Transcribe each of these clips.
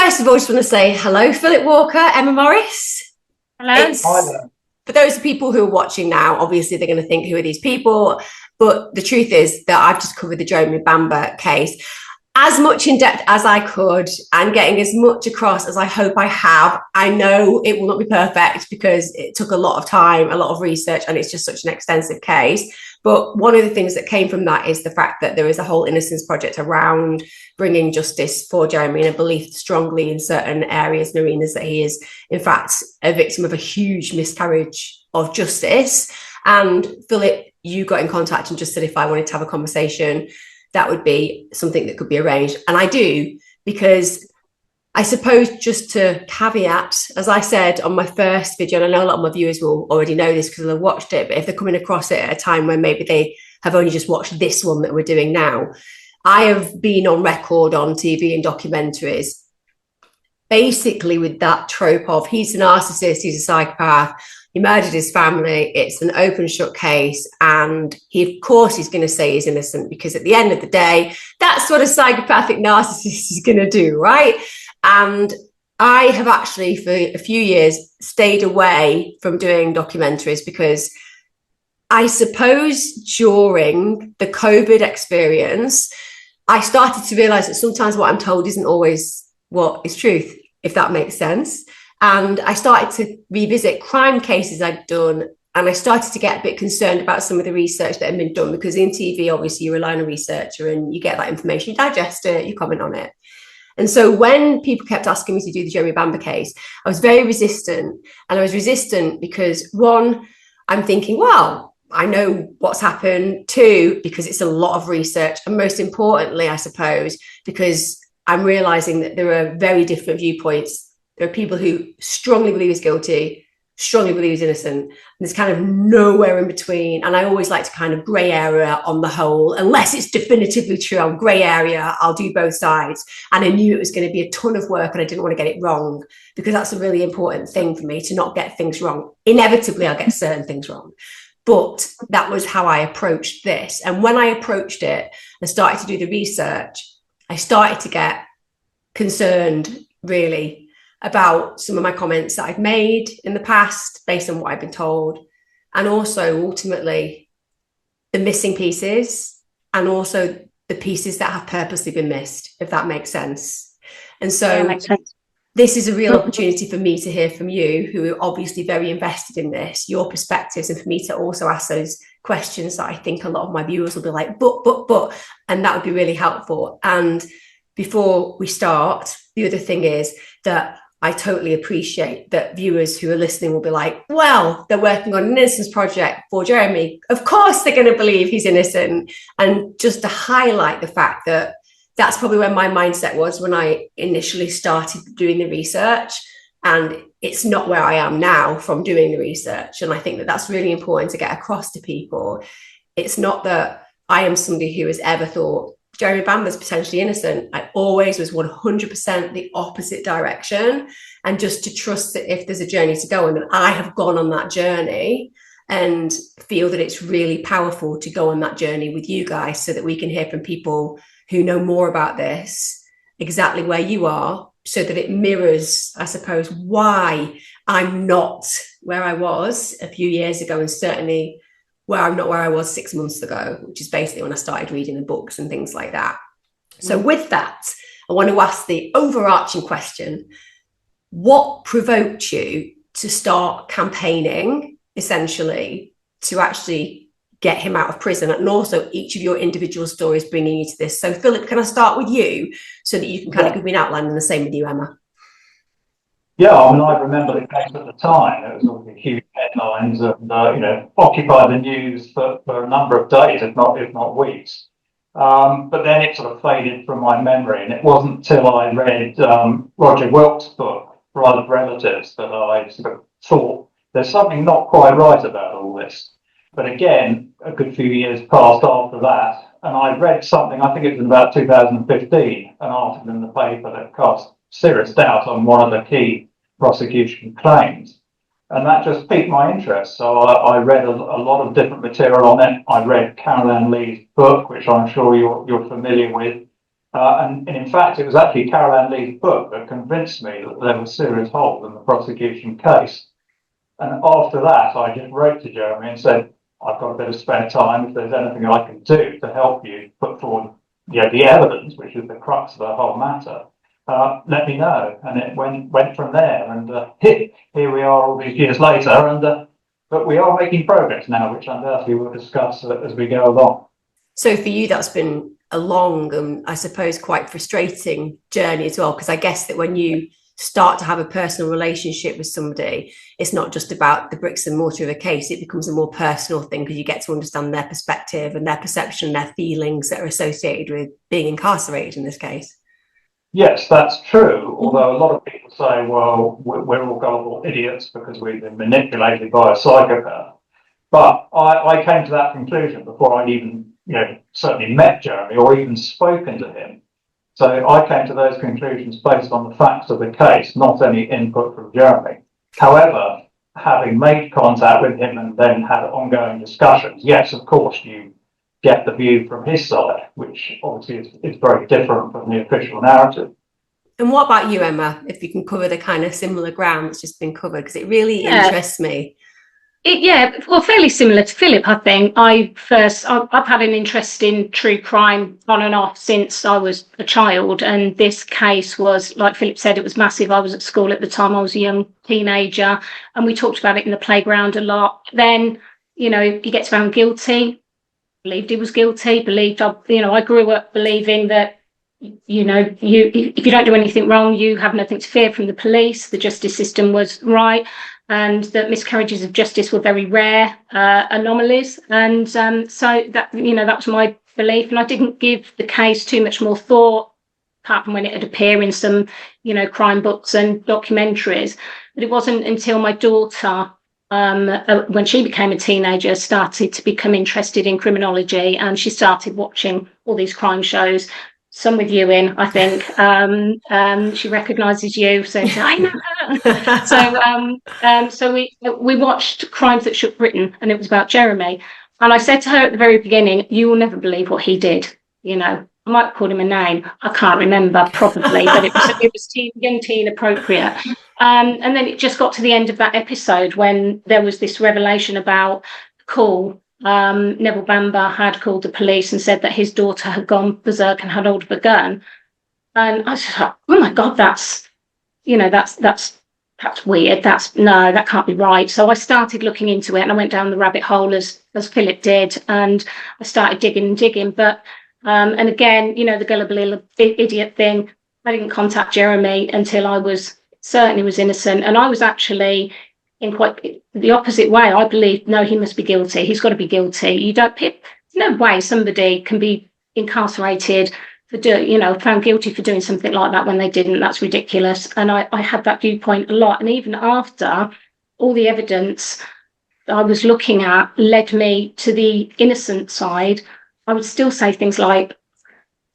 First of all, I just want to say hello, Philip Walker, Emma Morris. Hello. Hi there. For those people who are watching now, obviously they're going to think, who are these people? But the truth is that I've just covered the Jeremy Bamber case as much in depth as I could and getting as much across as I hope I have. I know it will not be perfect because it took a lot of time, a lot of research, and it's just such an extensive case. But one of the things that came from that is the fact that there is a whole innocence project around bringing justice for Jeremy, and I believe strongly in certain areas and arenas that he is, in fact, a victim of a huge miscarriage of justice. And Philip, you got in contact and just said if I wanted to have a conversation, that would be something that could be arranged. And I do, because I suppose, just to caveat, as I said on my first video, and I know a lot of my viewers will already know this because they've watched it, but if they're coming across it at a time when maybe they have only just watched this one that we're doing now, I have been on record on TV and documentaries basically with that trope of he's a narcissist, he's a psychopath, he murdered his family, it's an open shut case, and of course he's going to say he's innocent, because at the end of the day, that's what a psychopathic narcissist is going to do, right? And I have actually for a few years stayed away from doing documentaries because I suppose during the COVID experience, I started to realize that sometimes what I'm told isn't always what is truth, if that makes sense. And I started to revisit crime cases I'd done, and I started to get a bit concerned about some of the research that had been done, because in TV, obviously, you rely on a researcher and you get that information, you digest it, you comment on it. And so when people kept asking me to do the Jeremy Bamber case, I was very resistant. And I was resistant because, one, I'm thinking, well, I know what's happened. Two, because it's a lot of research. And most importantly, I suppose, because I'm realizing that there are very different viewpoints. There are people who strongly believe he's guilty, strongly believe he's innocent. And there's kind of nowhere in between. And I always like to kind of grey area on the whole, unless it's definitively true. I'm grey area, I'll do both sides. And I knew it was going to be a ton of work and I didn't want to get it wrong, because that's a really important thing for me, to not get things wrong. Inevitably, I'll get certain things wrong. But that was how I approached this. And when I approached it and started to do the research, I started to get concerned, really, about some of my comments that I've made in the past based on what I've been told, and also ultimately the missing pieces, and also the pieces that have purposely been missed, if that makes sense. And so makes sense. This is a real opportunity for me to hear from you, who are obviously very invested in this, your perspectives, and for me to also ask those questions that I think a lot of my viewers will be like, but, and that would be really helpful. And before we start, the other thing is that I totally appreciate that viewers who are listening will be like, well, they're working on an innocence project for Jeremy. Of course, they're going to believe he's innocent. And just to highlight the fact that that's probably where my mindset was when I initially started doing the research. And it's not where I am now from doing the research. And I think that that's really important to get across to people. It's not that I am somebody who has ever thought Jeremy Bamber's potentially innocent. I always was 100% the opposite direction. And just to trust that if there's a journey to go, and that I have gone on that journey, and feel that it's really powerful to go on that journey with you guys, so that we can hear from people who know more about this, exactly where you are, so that it mirrors, I suppose, why I'm not where I was a few years ago, and certainly where I'm not where I was 6 months ago, which is basically when I started reading the books and things like that. So with that, I want to ask the overarching question: what provoked you to start campaigning, essentially, to actually get him out of prison, and also each of your individual stories bringing you to this? So Philip, can I start with you so that you can kind of give me an outline, and the same with you, Emma? Yeah, I mean, I remember the case at the time. It was all huge headlines, and occupied the news for a number of days, if not weeks. But then it sort of faded from my memory, and it wasn't till I read Roger Wilk's book, Blood Relatives, that I sort of thought there's something not quite right about all this. But again, a good few years passed after that, and I read something, I think it was in about 2015, an article in the paper that cast serious doubt on one of the key prosecution claims. And that just piqued my interest. So I read a lot of different material on it. I read Caroline Lee's book, which I'm sure you're familiar with. And in fact, it was actually Caroline Lee's book that convinced me that there was serious holes in the prosecution case. And after that, I just wrote to Jeremy and said, I've got a bit of spare time. If there's anything I can do to help you put forward the evidence, which is the crux of the whole matter, let me know. And it went from there. And here we are all these years later. But we are making progress now, which undoubtedly we'll discuss as we go along. So for you, that's been a long and I suppose quite frustrating journey as well, because I guess that when you start to have a personal relationship with somebody, it's not just about the bricks and mortar of a case. It becomes a more personal thing because you get to understand their perspective and their perception, their feelings that are associated with being incarcerated in this case. Yes, that's true. Although a lot of people say, well, we're all gullible idiots because we've been manipulated by a psychopath. But I came to that conclusion before I'd even, certainly met Jeremy or even spoken to him. So I came to those conclusions based on the facts of the case, not any input from Jeremy. However, having made contact with him and then had ongoing discussions, yes, of course, you get the view from his side, which obviously is very different from the official narrative. And what about you, Emma, if you can cover the kind of similar ground that's just been covered, because it really interests me. Well, fairly similar to Philip, I think. I've had an interest in true crime on and off since I was a child, and this case was, like Philip said, it was massive. I was at school at the time. I was a young teenager, and we talked about it in the playground a lot. Then, he gets found guilty. Believed he was guilty. I grew up believing that, if you don't do anything wrong, you have nothing to fear from the police. The justice system was right. And that miscarriages of justice were very rare anomalies. And so that was my belief. And I didn't give the case too much more thought, apart from when it would appear in some, crime books and documentaries. But it wasn't until my daughter, when she became a teenager, started to become interested in criminology, and she started watching all these crime shows. Some with you in, I think. She recognises you, so she said, I know her. So we watched Crimes That Shook Britain, and it was about Jeremy. And I said to her at the very beginning, you will never believe what he did. I might call him a name. I can't remember probably, but it was young teen appropriate. And then it just got to the end of that episode when there was this revelation about the call. Neville Bamber had called the police and said that his daughter had gone berserk and had hold of a gun. And I was like, oh my God, that's weird. That can't be right. So I started looking into it, and I went down the rabbit hole as Philip did, and I started digging. But and again, the gullible idiot thing, I didn't contact Jeremy until I was certain he was innocent, and I was actually in quite the opposite way. I believed, no, he must be guilty. He's got to be guilty. There's no way somebody can be incarcerated for found guilty for doing something like that when they didn't. That's ridiculous. And I had that viewpoint a lot. And even after all the evidence that I was looking at led me to the innocent side, I would still say things like,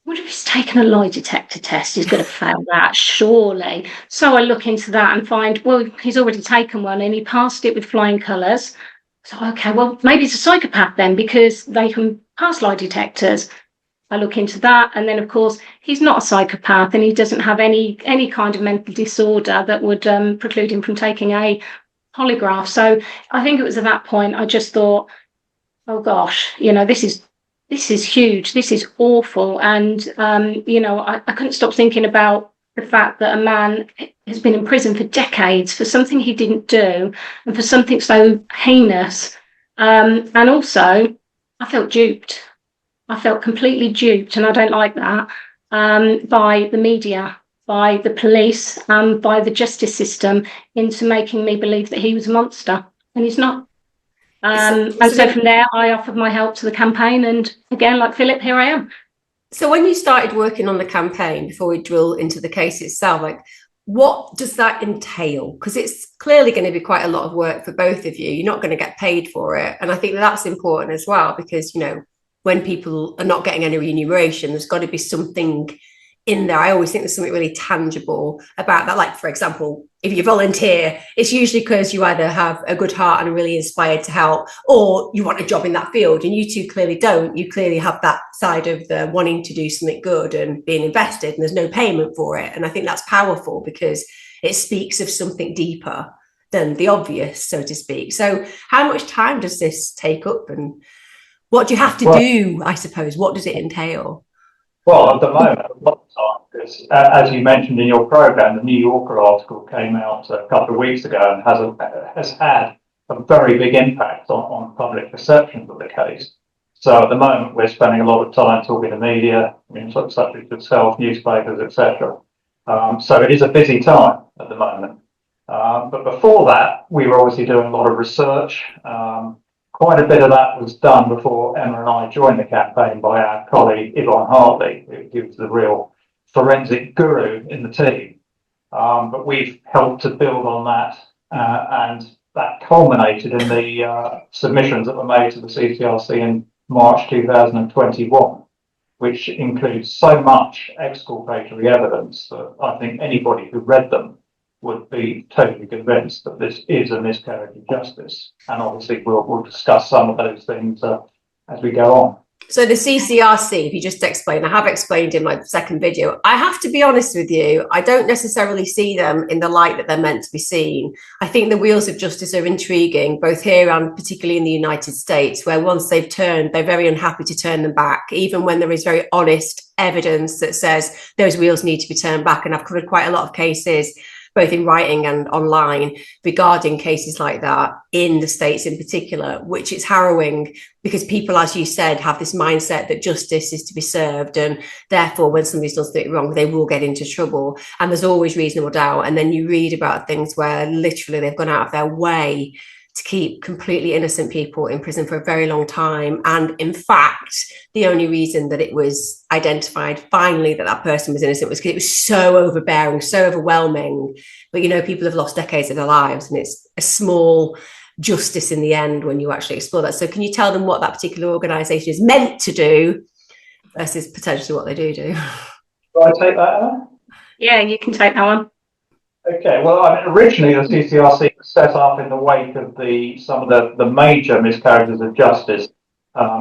what if he's taken a lie detector test? He's going to fail that, surely. So I look into that and find, well, he's already taken one and he passed it with flying colours. So, okay, well, maybe he's a psychopath then, because they can pass lie detectors. I look into that. And then, of course, he's not a psychopath, and he doesn't have any kind of mental disorder that would preclude him from taking a polygraph. So I think it was at that point I just thought, oh, gosh, this is huge. This is awful. And, I couldn't stop thinking about the fact that a man has been in prison for decades for something he didn't do, and for something so heinous. And also, I felt duped. I felt completely duped, and I don't like that, by the media, by the police, and by the justice system into making me believe that he was a monster, and he's not. And so from there, I offered my help to the campaign. And again, like Philip, here I am. So when you started working on the campaign, before we drill into the case itself, what does that entail? Because it's clearly going to be quite a lot of work for both of you. You're not going to get paid for it. And I think that's important as well, because, when people are not getting any remuneration, there's got to be something in there. I always think there's something really tangible about that. Like, for example, if you volunteer, it's usually because you either have a good heart and are really inspired to help, or you want a job in that field. And you two clearly don't. You clearly have that side of the wanting to do something good and being invested, and there's no payment for it. And I think that's powerful because it speaks of something deeper than the obvious, so to speak. So how much time does this take up, and what do you have to do, I suppose? What does it entail? Well, at the moment, a lot of time, because as you mentioned in your programme, the New Yorker article came out a couple of weeks ago and has had a very big impact on public perceptions of the case. So at the moment, we're spending a lot of time talking to media, such as yourself, newspapers, etc. So it is a busy time at the moment. But before that, we were obviously doing a lot of research. Quite a bit of that was done before Emma and I joined the campaign by our colleague Yvonne Hartley, who was the real forensic guru in the team. But we've helped to build on that, and that culminated in the submissions that were made to the CCRC in March 2021, which includes so much exculpatory evidence that I think anybody who read them would be totally convinced that this is a miscarriage of justice. And obviously we'll discuss some of those things as we go on. So the CCRC, if you just explain, I have explained in my second video, I have to be honest with you, I don't necessarily see them in the light that they're meant to be seen. I think the wheels of justice are intriguing, both here and particularly in the United States, where once they've turned, they're very unhappy to turn them back, even when there is very honest evidence that says those wheels need to be turned back. And I've covered quite a lot of cases, both in writing and online, regarding cases like that in the States in particular, which is harrowing because people, as you said, have this mindset that justice is to be served. And therefore, when somebody's done something wrong, they will get into trouble. And there's always reasonable doubt. And then you read about things where literally they've gone out of their way to keep completely innocent people in prison for a very long time. And in fact, the only reason that it was identified finally that that person was innocent was because it was so overbearing, so overwhelming. But, people have lost decades of their lives, and it's a small justice in the end when you actually explore that. So can you tell them what that particular organisation is meant to do versus potentially what they do? Do I take that, Emma? Yeah, you can take that one. Okay, well, originally the CCRC was set up in the wake of some of the major miscarriages of justice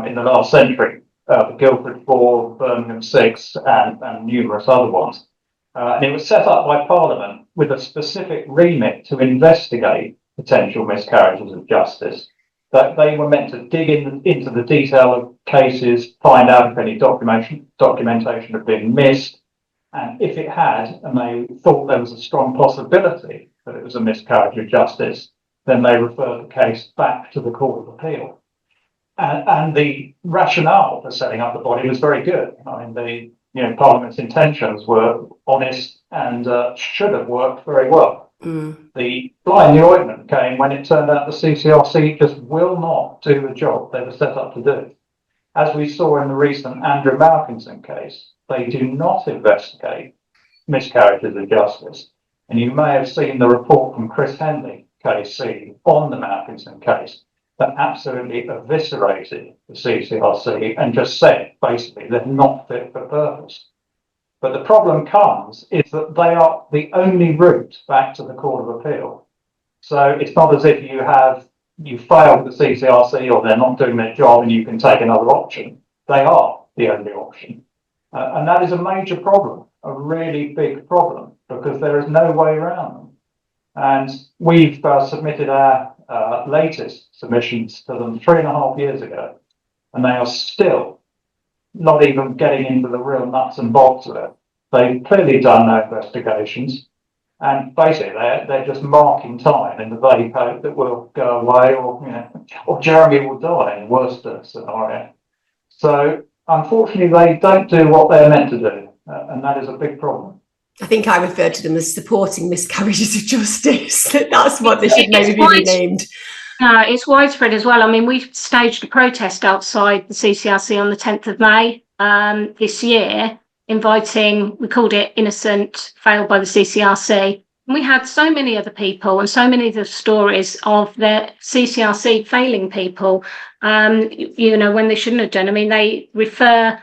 in the last century, the Guildford 4, Birmingham 6, and numerous other ones. And it was set up by Parliament with a specific remit to investigate potential miscarriages of justice. That they were meant to dig into the detail of cases, find out if any documentation had been missed. And if it had, and they thought there was a strong possibility that it was a miscarriage of justice, then they referred the case back to the Court of Appeal. And the rationale for setting up the body was very good. Parliament's intentions were honest and should have worked very well. The fly in the ointment came when it turned out the CCRC just will not do the job they were set up to do. As we saw in the recent Andrew Malkinson case, they do not investigate miscarriages of justice. And you may have seen the report from Chris Henley, KC, on the Malkinson case that absolutely eviscerated the CCRC and just said, basically, they're not fit for purpose. But the problem comes is that they are the only route back to the Court of Appeal. So it's not as if you failed the CCRC or they're not doing their job and you can take another option. They are the only option. And that is a major problem, a really big problem, because there is no way around them. And we've submitted our latest submissions to them 3.5 years ago, and they are still not even getting into the real nuts and bolts of it. They've clearly done no investigations, and basically they're just marking time in the vague hope that we'll go away, or Jeremy will die in the worst scenario. So unfortunately, they don't do what they're meant to do, and that is a big problem. I think I referred to them as supporting miscarriages of justice. That's what they should maybe be renamed. It's widespread as well. We staged a protest outside the CCRC on the 10th of May this year, we called it Innocent, Failed by the CCRC. And we had so many other people and so many of the stories of the CCRC failing people, when they shouldn't have done. They refer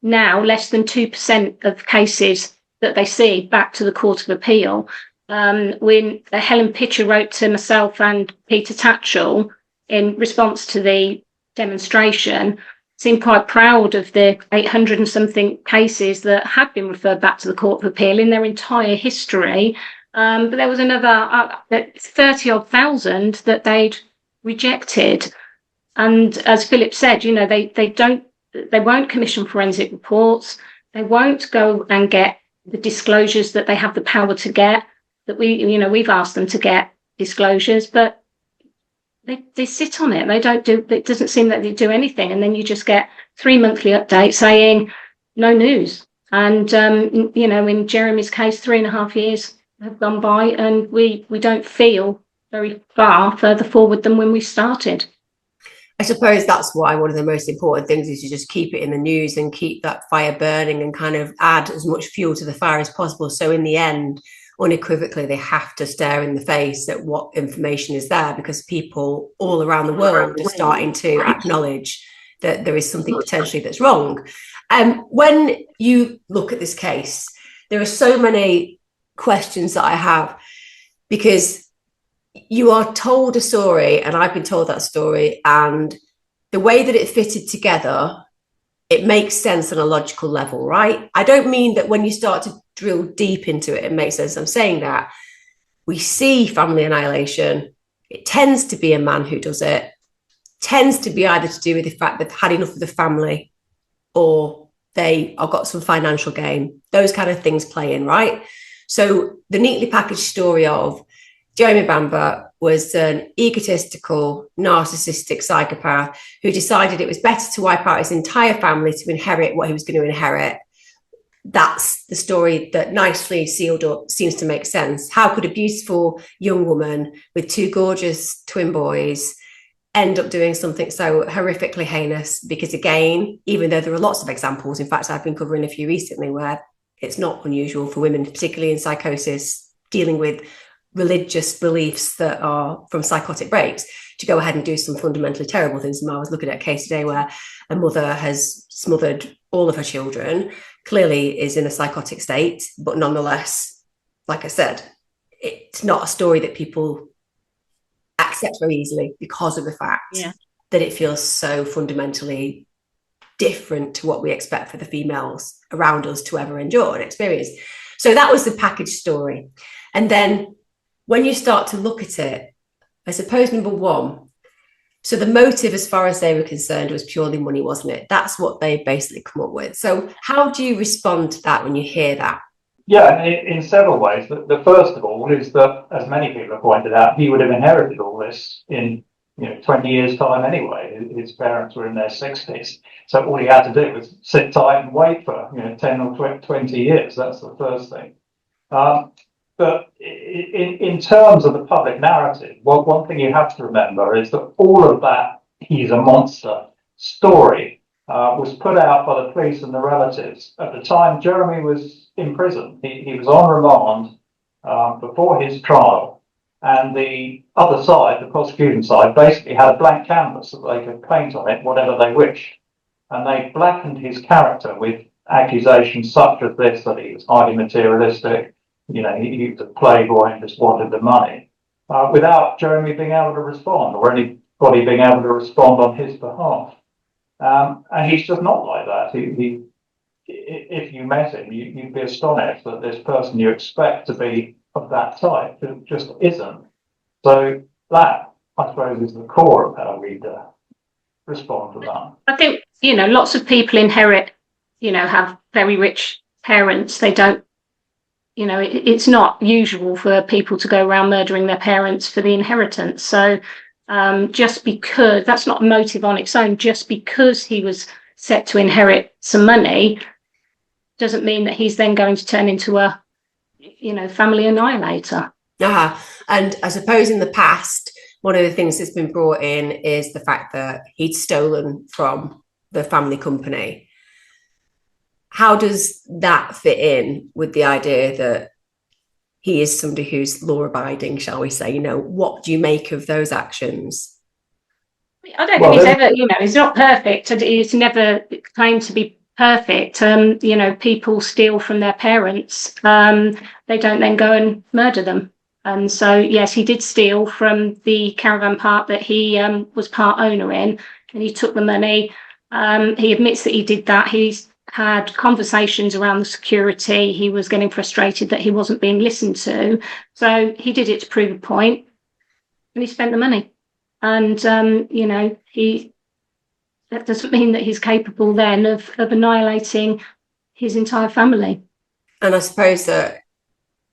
now less than 2% of cases that they see back to the Court of Appeal. When Helen Pitcher wrote to myself and Peter Tatchell in response to the demonstration, seemed quite proud of the 800 and something cases that had been referred back to the Court of Appeal in their entire history. But there was another 30 odd thousand that they'd rejected. And as Philip said, you know, they won't commission forensic reports. They won't go and get the disclosures that they have the power to get, that we've asked them to get disclosures, but they sit on it. They don't do, it doesn't seem that they do anything. And then you just get 3 monthly updates saying no news. And, in Jeremy's case, 3.5 years have gone by and we don't feel very far further forward than when we started. I suppose that's why one of the most important things is to just keep it in the news and keep that fire burning and kind of add as much fuel to the fire as possible. So in the end, unequivocally, they have to stare in the face at what information is there, because people all around the world are starting to acknowledge that there is something potentially that's wrong. When you look at this case, there are so many questions that I have, because you are told a story, and I've been told that story, and the way that it fitted together, it makes sense on a logical level, right? I don't mean that when you start to drill deep into it, it makes sense. I'm saying that we see family annihilation. It tends to be a man who does it, tends to be either to do with the fact they've had enough of the family or they have got some financial gain. Those kind of things play in, right? So the neatly packaged story of Jeremy Bamber was an egotistical, narcissistic psychopath who decided it was better to wipe out his entire family to inherit what he was going to inherit. That's the story that, nicely sealed up, seems to make sense. How could a beautiful young woman with 2 gorgeous twin boys end up doing something so horrifically heinous? Because again, even though there are lots of examples, in fact, I've been covering a few recently where it's not unusual for women, particularly in psychosis, dealing with religious beliefs that are from psychotic breaks, to go ahead and do some fundamentally terrible things. And I was looking at a case today where a mother has smothered all of her children, clearly is in a psychotic state, but nonetheless, like I said, it's not a story that people accept very easily because of the fact that it feels so fundamentally different to what we expect for the females around us to ever endure and experience. So that was the package story. And then when you start to look at it, I suppose, number one, so the motive, as far as they were concerned, was purely money, wasn't it? That's what they basically come up with. So how do you respond to that when you hear that? Yeah, in several ways. The first of all is that, as many people have pointed out, he would have inherited all this in 20 years' time anyway. His parents were in their 60s. So all he had to do was sit tight and wait for 10 or 20 years. That's the first thing. But in terms of the public narrative, one thing you have to remember is that all of that "he's a monster" story was put out by the police and the relatives at the time Jeremy was in prison. He was on remand before his trial, and the other side, the prosecution side, basically had a blank canvas that they could paint on it whatever they wished. And they blackened his character with accusations such as this, that he was highly materialistic, he was a playboy and just wanted the money, without Jeremy being able to respond, or anybody being able to respond on his behalf. And he's just not like that. If you met him, you'd be astonished that this person you expect to be of that type just isn't. So that, I suppose, is the core of how we'd respond to that. I think, lots of people inherit, have very rich parents. They don't, it's not usual for people to go around murdering their parents for the inheritance. So just because that's not a motive on its own, just because he was set to inherit some money doesn't mean that he's then going to turn into a, family annihilator. And I suppose in the past, one of the things that's been brought in is the fact that he'd stolen from the family company. How does that fit in with the idea that he is somebody who's law-abiding, shall we say? What do you make of those actions? I don't think he's ever, he's not perfect. He's never claimed to be perfect. People steal from their parents. They don't then go and murder them. And so, yes, he did steal from the caravan park that he was part owner in, and he took the money. He admits that he did that. He's had conversations around the security. He was getting frustrated that he wasn't being listened to. So he did it to prove a point, and he spent the money. And, that doesn't mean that he's capable then of annihilating his entire family. And I suppose that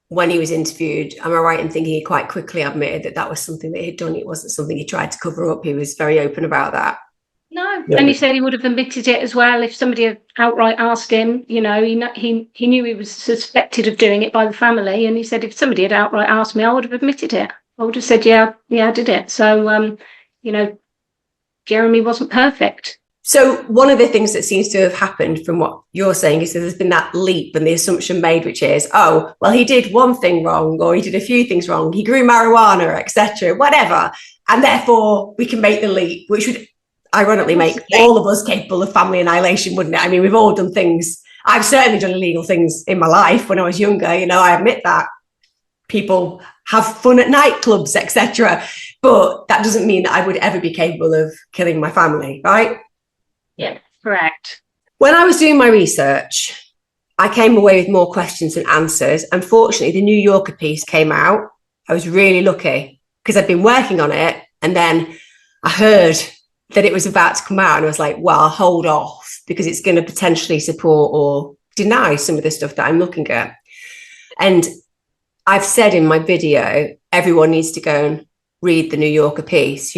when he was interviewed, am I right in thinking he quite quickly admitted that that was something that he'd done? It wasn't something he tried to cover up. He was very open about that. No, yeah. And he said he would have admitted it as well if somebody had outright asked him. He knew he was suspected of doing it by the family, and he said if somebody had outright asked me, I would have admitted it. I would have said, yeah, I did it. So, Jeremy wasn't perfect. So one of the things that seems to have happened from what you're saying is that there's been that leap and the assumption made, which is, oh, well, he did one thing wrong, or he did a few things wrong. He grew marijuana, etc., whatever. And therefore we can make the leap, which would ironically make all of us capable of family annihilation, wouldn't it? I mean, we've all done things. I've certainly done illegal things in my life when I was younger. I admit that. People have fun at nightclubs, etc. But that doesn't mean that I would ever be capable of killing my family, right? Yeah, correct. When I was doing my research, I came away with more questions than answers. Unfortunately, the New Yorker piece came out. I was really lucky because I'd been working on it. And then I heard that it was about to come out. And I was like, well, I'll hold off because it's going to potentially support or deny some of the stuff that I'm looking at. And I've said in my video, everyone needs to go and read the New Yorker piece,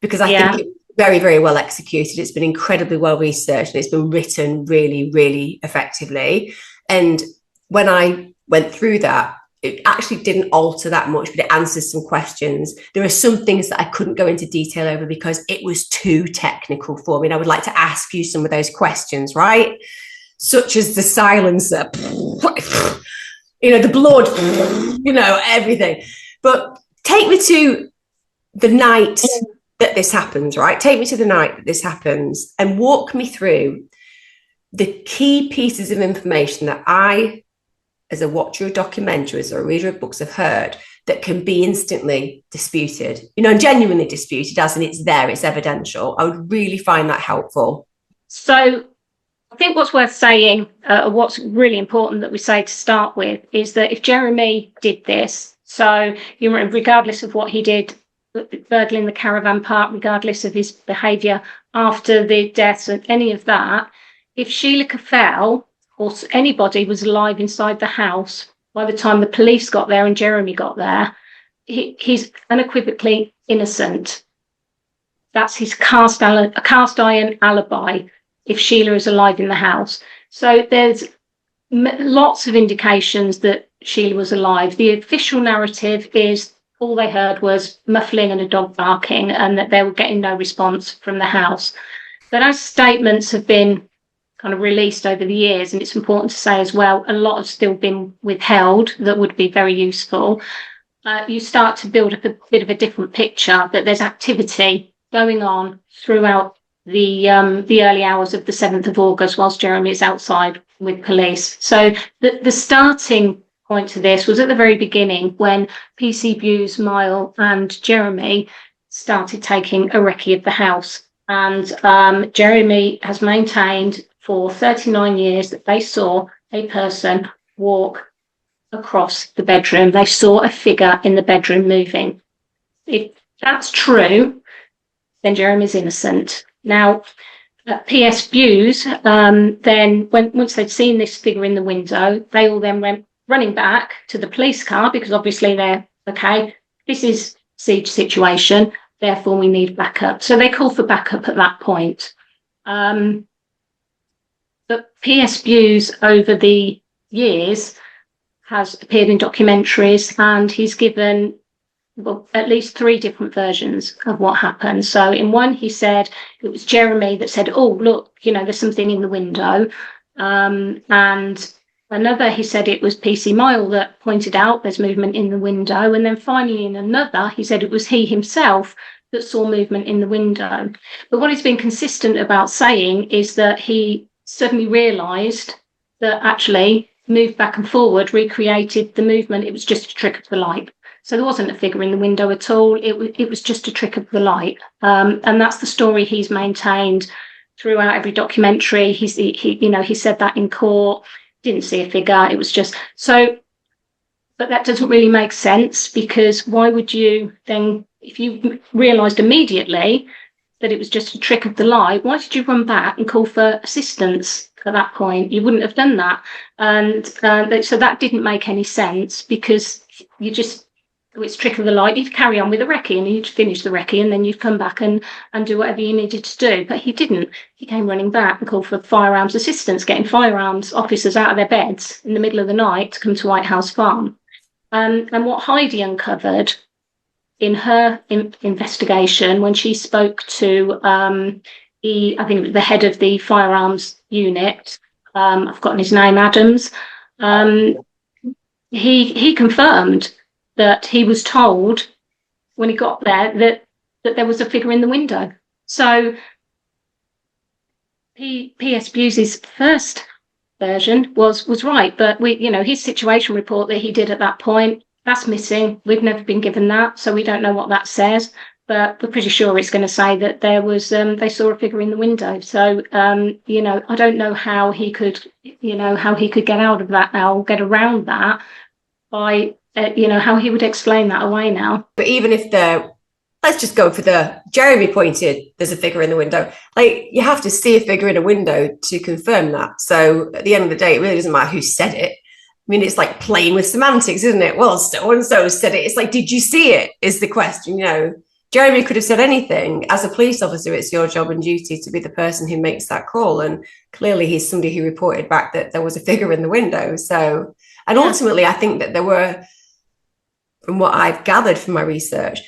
because I think it's very, very well executed. It's been incredibly well researched and it's been written really, really effectively. And when I went through that, it actually didn't alter that much, but it answers some questions. There are some things that I couldn't go into detail over because it was too technical for me. And I would like to ask you some of those questions, right? Such as the silencer, the blood, everything. But take me to the night that this happens, right? Take me to the night that this happens and walk me through the key pieces of information that I, as a watcher of documentaries or a reader of books, have heard that can be instantly disputed, genuinely disputed, as in it's there, it's evidential. I would really find that helpful. So I think what's worth saying, what's really important that we say to start with, is that if Jeremy did this, so regardless of what he did, burgling the caravan park, regardless of his behaviour after the deaths and any of that, if Sheila Caffell or anybody was alive inside the house by the time the police got there and Jeremy got there, he's unequivocally innocent. That's his cast iron alibi if Sheila is alive in the house. So there's lots of indications that Sheila was alive. The official narrative is all they heard was muffling and a dog barking and that they were getting no response from the house. But as statements have been kind of released over the years, and it's important to say as well, a lot have still been withheld that would be very useful. You start to build up a bit of a different picture that there's activity going on throughout the early hours of the 7th of August whilst Jeremy is outside with police. So the starting point to this was at the very beginning when PC Buse, Mile and Jeremy started taking a recce of the house. And Jeremy has maintained for 39 years that they saw a person walk across the bedroom. They saw a figure in the bedroom moving. If that's true, then Jeremy's innocent. Now, PS Buse, then once they'd seen this figure in the window, they all then went running back to the police car because obviously they're, okay, this is siege situation, therefore we need backup. So they call for backup at that point. But PS Buse over the years has appeared in documentaries and he's given at least 3 different versions of what happened. So in one, he said it was Jeremy that said, oh, look, there's something in the window. And another, he said it was PC Mile that pointed out there's movement in the window. And then finally in another, he said it was he himself that saw movement in the window. But what he's been consistent about saying is that he suddenly realised that actually moved back and forward, recreated the movement. It was just a trick of the light. So there wasn't a figure in the window at all. It was just a trick of the light. And that's the story he's maintained throughout every documentary. He said that in court, didn't see a figure. It was just so. But that doesn't really make sense, because why would you then, if you realised immediately that it was just a trick of the light, why did you run back and call for assistance at that point? You wouldn't have done that. And so that didn't make any sense, because it's trick of the light. You'd carry on with the recce and you'd finish the recce, and then you'd come back and do whatever you needed to do. But he didn't. He came running back and called for firearms assistance, getting firearms officers out of their beds in the middle of the night to come to White House Farm. And what Heidi uncovered in her investigation, when she spoke to I think it was the head of the firearms unit, I've forgotten his name, Adams, he confirmed that he was told when he got there that there was a figure in the window. So P.S. Busey's first version was right, but his situation report that he did at that point, that's missing. We've never been given that, so we don't know what that says, but we're pretty sure it's going to say that there was they saw a figure in the window. So I don't know how he could get out of that now, or get around that by how he would explain that away now. But even if let's just go for Jeremy pointed, there's a figure in the window. Like, you have to see a figure in a window to confirm that. So at the end of the day, it really doesn't matter who said it. I mean, it's like playing with semantics, isn't it? Well, so-and-so said it. It's like, did you see it is the question, Jeremy could have said anything. As a police officer, it's your job and duty to be the person who makes that call. And clearly he's somebody who reported back that there was a figure in the window. So, and ultimately, I think that there were, from what I've gathered from my research,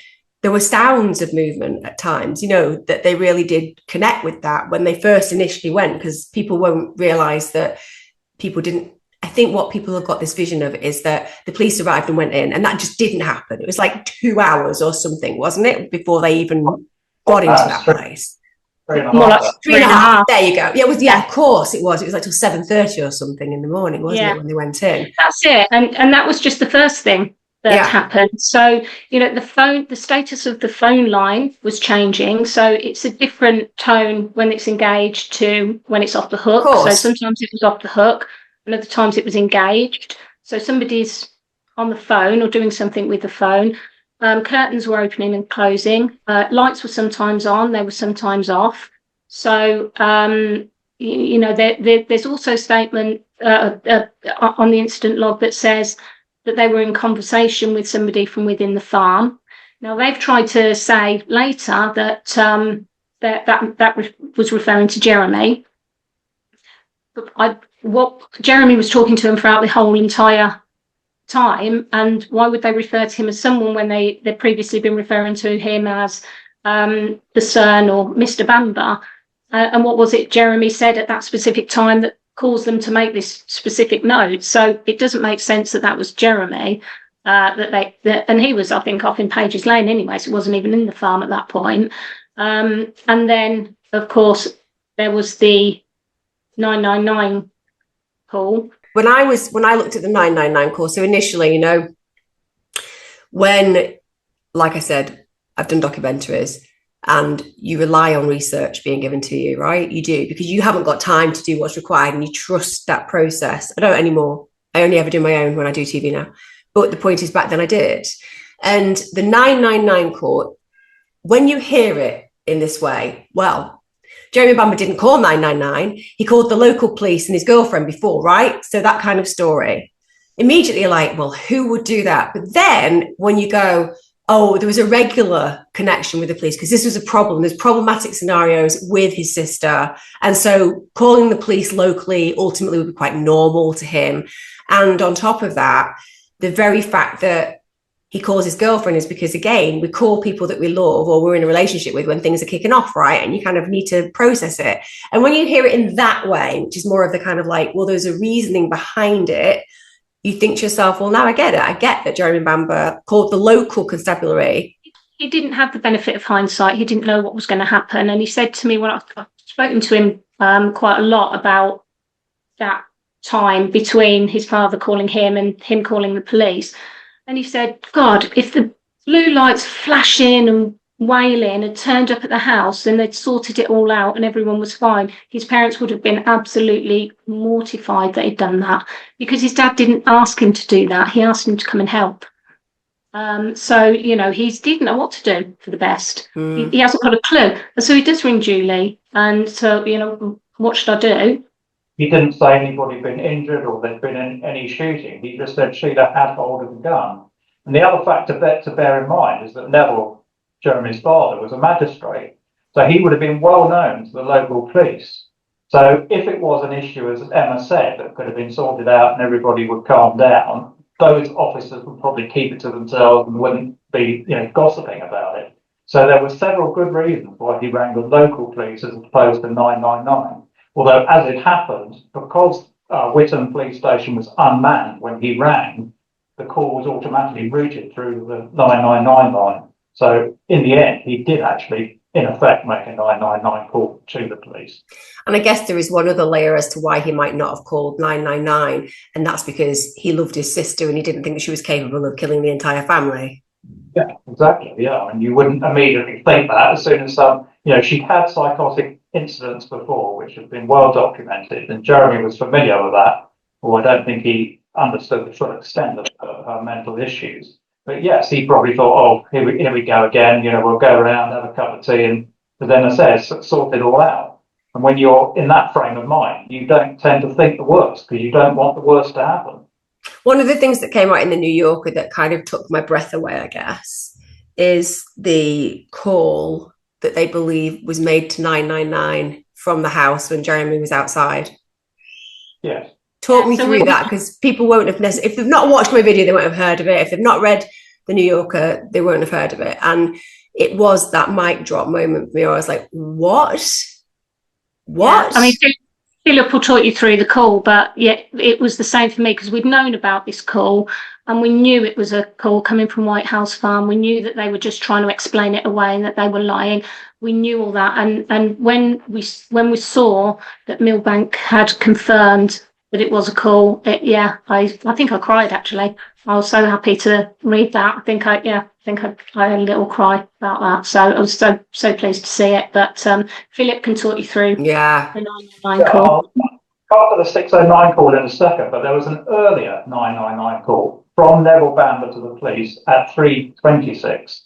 there were sounds of movement at times, that they really did connect with that when they first initially went, because people won't realise that people didn't. I think what people have got this vision of is that the police arrived and went in, and that just didn't happen. It was like 2 hours or something, wasn't it, before they even got into that place? 3.5. 3.5. There you go. Yeah, it was. Yeah, of course it was. It was like till 7:30 or something in the morning, wasn't it, when they went in? That's it. And that was just the first thing that happened. So the status of the phone line was changing, so it's a different tone when it's engaged to when it's off the hook. So sometimes it was off the hook, and other times it was engaged. So somebody's on the phone or doing something with the phone. Curtains were opening and closing. Lights were sometimes on, they were sometimes off. So there's also a statement on the incident log that says that they were in conversation with somebody from within the farm. Now, they've tried to say later that that was referring to Jeremy. But Jeremy was talking to him throughout the whole entire time, and why would they refer to him as someone when they'd previously been referring to him as the son or Mr. Bamber? And what was it Jeremy said at that specific time that caused them to make this specific note? So it doesn't make sense that was Jeremy, and he was, I think, off in Pages Lane anyway, so he wasn't even in the farm at that point. And then, of course, there was the 999 call. When I looked at the 999 call, so initially, when, like I said, I've done documentaries, and you rely on research being given to you, right? You do, because you haven't got time to do what's required, and you trust that process. I don't anymore. I only ever do my own when I do TV now. But the point is, back then I did. And the 999 call, when you hear it in this way, well, Jeremy Bamber didn't call 999. He called the local police and his girlfriend before, right? So that kind of story. Immediately you're like, well, who would do that? But then when you go, oh, there was a regular connection with the police because this was a problem. There's problematic scenarios with his sister. And so calling the police locally ultimately would be quite normal to him. And on top of that, the very fact that he calls his girlfriend is because, again, we call people that we love or we're in a relationship with when things are kicking off, right? And you kind of need to process it. And when you hear it in that way, which is more of the kind of like, well, there's a reasoning behind it, you think to yourself, well, now I get it. I get that Jeremy Bamber called the local constabulary. He didn't have the benefit of hindsight. He didn't know what was going to happen. And he said to me when I spoken to him quite a lot about that time between his father calling him and him calling the police. And he said, God, if the blue lights flashing and wailing had turned up at the house and they'd sorted it all out and everyone was fine, his parents would have been absolutely mortified that he'd done that, because his dad didn't ask him to do that. He asked him to come and help. So, you know, he didn't know what to do for the best. He hasn't got a clue. And so he does ring Julie. And so, you know, what should I do? He didn't say anybody had been injured or there'd been any shooting. He just said Sheila had hold of the gun. And the other fact to bear in mind is that Neville, Jeremy's father, was a magistrate. So he would have been well known to the local police. So if it was an issue, as Emma said, that could have been sorted out and everybody would calm down, those officers would probably keep it to themselves and wouldn't be, you know, gossiping about it. So there were several good reasons why he rang the local police as opposed to 999. Although, as it happened, because Whitton Police Station was unmanned when he rang, the call was automatically routed through the 999 line. So in the end, he did actually, in effect, make a 999 call to the police. And I guess there is one other layer as to why he might not have called 999, and that's because he loved his sister and he didn't think she was capable of killing the entire family. Yeah, exactly. Yeah, and you wouldn't immediately think that as soon as you know, she'd had psychotic incidents before, which have been well documented, and Jeremy was familiar with that. Or I don't think he understood the full extent of her mental issues. But yes, he probably thought, oh, here we go again. You know, we'll go around, have a cup of tea, and then I say, sort it all out. And when you're in that frame of mind, you don't tend to think the worst because you don't want the worst to happen. One of the things that came out in the New Yorker that kind of took my breath away, I guess, is the call that they believe was made to 999 from the house when Jeremy was outside. Yes. Talk me through that, because people won't have necessarily, if they've not watched my video, they won't have heard of it. If they've not read the New Yorker, they won't have heard of it. And it was that mic drop moment for me. I was like, what? What? Yeah, I mean, Philip will talk you through the call, but yeah, it was the same for me because we'd known about this call and we knew it was a call coming from White House Farm. We knew that they were just trying to explain it away and that they were lying. We knew all that. And when we saw that Millbank had confirmed that it was a call, I think I cried actually. I was so happy to read that. I think I had a little cry about that. So I was so pleased to see it. But Philip can talk you through the 999 call. I'll the 609 call in a second, but there was an earlier 999 call from Neville Bamber to the police at 3:26.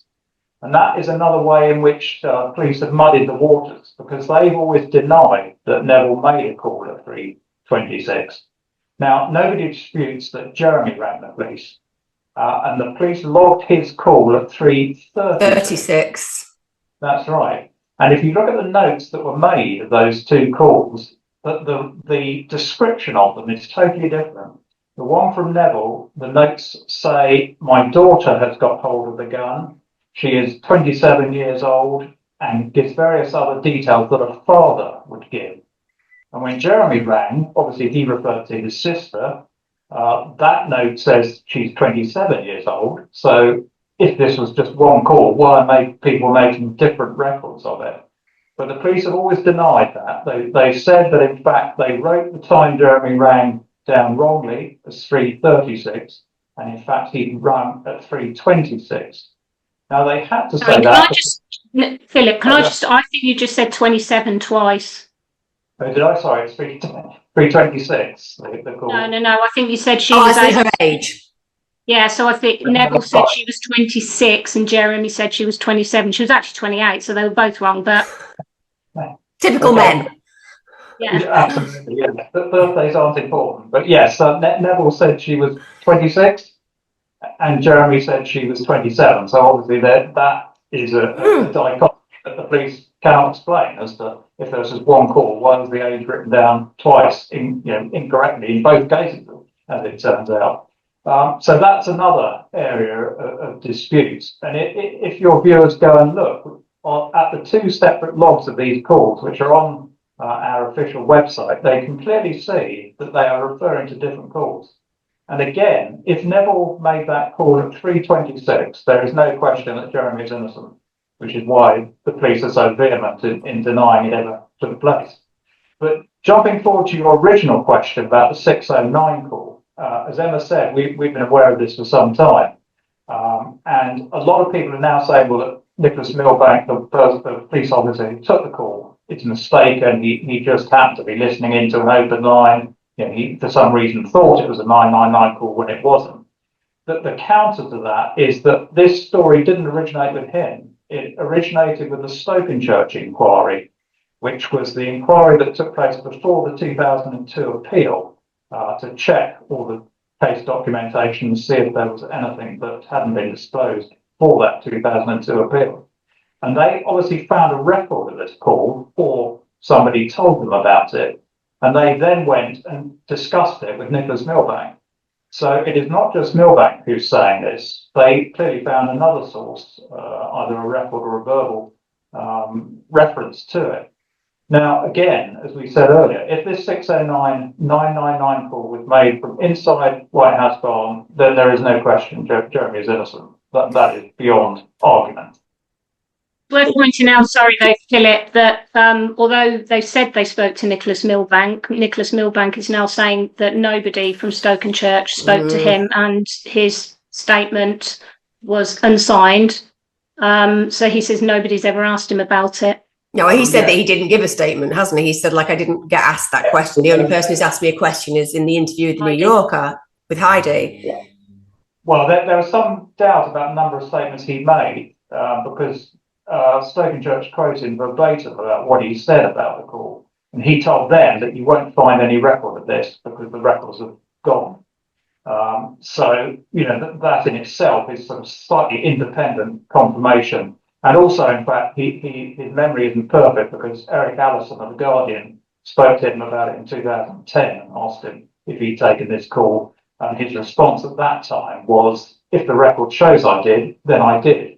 And that is another way in which police have muddied the waters, because they've always denied that Neville made a call at 3:26. Now, nobody disputes that Jeremy rang the police, and the police logged his call at 3:36. That's right. And if you look at the notes that were made of those two calls, the description of them is totally different. The one from Neville, the notes say, my daughter has got hold of the gun. She is 27 years old, and gives various other details that a father would give. And when Jeremy rang, obviously he referred to his sister. That note says she's 27 years old. So if this was just one call, why are people making different records of it? But the police have always denied that. They said that, in fact, they wrote the time Jeremy rang down wrongly as 3:36, and in fact, he rang at 3:26. Now, they had to say that. Philip, I think you just said 27 twice. Oh, did I? Sorry, it's 3:26. No, I think you said she was her age. Yeah, so I think Neville said she was 26 and Jeremy said she was 27. She was actually 28, so they were both wrong, but... Typical men. Yeah, absolutely. Yeah, but birthdays aren't important. But yes, Neville said she was 26, and Jeremy said she was 27. So obviously that is a dichotomy that the police cannot explain as to if there's just one call, why was the age written down twice, incorrectly in both cases, as it turns out. So that's another area of disputes. And if your viewers go and look at the two separate logs of these calls, which are on our official website, they can clearly see that they are referring to different calls. And again, if Neville made that call at 3:26, there is no question that Jeremy is innocent. which is why the police are so vehement in denying it ever took place. But jumping forward to your original question about the 609 call, as Emma said, we've been aware of this for some time. And a lot of people are now saying, well, that Nicholas Milbank, the police officer who took the call, it's a mistake, and he just happened to be listening into an open line. You know, he, for some reason, thought it was a 999 call when it wasn't. The counter to that is that this story didn't originate with him. It originated with the Stokenchurch inquiry, which was the inquiry that took place before the 2002 appeal, to check all the case documentation and see if there was anything that hadn't been disclosed for that 2002 appeal. And they obviously found a record of this call, or somebody told them about it, and they then went and discussed it with Nicholas Milbank. So it is not just Milbank who's saying this. They clearly found another source, either a record or a verbal reference to it. Now, again, as we said earlier, if this 609-999 call was made from inside White House Barn, then there is no question Jeremy is innocent. That is beyond argument. Worth pointing out, sorry though, Philip, that although they said they spoke to Nicholas Milbank is now saying that nobody from Stokenchurch spoke to him, and his statement was unsigned. So he says nobody's ever asked him about it. No, he said that he didn't give a statement, hasn't he? He said, like, I didn't get asked that question. The only person who's asked me a question is in the interview with the New Yorker with Heidi. Yeah. Well, there was some doubt about the number of statements he made, because Stokenchurch quoted him verbatim about what he said about the call. And he told them that you won't find any record of this because the records have gone. So, you know, that in itself is sort of slightly independent confirmation. And also, in fact, his memory isn't perfect, because Eric Allison of The Guardian spoke to him about it in 2010 and asked him if he'd taken this call. And his response at that time was, if the record shows I did, then I did.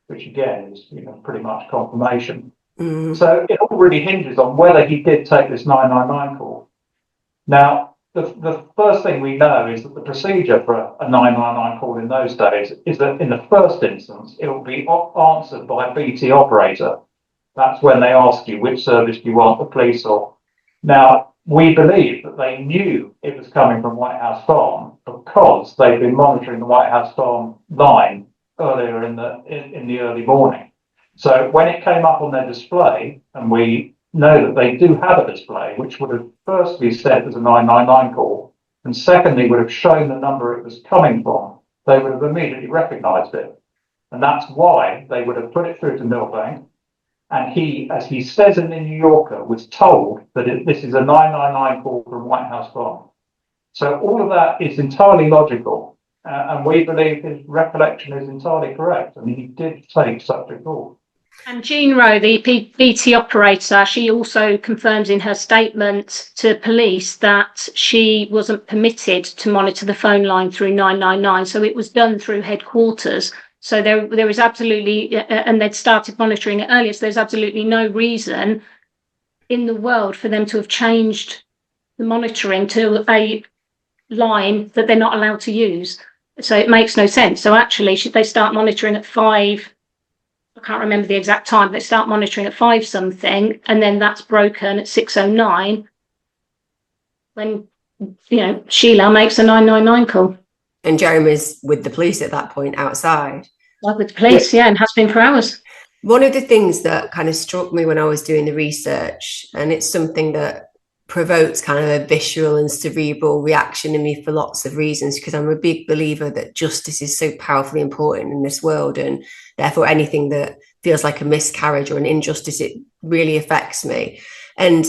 Which again is, you know, pretty much confirmation. So it all really hinges on whether he did take this 999 call. Now, the first thing we know is that the procedure for a 999 call in those days is that in the first instance, it will be answered by a BT operator. That's when they ask you which service do you want, the police or... Now, we believe that they knew it was coming from White House Farm because they've been monitoring the White House Farm line earlier in the early morning. So when it came up on their display, and we know that they do have a display, which would have firstly said there's a 999 call, and secondly would have shown the number it was coming from, they would have immediately recognised it. And that's why they would have put it through to Milbank. And he, as he says in the New Yorker, was told that this is a 999 call from White House Farm. So all of that is entirely logical. And we believe his recollection is entirely correct. I mean, he did take such a call. And Jean Rowe, the BT operator, she also confirms in her statement to police that she wasn't permitted to monitor the phone line through 999. So it was done through headquarters. So there was absolutely, and they'd started monitoring it earlier. So there's absolutely no reason in the world for them to have changed the monitoring to a line that they're not allowed to use. So it makes no sense. So actually, should they start monitoring at 5? I can't remember the exact time. They start monitoring at 5 something, and then that's broken at 6:09 when, you know, Sheila makes a 999 call. And Jeremy's with the police at that point outside. Like with the police, yeah, and has been for hours. One of the things that kind of struck me when I was doing the research, and it's something that provokes kind of a visceral and cerebral reaction in me for lots of reasons, because I'm a big believer that justice is so powerfully important in this world, and therefore anything that feels like a miscarriage or an injustice, it really affects me. And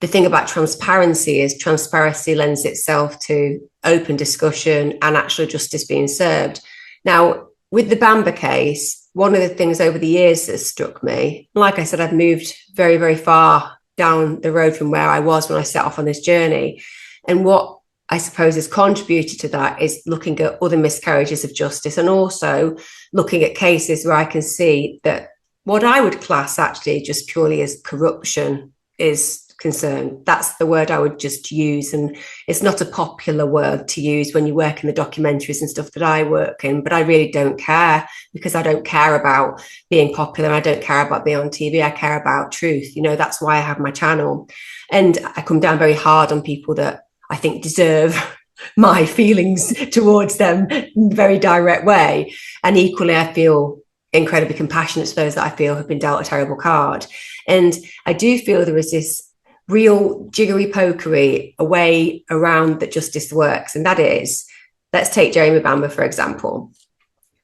the thing about transparency is transparency lends itself to open discussion and actual justice being served. Now, with the Bamber case, one of the things over the years that struck me, like I said, I've moved very, very far down the road from where I was when I set off on this journey. And what I suppose has contributed to that is looking at other miscarriages of justice, and also looking at cases where I can see that what I would class actually just purely as corruption is concerned. That's the word I would just use. And it's not a popular word to use when you work in the documentaries and stuff that I work in, but I really don't care, because I don't care about being popular. I don't care about being on TV. I care about truth. You know, that's why I have my channel. And I come down very hard on people that I think deserve my feelings towards them in a very direct way. And equally, I feel incredibly compassionate to those that I feel have been dealt a terrible card. And I do feel there is this real jiggery pokery a way around that justice works. And that is, let's take Jeremy Bamber, for example,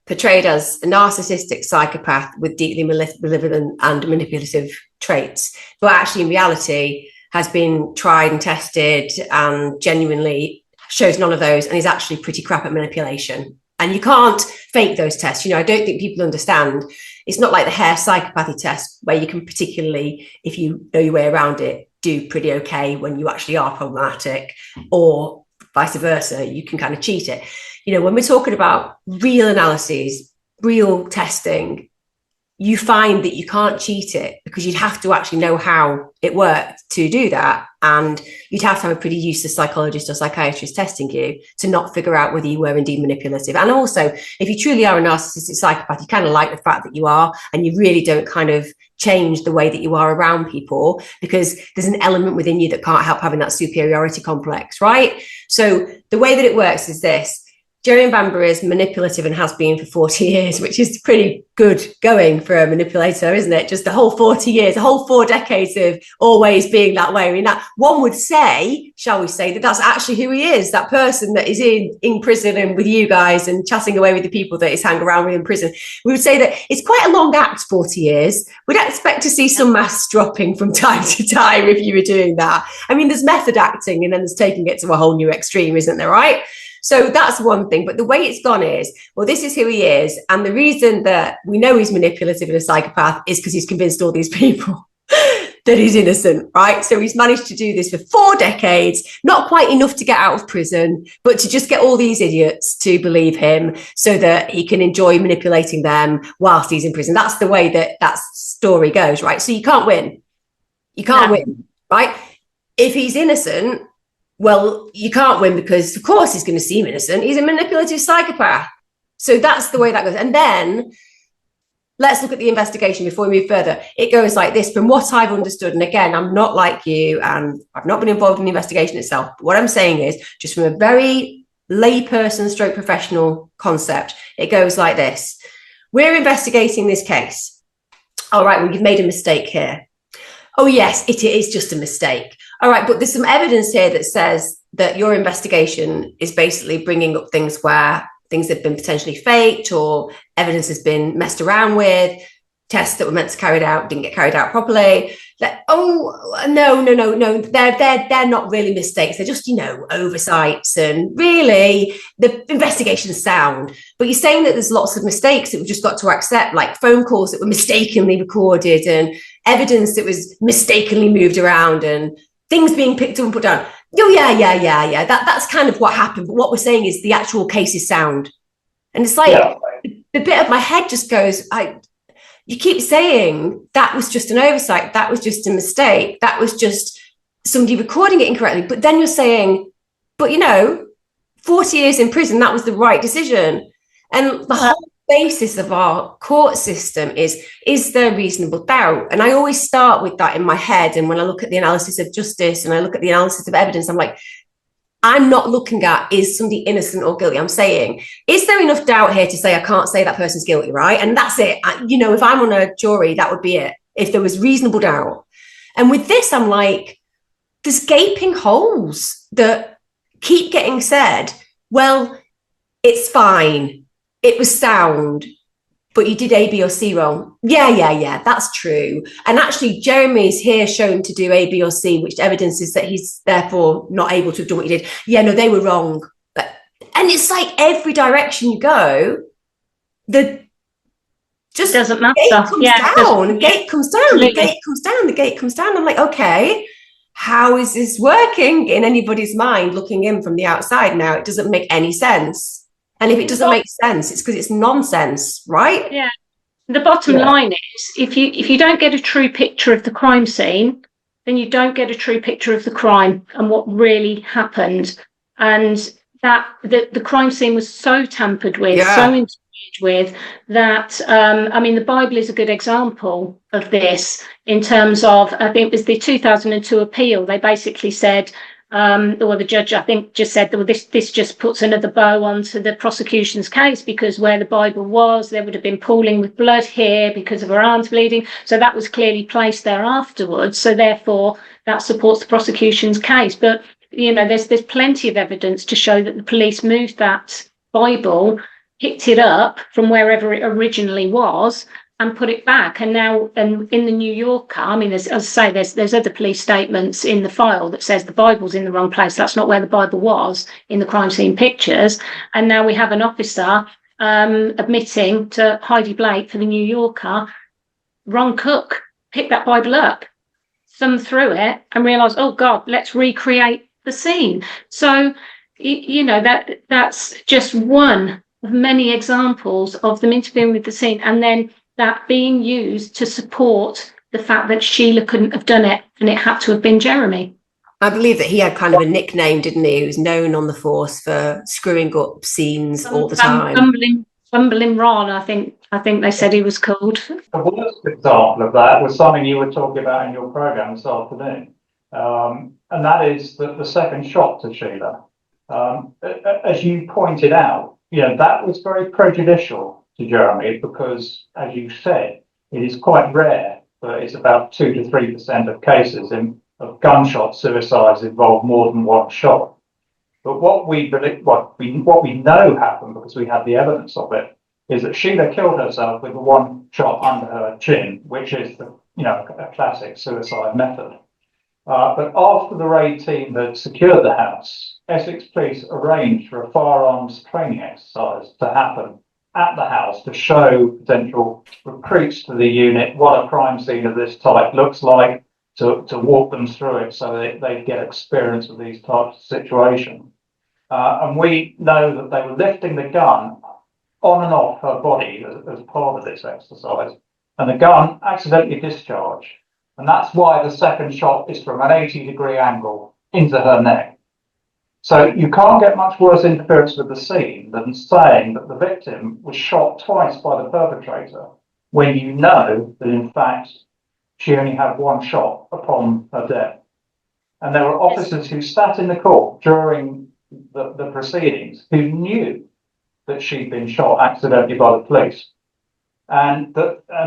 portrayed as a narcissistic psychopath with deeply malevolent and manipulative traits, but actually in reality has been tried and tested and genuinely shows none of those, and is actually pretty crap at manipulation. And you can't fake those tests. You know, I don't think people understand. It's not like the hair psychopathy test where you can, particularly if you know your way around it, do pretty okay when you actually are problematic, or vice versa. You can kind of cheat it. You know, when we're talking about real analyses, real testing, you find that you can't cheat it, because you'd have to actually know how it worked to do that. And you'd have to have a pretty useless psychologist or psychiatrist testing you to not figure out whether you were indeed manipulative. And also, if you truly are a narcissistic psychopath, you kind of like the fact that you are, and you really don't kind of change the way that you are around people, because there's an element within you that can't help having that superiority complex, right? So the way that it works is this. Jeremy Bamber is manipulative and has been for 40 years, which is pretty good going for a manipulator, isn't it? Just the whole 40 years, the whole 4 decades of always being that way. I mean, that one would say, shall we say, that that's actually who he is, that person that is in prison and with you guys and chatting away with the people that he's hanging around with in prison. We would say that it's quite a long act, 40 years. We'd expect to see some masks dropping from time to time if you were doing that. I mean, there's method acting, and then there's taking it to a whole new extreme, isn't there, right? So that's one thing. But the way it's gone is, well, this is who he is. And the reason that we know he's manipulative and a psychopath is because he's convinced all these people that he's innocent, right? So he's managed to do this for 4 decades, not quite enough to get out of prison, but to just get all these idiots to believe him so that he can enjoy manipulating them whilst he's in prison. That's the way that story goes, right? So you can't win. You can't win, right? If he's innocent, well, you can't win, because of course he's going to seem innocent. He's a manipulative psychopath. So that's the way that goes. And then let's look at the investigation before we move further. It goes like this, from what I've understood. And again, I'm not like you, and I've not been involved in the investigation itself. But what I'm saying is, just from a very layperson stroke professional concept, it goes like this. We're investigating this case. All right, well, you've made a mistake here. Oh, yes, it is just a mistake. All right, but there's some evidence here that says that your investigation is basically bringing up things where things have been potentially faked, or evidence has been messed around with, tests that were meant to carried out didn't get carried out properly. No, they're not really mistakes. They're just, oversights, and really the investigation's sound. But you're saying that there's lots of mistakes that we've just got to accept, like phone calls that were mistakenly recorded, and evidence that was mistakenly moved around, and things being picked up and put down. Oh, yeah. That's kind of what happened. But what we're saying is the actual case is sound. And it's like, the bit of my head just goes, you keep saying that was just an oversight. That was just a mistake. That was just somebody recording it incorrectly. But then you're saying, but 40 years in prison, that was the right decision. And the whole basis of our court system is there reasonable doubt? And I always start with that in my head. And when I look at the analysis of justice and I look at the analysis of evidence, I'm like, I'm not looking at, is somebody innocent or guilty? I'm saying, is there enough doubt here to say I can't say that person's guilty, right? And that's it. If I'm on a jury, that would be it, if there was reasonable doubt. And with this, I'm like, there's gaping holes that keep getting said. Well, it's fine. It was sound, but you did A, B, or C wrong. Yeah, that's true. And actually, Jeremy's here shown to do A, B, or C, which evidences that he's therefore not able to have done what he did. Yeah, no, they were wrong. And it's like every direction you go, the just doesn't matter. Gate comes down. The gate comes down. The gate comes down. The gate comes down. I'm like, okay, how is this working in anybody's mind looking in from the outside now? It doesn't make any sense. And if it doesn't make sense, it's because it's nonsense, right? Yeah. The bottom line is, if you don't get a true picture of the crime scene, then you don't get a true picture of the crime and what really happened. And that the crime scene was so tampered with, so interfered with, that I mean, the Bible is a good example of this in terms of, I think it was the 2002 appeal. They basically said, or the judge, I think, just said, well, this just puts another bow onto the prosecution's case, because where the Bible was, there would have been pooling with blood here because of her arms bleeding. So that was clearly placed there afterwards. So therefore, that supports the prosecution's case. But there's plenty of evidence to show that the police moved that Bible, picked it up from wherever it originally was, and put it back. And now, in the New Yorker, I mean, as I say, there's other police statements in the file that says the Bible's in the wrong place. That's not where the Bible was in the crime scene pictures. And now we have an officer admitting to Heidi Blake for the New Yorker, wrong cook, picked that Bible up, thumbed through it, and realised, oh God, let's recreate the scene. So that's just one of many examples of them interfering with the scene, and then that being used to support the fact that Sheila couldn't have done it and it had to have been Jeremy. I believe that he had kind of a nickname, didn't he? He was known on the force for screwing up scenes all the time. Bumbling Ron, I think they said he was called. The worst example of that was something you were talking about in your programme this afternoon. And that is the second shot to Sheila. As you pointed out, that was very prejudicial to Jeremy, because, as you said, it is quite rare, but it's about 2 to 3% of cases of gunshot suicides involve more than one shot. But what we know happened, because we have the evidence of it, is that Sheila killed herself with one shot under her chin, which is a classic suicide method. But after the raid team had secured the house, Essex Police arranged for a firearms training exercise to happen at the house to show potential recruits to the unit what a crime scene of this type looks like, to walk them through it so they get experience of these types of situations. And we know that they were lifting the gun on and off her body as part of this exercise, and the gun accidentally discharged. And that's why the second shot is from an 80-degree angle into her neck. So you can't get much worse interference with the scene than saying that the victim was shot twice by the perpetrator, when you know that in fact she only had one shot upon her death. And there were officers who sat in the court during the proceedings who knew that she'd been shot accidentally by the police. And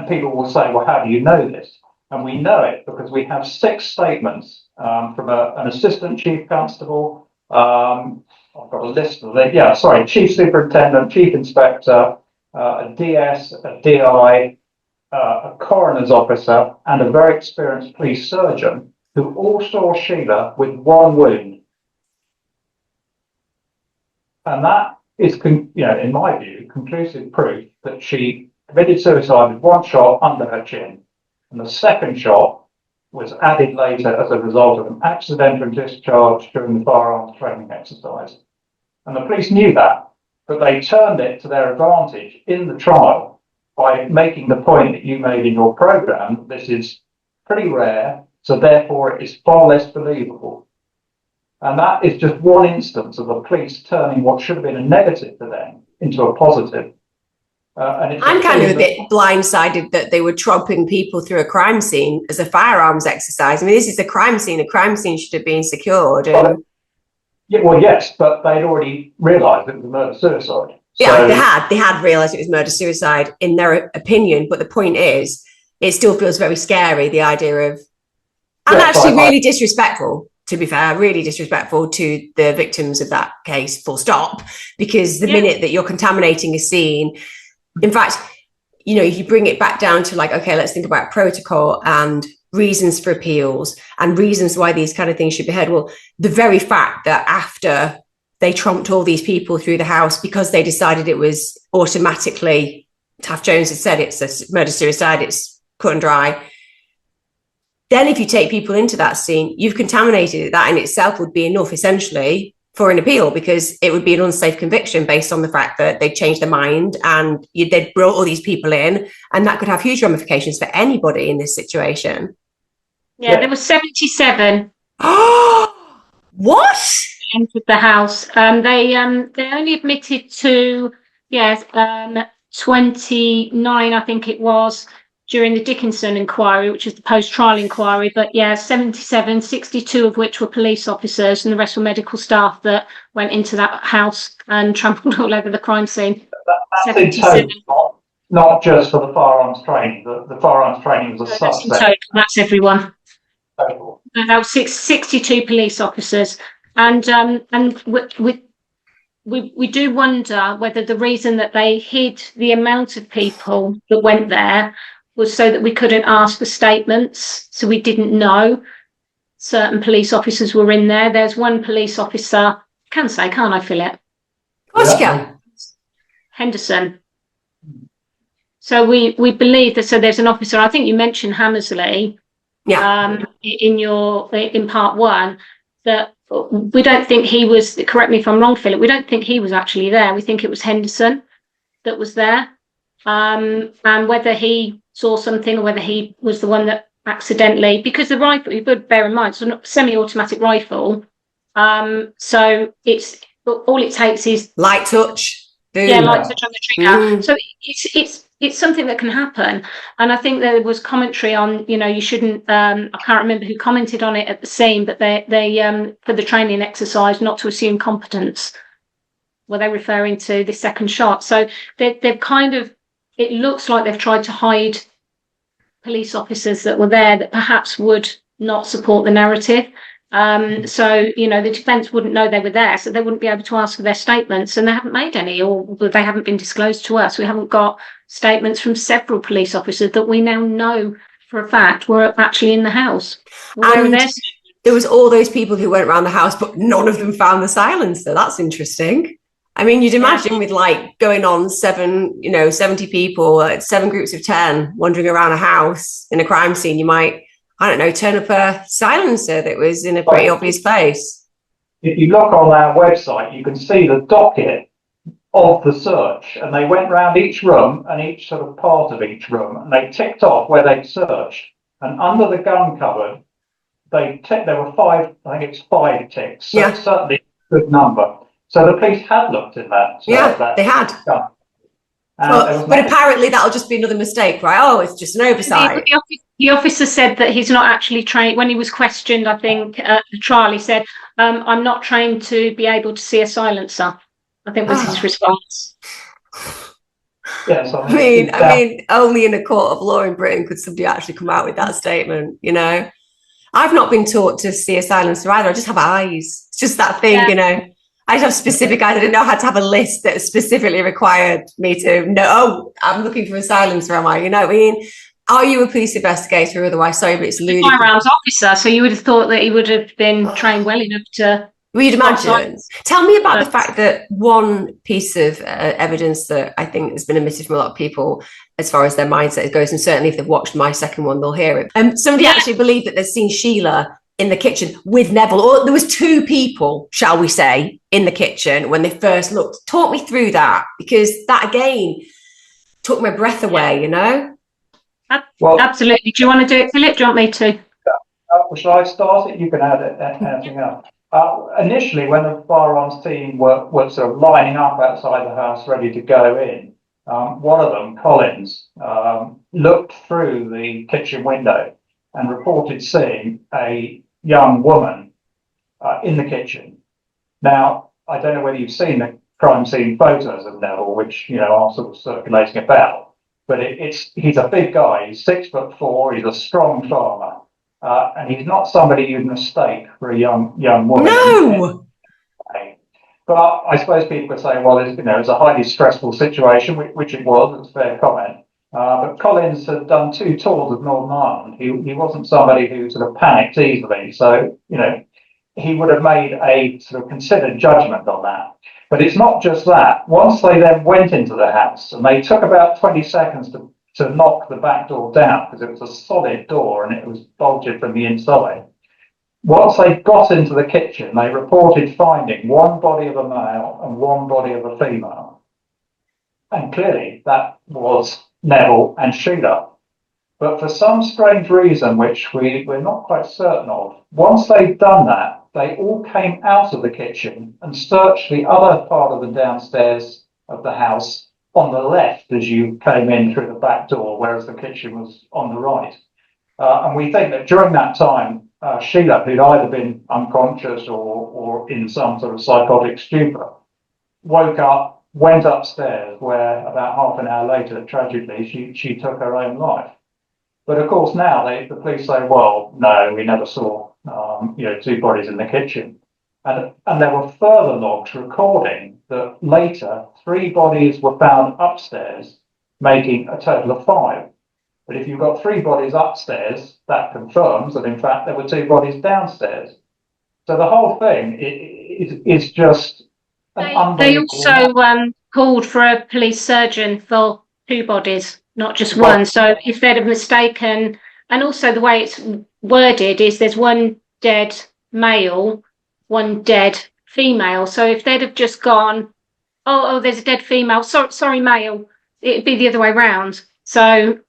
people will say, well, how do you know this? And we know it because we have 6 statements from an assistant chief constable. I've got a list of it. Chief superintendent, chief inspector, a DS, a DI, a coroner's officer, and a very experienced police surgeon, who all saw Sheila with one wound. And that is, in my view, conclusive proof that she committed suicide with one shot under her chin. And the second shot was added later as a result of an accidental discharge during the firearms training exercise. And the police knew that, but they turned it to their advantage in the trial by making the point that you made in your programme. This is pretty rare, so therefore it is far less believable. And that is just one instance of the police turning what should have been a negative for them into a positive. I'm kind of a bit blindsided that they were tromping people through a crime scene as a firearms exercise. I mean, this is a crime scene. A crime scene should have been secured. Yes, but they'd already realised it was a murder-suicide. Yeah, they had realised it was murder-suicide in their opinion. But the point is, it still feels very scary, the idea of, and actually really disrespectful, to be fair, really disrespectful to the victims of that case, full stop, because the minute that you're contaminating a scene, in fact, if you bring it back down to okay, let's think about protocol and reasons for appeals and reasons why these kind of things should be heard. Well, the very fact that after they tromped all these people through the house because they decided it was automatically, Taft Jones had said it's a murder-suicide, it's cut and dry. Then if you take people into that scene, you've contaminated it. That in itself would be enough, essentially, for an appeal, because it would be an unsafe conviction based on the fact that they'd changed their mind and they'd brought all these people in, and that could have huge ramifications for anybody in this situation. Yeah, there were 77 What? entered the house. They only admitted to 29, I think it was, during the Dickinson inquiry, which is the post-trial inquiry. But yeah, 77, 62 of which were police officers, and the rest were medical staff that went into that house and trampled all over the crime scene. That's in total, not just for the firearms training. The firearms training was a subset. That's everyone. Total. That was 62 police officers, and we do wonder whether the reason that they hid the amount of people that went there was so that we couldn't ask for statements, so we didn't know certain police officers were in there. There's one police officer, can't I, Philip? Of course you can. Henderson. So we believe that. So there's an officer. I think you mentioned Hammersley. Yeah. In part one, that we don't think he was. Correct me if I'm wrong, Philip. We don't think he was actually there. We think it was Henderson that was there, and whether he saw something or whether he was the one that accidentally, because the rifle, you would bear in mind, it's a semi-automatic rifle. So it's all it takes is light touch. Boom. Yeah, light touch on the trigger. So it's something that can happen. And I think there was commentary on, you shouldn't. I can't remember who commented on it at the scene, but they for the training exercise not to assume competence. Were they referring to the second shot? So they've kind of. It looks like they've tried to hide police officers that were there that perhaps would not support the narrative. So, the defence wouldn't know they were there, so they wouldn't be able to ask for their statements, and they haven't made any, or they haven't been disclosed to us. We haven't got statements from several police officers that we now know for a fact were actually in the house. And there was all those people who went around the house, but none of them found the silencer. That's interesting. I mean, you'd imagine with going on 70 people, 7 groups of 10 wandering around a house in a crime scene, you might, I don't know, turn up a silencer that was in a pretty obvious place. If you look on our website, you can see the docket of the search, and they went round each room and each sort of part of each room, and they ticked off where they'd searched. And under the gun cupboard, there were 5, I think it's 5 ticks. So it's certainly a good number. So the police had looked at that. They had. But apparently that'll just be another mistake, right? Oh, it's just an oversight. The officer said that he's not actually trained. When he was questioned, I think, at the trial, he said, I'm not trained to be able to see a silencer, I think was his response. Yes, I mean, only in a court of law in Britain could somebody actually come out with that statement, I've not been taught to see a silencer either. I just have eyes. It's just that thing, I just have specific eyes. I didn't know how to have a list that specifically required me to know, I'm looking for a silencer, am I? You know what I mean? Are you a police investigator or otherwise? Sorry, but it's ludicrous. Firearms officer, so you would have thought that he would have been trained well enough to... Well, you'd imagine. Tell me about the fact that one piece of evidence that I think has been omitted from a lot of people as far as their mindset goes, and certainly if they've watched my second one, they'll hear it. Somebody actually believed that they'd seen Sheila in the kitchen with Neville, or there was 2 people, shall we say, in the kitchen when they first looked. Talk me through that, because that again took my breath away, Well, absolutely. Do you want to do it, Philip? Do you want me to? Shall I start it? You can add anything else. Initially, when the firearms team were sort of lining up outside the house ready to go in, one of them, Collins, looked through the kitchen window and reported seeing a young woman in the kitchen. Now, I don't know whether you've seen the crime scene photos of Neville, which are sort of circulating about, but he's a big guy. He's 6'4". He's a strong farmer, and he's not somebody you'd mistake for a young woman. No. But I suppose people could say, well, it's a highly stressful situation, which it was. It's a fair comment. But Collins had done 2 tours of Northern Ireland. He wasn't somebody who sort of panicked easily. So, he would have made a sort of considered judgment on that. But it's not just that. Once they then went into the house, and they took about 20 seconds to knock the back door down, because it was a solid door and it was bolted from the inside. Once they got into the kitchen, they reported finding 1 body of a male and 1 body of a female. And clearly that was Neville and Sheila. But for some strange reason, which we're not quite certain of, once they'd done that, they all came out of the kitchen and searched the other part of the downstairs of the house on the left as you came in through the back door, whereas the kitchen was on the right. And we think that during that time, Sheila, who'd either been unconscious or in some sort of psychotic stupor, woke up, went upstairs, where about half an hour later, tragically, she took her own life. But of course, now the police say, well, no, we never saw, two bodies in the kitchen. And there were further logs recording that later 3 bodies were found upstairs, making a total of 5. But if you've got 3 bodies upstairs, that confirms that in fact there were 2 bodies downstairs. So the whole thing is just an unbelievable. They also called for a police surgeon for 2 bodies, not just one. So if they'd have mistaken, and also the way it's worded is there's 1 dead male, 1 dead female. So if they'd have just gone, oh, there's a dead female, sorry, male, it'd be the other way around. So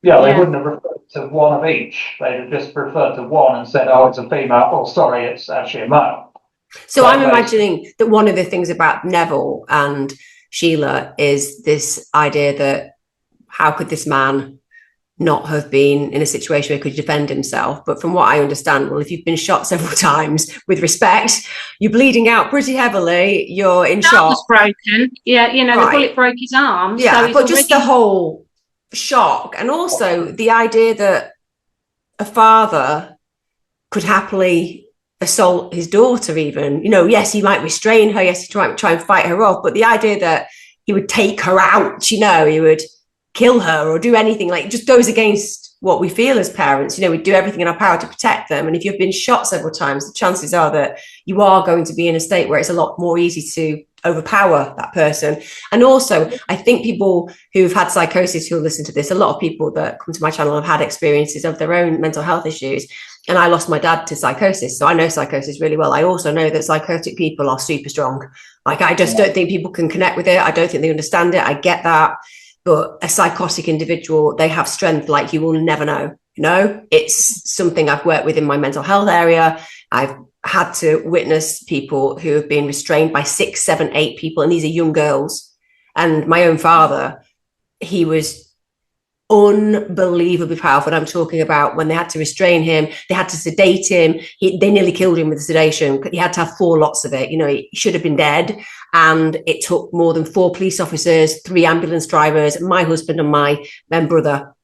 yeah, they wouldn't have referred to one of each. They'd have just referred to one and said, oh, it's a female. Oh, sorry, it's actually a male. So I'm imagining that one of the things about Neville and Sheila is this idea that how could this man not have been in a situation where he could defend himself? But from what I understand, well, if you've been shot several times, with respect, you're bleeding out pretty heavily, you're in shock. Was broken. Yeah, the bullet broke his arm. Yeah, so but just the whole shock, and also the idea that a father could happily assault his daughter even, yes, he might restrain her, yes, he might try and fight her off, but the idea that he would take her out, he would kill her or do anything, like, just goes against what we feel as parents. We do everything in our power to protect them, and if you've been shot several times, the chances are that you are going to be in a state where it's a lot more easy to overpower that person. And also, I think people who've had psychosis who listen to this, a lot of people that come to my channel have had experiences of their own mental health issues. And I lost my dad to psychosis, so I know psychosis really well. I also know that psychotic people are super strong. Like, I just don't think people can connect with it. I don't think they understand it. I get that. But a psychotic individual, they have strength like you will never know. It's something I've worked with in my mental health area. I've had to witness people who have been restrained by 6, 7, 8 people, and these are young girls. And my own father, he was unbelievably powerful. And I'm talking about when they had to restrain him, they had to sedate him. They nearly killed him with the sedation. He had to have 4 lots of it. He should have been dead. And it took more than 4 police officers, 3 ambulance drivers, my husband and my then brother,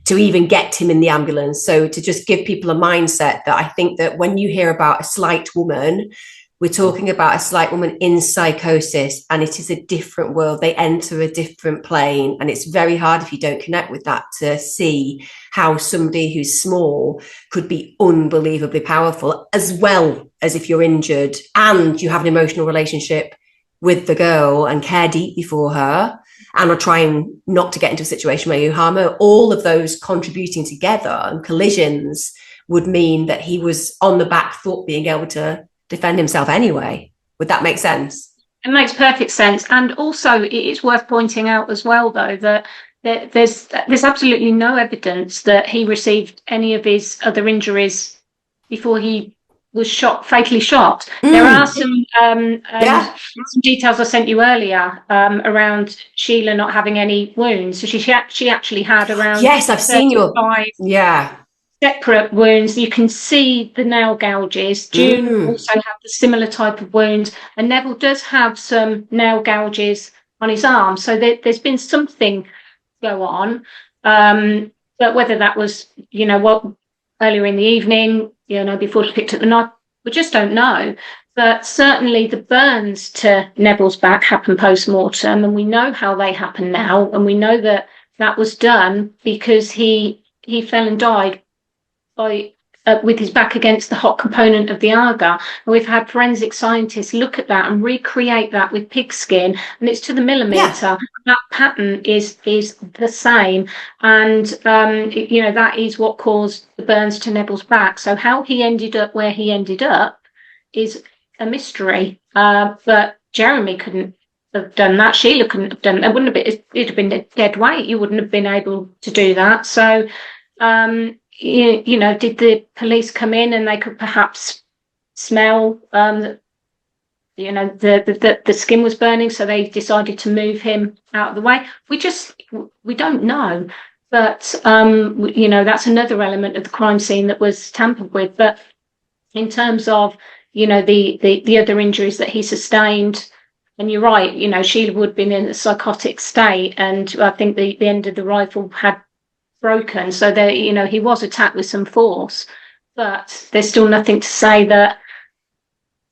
to even get him in the ambulance. So to just give people a mindset that I think that when you hear about a slight woman, we're talking about a slight woman in psychosis, and it is a different world. They enter a different plane, and it's very hard if you don't connect with that to see how somebody who's small could be unbelievably powerful, as well as if you're injured and you have an emotional relationship with the girl and care deeply for her and are trying not to get into a situation where you harm her. All of those contributing together and collisions would mean that he was on the back foot, being able to defend himself anyway. Would that make sense? It makes perfect sense. And also it's worth pointing out as well, though, that there's absolutely no evidence that he received any of his other injuries before he was fatally shot. There are some details I sent you earlier around Sheila not having any wounds. So she actually had around I've seen your separate wounds. You can see the nail gouges. June also had the similar type of wound, and Neville does have some nail gouges on his arm. So there's been something go on, but whether that was earlier in the evening, before she picked up the knife, we just don't know. But certainly the burns to Neville's back happened post-mortem, and we know how they happen now, and we know that was done because he fell and died with his back against the hot component of the Aga. And we've had forensic scientists look at that and recreate that with pig skin, and it's to the millimetre. Yeah. That pattern is the same, and that is what caused the burns to Neville's back. So how he ended up where he ended up is a mystery, but Jeremy couldn't have done that. Sheila couldn't have done that. Wouldn't have been, it'd have been a dead weight. You wouldn't have been able to do that. So, you know, did the police come in and they could perhaps smell you know, the skin was burning, so they decided to move him out of the way. We don't know, but you know, that's another element of the crime scene that was tampered with. But in terms of, you know, the other injuries that he sustained, and you're right, you know, Sheila would have been in a psychotic state, and I think the end of the rifle had broken, so that, you know, he was attacked with some force, but there's still nothing to say that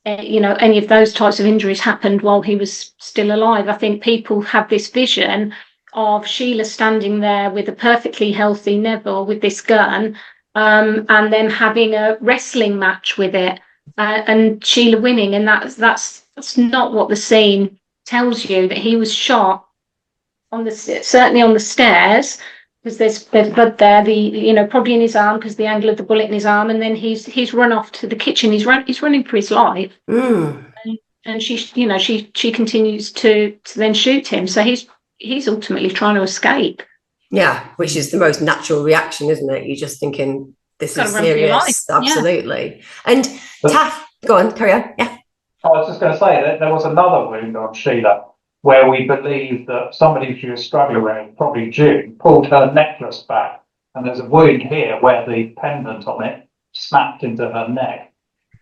you know, any of those types of injuries happened while he was still alive. I think people have this vision of Sheila standing there with a perfectly healthy Neville with this gun, and then having a wrestling match with it, and Sheila winning, and that's not what the scene tells you. That he was shot certainly on the stairs, because there's blood there, you know, probably in his arm because the angle of the bullet in his arm, and then he's run off to the kitchen. He's running for his life, and she, you know, she continues to then shoot him. So he's ultimately trying to escape. Yeah, which is the most natural reaction, isn't it? You're just thinking, this is serious. Absolutely. Yeah. And Taff, go on, carry on. Yeah. I was just going to say that there was another wound on Sheila where we believe that somebody she was struggling with, probably June, pulled her necklace back. And there's a wound here where the pendant on it snapped into her neck.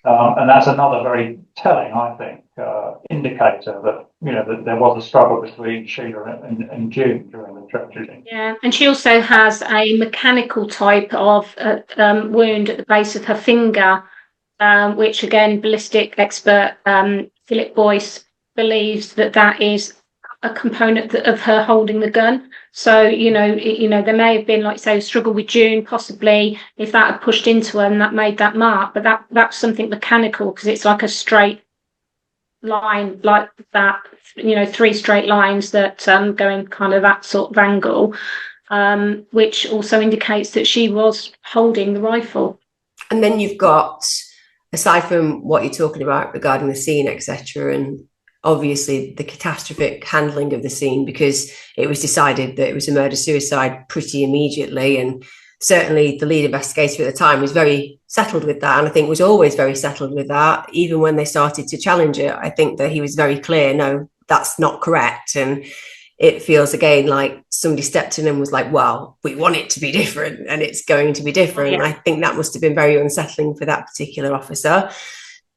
And that's another very telling, I think, indicator that, you know, that there was a struggle between Sheila and June during the tragedy. Yeah, and she also has a mechanical type of wound at the base of her finger, which, again, ballistic expert Philip Boyce believes that is a component of her holding the gun. So, you know, there may have been, like, say, a struggle with June, possibly, if that had pushed into her and that made that mark, but that's something mechanical, because it's like a straight line like that, you know, 3 straight lines that go in kind of that sort of angle, which also indicates that she was holding the rifle. And then you've got, aside from what you're talking about regarding the scene, etc., and obviously the catastrophic handling of the scene, because it was decided that it was a murder-suicide pretty immediately, and certainly the lead investigator at the time was very settled with that, and I think was always very settled with that, even when they started to challenge it. I think that he was very clear, no, that's not correct. And it feels again like somebody stepped in and was like, well, we want it to be different, and it's going to be different. Yeah. I think that must have been very unsettling for that particular officer.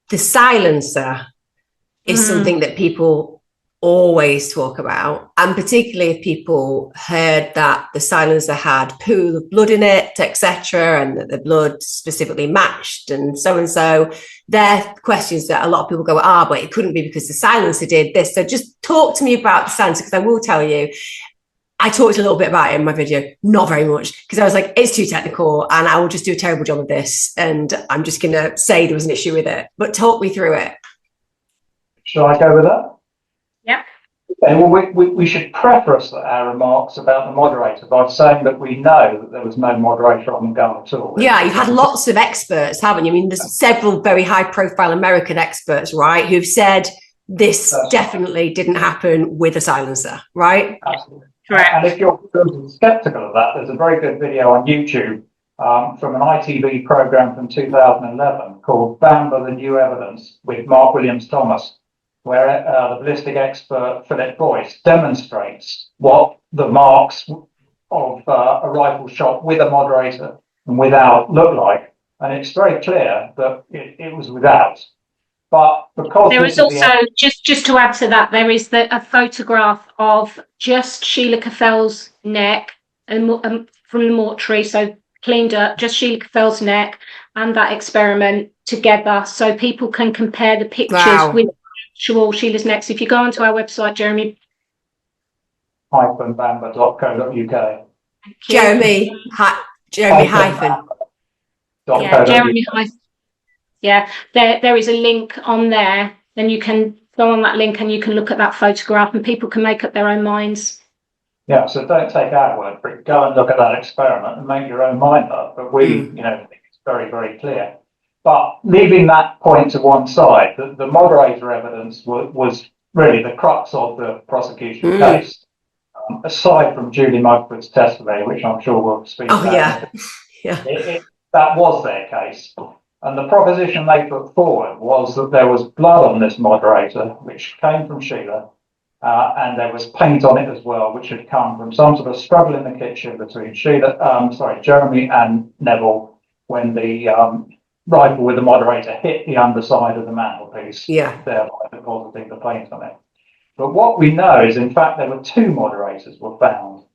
The silencer is something that people always talk about, and particularly if people heard that the silencer had pool of blood in it, etc., and that the blood specifically matched and so, they're questions that a lot of people go, but it couldn't be because the silencer did this. So just talk to me about the silencer, because I will tell you, I talked a little bit about it in my video, not very much, because I was like, it's too technical and I will just do a terrible job of this, and I'm just going to say there was an issue with it. But talk me through it. Shall I go with that? Yeah. Okay, well, we should preface our remarks about the moderator by saying that we know that there was no moderator on the gun at all. Yeah, you've had lots of experts, haven't you? I mean, there's several very high-profile American experts, right, who've said this definitely didn't happen with a silencer, right? Absolutely. Correct. And if you're skeptical of that, there's a very good video on YouTube from an ITV program from 2011 called Bamber, the New Evidence, with Mark Williams-Thomas, where the ballistic expert Philip Boyce demonstrates what the marks of a rifle shot with a moderator and without look like. And it's very clear that it was without. But because there is also, just to add to that, there is a photograph of just Sheila Caffell's neck and from the mortuary, so cleaned up, just Sheila Caffell's neck and that experiment together, so people can compare the pictures with actual Sheila's neck. So if you go onto our website, Jeremy Bamber.co.uk. Jeremy hyphen. Yeah, Jeremy hyphen. Yeah, there is a link on there. Then you can go on that link and you can look at that photograph, and people can make up their own minds. Yeah, so don't take our word for it. Go and look at that experiment and make your own mind up. But we, think it's very, very clear. But leaving that point to one side, the moderator evidence was really the crux of the prosecution case. Aside from Julie Mugford's testimony, which I'm sure we'll speak about, that was their case. And the proposition they put forward was that there was blood on this moderator, which came from Sheila, and there was paint on it as well, which had come from some sort of struggle in the kitchen between Jeremy and Neville when the rifle with the moderator hit the underside of the mantelpiece, thereby depositing the paint on it. But what we know is, in fact, there were two moderators were found.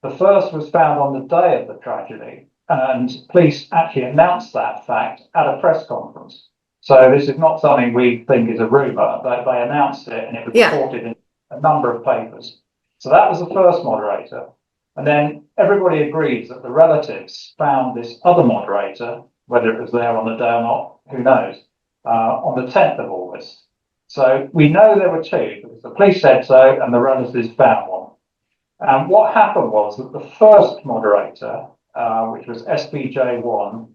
The first was found on the day of the tragedy, and police actually announced that fact at a press conference. So this is not something we think is a rumour. They announced it, and it was reported in a number of papers. So that was the first moderator. And then everybody agrees that the relatives found this other moderator, whether it was there on the day or not, who knows, on the 10th of August. So we know there were two, because the police said so, and the relatives found one. And what happened was that the first moderator, which was SBJ1,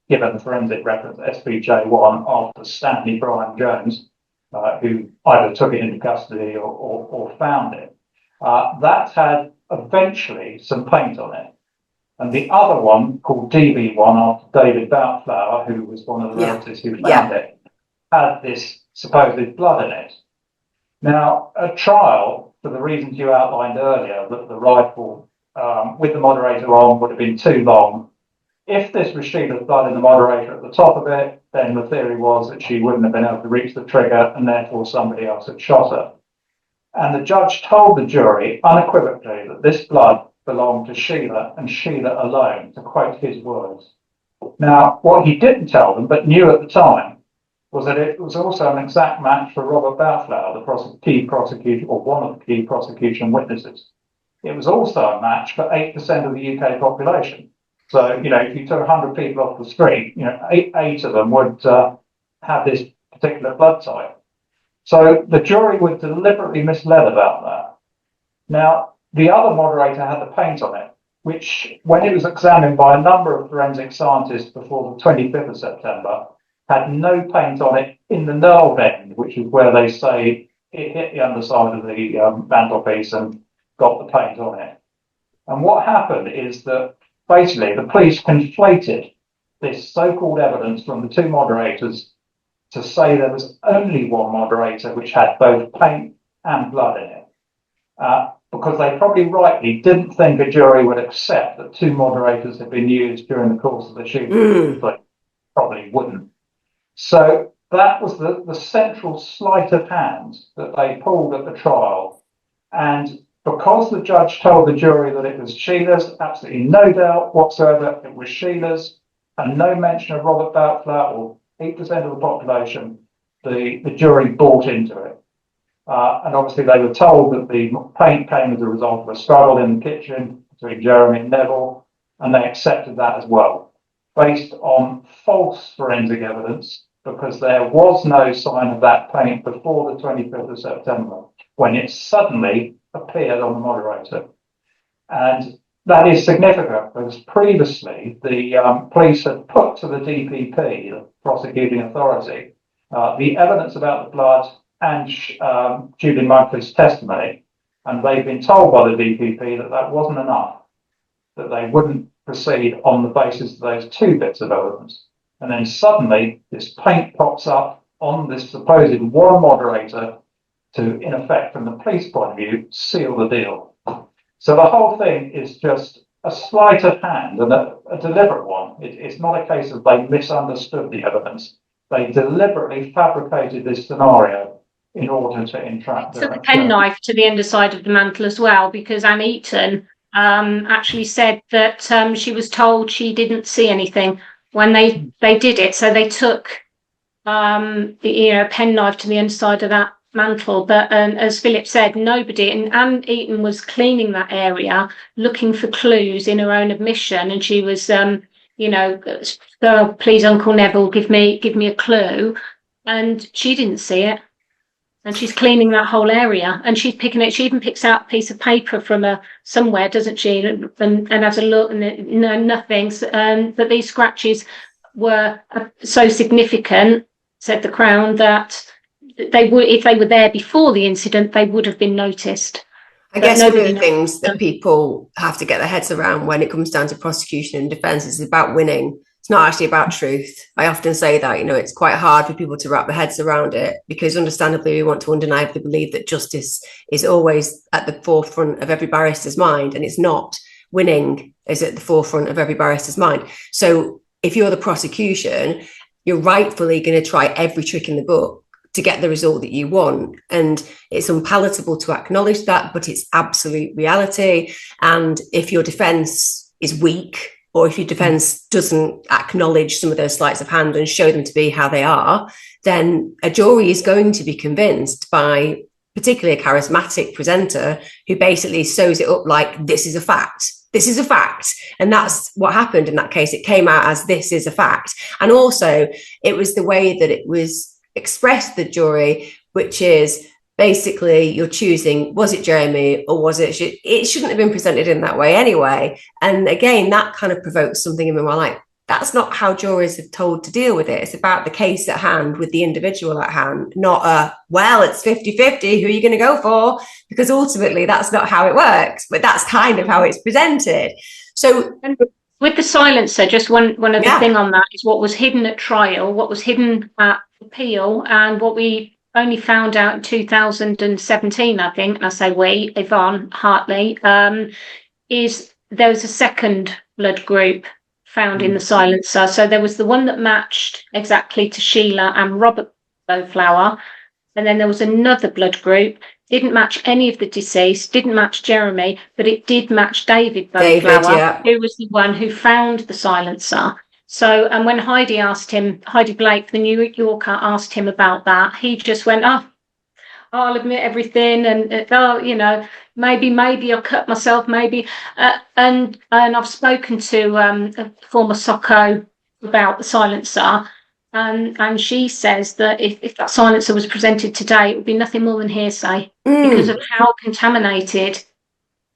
given forensic reference SBJ1 after Stanley Brian Jones, who either took it into custody or found it, that had eventually some paint on it. And the other one, called DB1 after David Boutflower, who was one of the relatives who found it, had this supposed blood in it. Now, at trial, for the reasons you outlined earlier, that the rifle with the moderator on would have been too long. If this was Sheila's blood in the moderator at the top of it, then the theory was that she wouldn't have been able to reach the trigger and therefore somebody else had shot her. And the judge told the jury unequivocally that this blood belonged to Sheila and Sheila alone, to quote his words. Now, what he didn't tell them, but knew at the time, was that it was also an exact match for Robert Boutflower, the key prosecution, or one of the key prosecution witnesses. It was also a match for 8% of the UK population. So, if you took 100 people off the street, eight of them would have this particular blood type. So the jury were deliberately misled about that. Now, the other moderator had the paint on it, which, when it was examined by a number of forensic scientists before the 25th of September, had no paint on it in the nerve end, which is where they say it hit the underside of the mantelpiece and got the paint on it. And what happened is that basically the police conflated this so-called evidence from the two moderators to say there was only one moderator which had both paint and blood in it. Because they probably rightly didn't think a jury would accept that two moderators had been used during the course of the shooting. They probably wouldn't. So that was the central sleight of hand that they pulled at the trial. And because the judge told the jury that it was Sheila's, absolutely no doubt whatsoever it was Sheila's, and no mention of Robert Boutflower or 8% of the population, the jury bought into it. And obviously they were told that the paint came as a result of a struggle in the kitchen between Jeremy and Neville, and they accepted that as well, based on false forensic evidence, because there was no sign of that paint before the 25th of September, when it suddenly appeared on the moderator. And that is significant, because previously the police had put to the DPP, the prosecuting authority, the evidence about the blood and Julie Mugford's testimony, and they've been told by the DPP that that wasn't enough, that they wouldn't proceed on the basis of those two bits of evidence. And then suddenly this paint pops up on this supposed one moderator to, in effect, from the police point of view, seal the deal. So the whole thing is just a sleight of hand and a deliberate one. It's not a case of they misunderstood the evidence. They deliberately fabricated this scenario in order to entrap took a penknife to the underside of the mantle as well, because Anne Eaton actually said that she was told she didn't see anything when they did it. So they took penknife to the underside of that mantle. But as Philip said, nobody, and Anne Eaton was cleaning that area, looking for clues in her own admission, and she was please, Uncle Neville, give me a clue, and she didn't see it. And she's cleaning that whole area, and she's picking it. She even picks out a piece of paper from somewhere, doesn't she? And has a look, and nothing. But these scratches were so significant, said the Crown, that they would, if they were there before the incident, they would have been noticed. I guess one of the things that people have to get their heads around when it comes down to prosecution and defence is about winning. It's not actually about truth. I often say that, it's quite hard for people to wrap their heads around it, because understandably we want to undeniably believe that justice is always at the forefront of every barrister's mind, and it's not. Winning is at the forefront of every barrister's mind. So if you're the prosecution, you're rightfully going to try every trick in the book to get the result that you want. And it's unpalatable to acknowledge that, but it's absolute reality. And if your defence is weak, or if your defence doesn't acknowledge some of those sleights of hand and show them to be how they are, then a jury is going to be convinced by particularly a charismatic presenter who basically sews it up like, this is a fact. This is a fact. And that's what happened in that case. It came out as, this is a fact. And also it was the way that it was expressed to the jury, which is basically you're choosing, was it Jeremy or was it shouldn't have been presented in that way anyway. And again, that kind of provokes something in me. Like, that's not how juries are told to deal with it. It's about the case at hand with the individual at hand, not well, it's 50-50, who are you going to go for? Because ultimately that's not how it works, but that's kind of how it's presented. So with the silencer, just one other thing on that is what was hidden at trial, what was hidden at appeal, and what we only found out in 2017, I think, and I say we, Yvonne Hartley, is there was a second blood group found in the silencer. So there was the one that matched exactly to Sheila and Robert Bowflower, and then there was another blood group, didn't match any of the deceased, didn't match Jeremy, but it did match David Bowflower, who was the one who found the silencer. So, and when Heidi Blake, the New Yorker, asked him about that, he just went, I'll admit everything, and maybe I'll cut myself, maybe. And I've spoken to a former SOCO about the silencer, and she says that if that silencer was presented today, it would be nothing more than hearsay because of how contaminated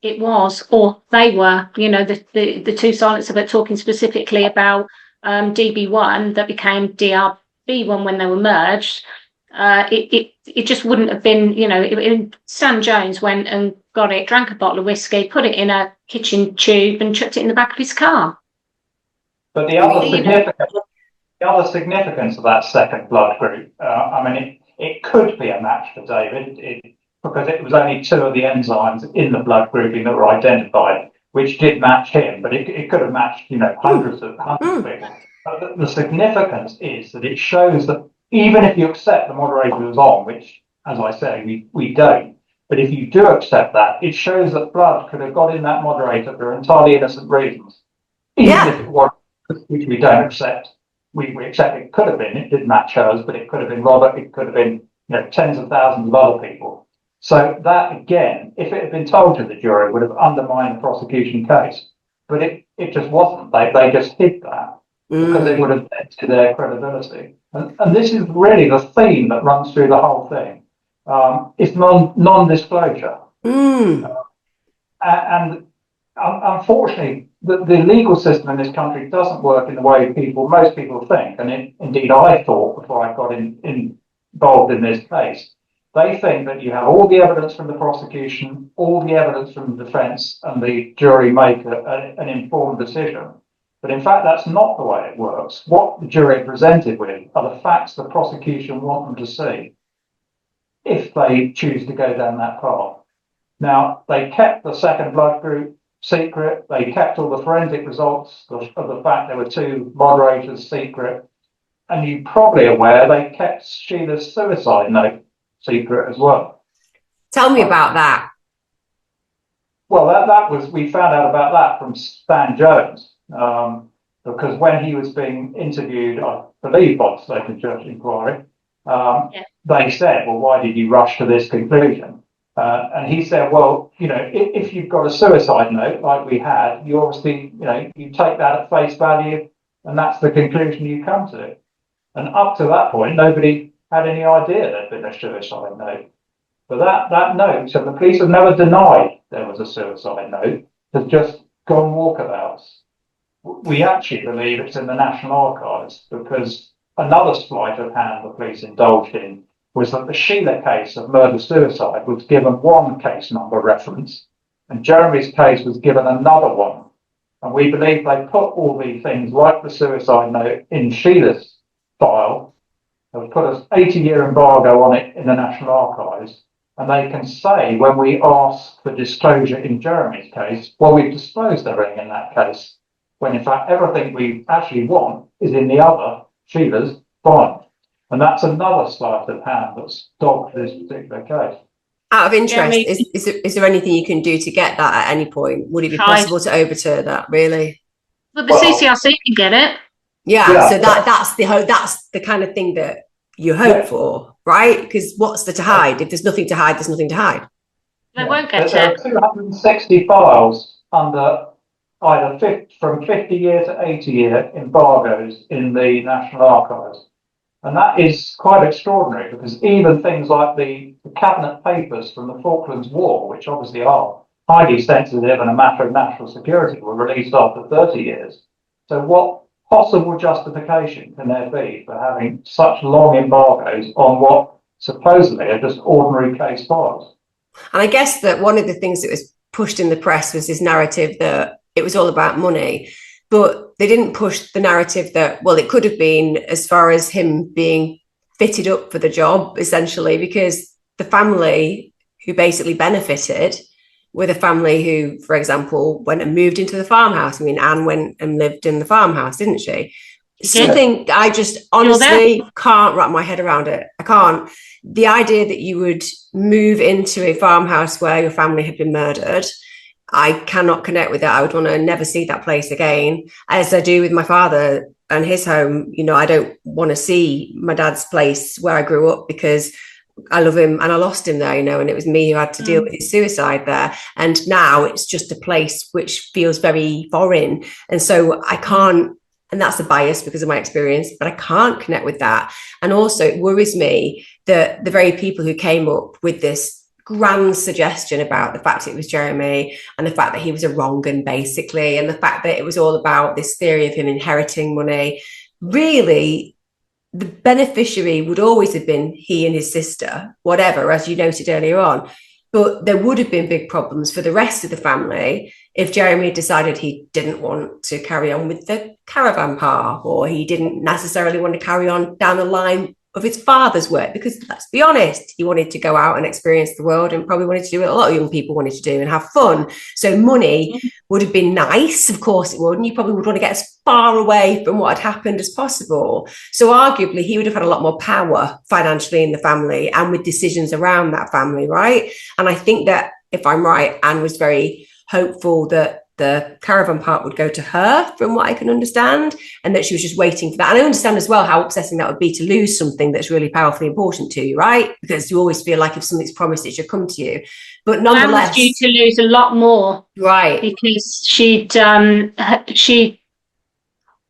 it was, or they were. The two silencers, but talking specifically about DB1 that became DRB1 when they were merged. It just wouldn't have been, Stan Jones went and got it, drank a bottle of whiskey, put it in a kitchen tube and chucked it in the back of his car. But the other significance of that second blood group, it could be a match for David, because it was only two of the enzymes in the blood grouping that were identified, which did match him, but it could have matched, hundreds of people. But the significance is that it shows that even if you accept the moderator was on, which, as I say, we don't, but if you do accept that, it shows that blood could have got in that moderator for entirely innocent reasons. Even if it was, which we don't accept. We accept it could have been, it did match hers, but it could have been Robert, it could have been tens of thousands of other people. So that, again, if it had been told to the jury, would have undermined the prosecution case. But it just wasn't. They just hid that because it would have led to their credibility. And this is really the theme that runs through the whole thing. It's non-disclosure. And unfortunately, the legal system in this country doesn't work in the way most people think. And indeed, I thought before I got involved in this case, they think that you have all the evidence from the prosecution, all the evidence from the defence, and the jury make an informed decision. But in fact, that's not the way it works. What the jury are presented with are the facts the prosecution want them to see, if they choose to go down that path. Now, they kept the second blood group secret. They kept all the forensic results of the fact there were two moderators secret. And you're probably aware they kept Sheila's suicide note secret as well. Tell me about that. Well, we found out about that from Stan Jones. Because when he was being interviewed, I believe, by the State and Church Inquiry, they said, well, why did you rush to this conclusion? And he said, well, if you've got a suicide note like we had, you obviously, you take that at face value, and that's the conclusion you come to. And up to that point, nobody had any idea there'd been a suicide note. But that note, so the police have never denied there was a suicide note, has just gone walkabouts. We actually believe it's in the National Archives because another sleight of hand the police indulged in was that the Sheila case of murder-suicide was given one case number reference, and Jeremy's case was given another one. And we believe they put all these things, like the suicide note, in Sheila's file. They've put an 80-year embargo on it in the National Archives, and they can say, when we ask for disclosure in Jeremy's case, well, we've disclosed everything in that case, when in fact everything we actually want is in the other, Sheila's, file. And that's another sleight of hand that's dogged this particular case. Out of interest, is there anything you can do to get that at any point? Would it be possible to overturn that, really? Well, the CCRC can get it. Yeah, so that's the kind of thing that you hope for, right? Because what's there to hide? If there's nothing to hide, there's nothing to hide. They won't get it. There are 260 files under either from 50 year to 80 year embargoes in the National Archives. And that is quite extraordinary, because even things like the cabinet papers from the Falklands War, which obviously are highly sensitive and a matter of national security, were released after 30 years. So what possible justification can there be for having such long embargoes on what supposedly are just ordinary case files? And I guess that one of the things that was pushed in the press was this narrative that it was all about money. But they didn't push the narrative that, well, it could have been as far as him being fitted up for the job, essentially, because the family who basically benefited were the family who, for example, went and moved into the farmhouse. I mean, Anne went and lived in the farmhouse, didn't she? Something I just honestly can't wrap my head around it. I can't. The idea that you would move into a farmhouse where your family had been murdered, I cannot connect with that. I would want to never see that place again, as I do with my father and his home. You know, I don't want to see my dad's place where I grew up, because I love him and I lost him there, you know, and it was me who had to deal with his suicide there. And now it's just a place which feels very foreign. And so I can't, and that's a bias because of my experience, but I can't connect with that. And also it worries me that the very people who came up with this grand suggestion about the fact it was Jeremy, and the fact that he was a wrong un, basically, and the fact that it was all about this theory of him inheriting money, really the beneficiary would always have been he and his sister, whatever, as you noted earlier on. But there would have been big problems for the rest of the family if Jeremy decided he didn't want to carry on with the caravan park, or he didn't necessarily want to carry on down the line of his father's work, because let's be honest, he wanted to go out and experience the world, and probably wanted to do what a lot of young people wanted to do and have fun. So money would have been nice, of course it would, and you probably would want to get as far away from what had happened as possible. So arguably he would have had a lot more power financially in the family and with decisions around that family, right? And I think that, if I'm right, Anne was very hopeful that the caravan park would go to her, from what I can understand, and that she was just waiting for that. And I understand as well how upsetting that would be to lose something that's really powerfully important to you, right? Because you always feel like if something's promised, it should come to you. But nonetheless, Anne was due to lose a lot more, right? Because she'd done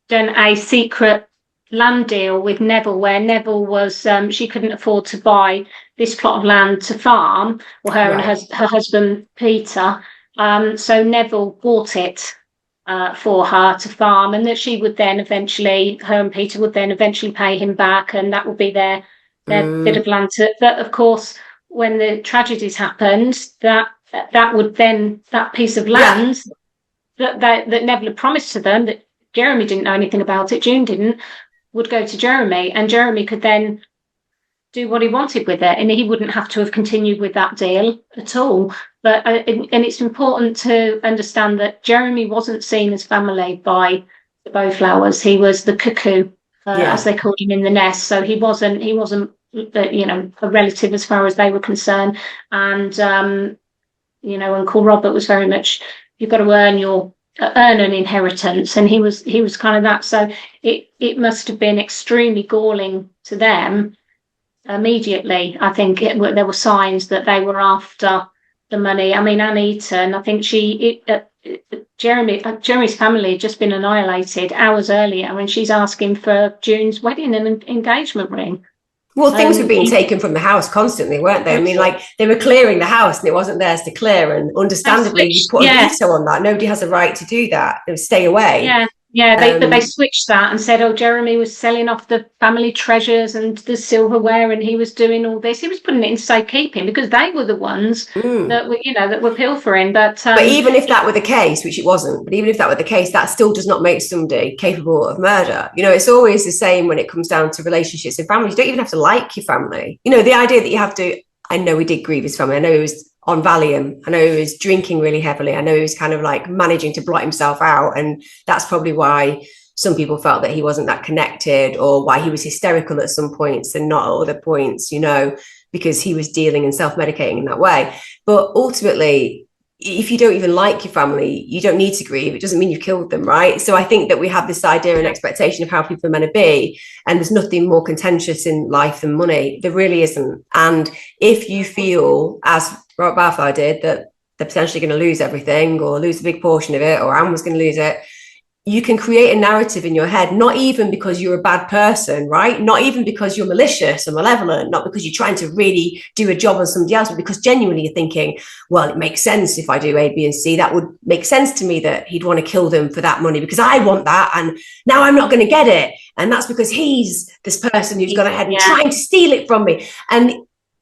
a secret land deal with Neville, where Neville was she couldn't afford to buy this plot of land to farm, or her and her husband Peter. So Neville bought it for her to farm, and that she would then eventually, her and Peter would then eventually pay him back, and that would be their bit of land. But of course, when the tragedies happened, that would then, that piece of land that Neville had promised to them, that Jeremy didn't know anything about it, June didn't, would go to Jeremy, and Jeremy could then do what he wanted with it, and he wouldn't have to have continued with that deal at all. But and it's important to understand that Jeremy wasn't seen as family by the Bowflowers. He was the cuckoo, as they called him in the nest. So he wasn't a relative as far as they were concerned. And Uncle Robert was very much, you've got to earn an inheritance, and he was kind of that. So it must have been extremely galling to them immediately. I think there were signs that they were after the money. I mean, Anne Eaton, I think Jeremy's family had just been annihilated hours earlier, when she's asking for June's wedding and engagement ring. Well, things were being taken from the house constantly, weren't they? I mean, like, they were clearing the house and it wasn't theirs to clear, and understandably you put a veto on that. Nobody has a right to do that. Stay away. Yeah. Yeah, but they switched that and said, oh, Jeremy was selling off the family treasures and the silverware, and he was doing all this. He was putting it in safekeeping because they were the ones that were, that were pilfering. But even if that were the case, which it wasn't, but even if that were the case, that still does not make somebody capable of murder. It's always the same when it comes down to relationships and families. You don't even have to like your family. The idea that you have to. I know he did grieve his family. I know he was on Valium. I know he was drinking really heavily. I know he was kind of like managing to blot himself out. And that's probably why some people felt that he wasn't that connected, or why he was hysterical at some points and not at other points, because he was dealing and self-medicating in that way. But ultimately, if you don't even like your family, you don't need to grieve. It doesn't mean you've killed them, right? So I think that we have this idea and expectation of how people are meant to be, and there's nothing more contentious in life than money. There really isn't. And if you feel, as Robert Balfour did, that they're potentially going to lose everything or lose a big portion of it, or Anne was going to lose it, you can create a narrative in your head, not even because you're a bad person, right? Not even because you're malicious or malevolent, not because you're trying to really do a job on somebody else, but because genuinely you're thinking, well, it makes sense if I do A, B, and C. That would make sense to me that he'd want to kill them for that money because I want that, and now I'm not going to get it. And that's because he's this person who's gone ahead and trying to steal it from me. And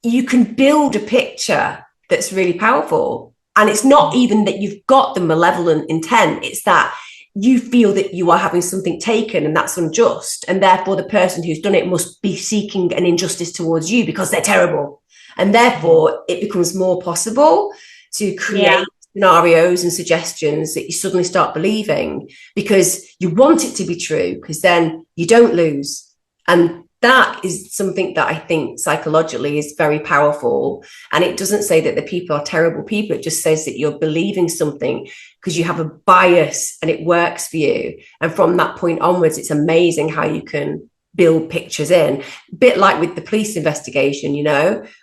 you can build a picture that's really powerful. And it's not even that you've got the malevolent intent, it's that you feel that you are having something taken and that's unjust, and therefore the person who's done it must be seeking an injustice towards you because they're terrible, and therefore it becomes more possible to create scenarios and suggestions that you suddenly start believing because you want it to be true, because then you don't lose. And that is something that I think psychologically is very powerful. And it doesn't say that the people are terrible people. It just says that you're believing something because you have a bias and it works for you. And from that point onwards, it's amazing how you can build pictures in. A bit like with the police investigation,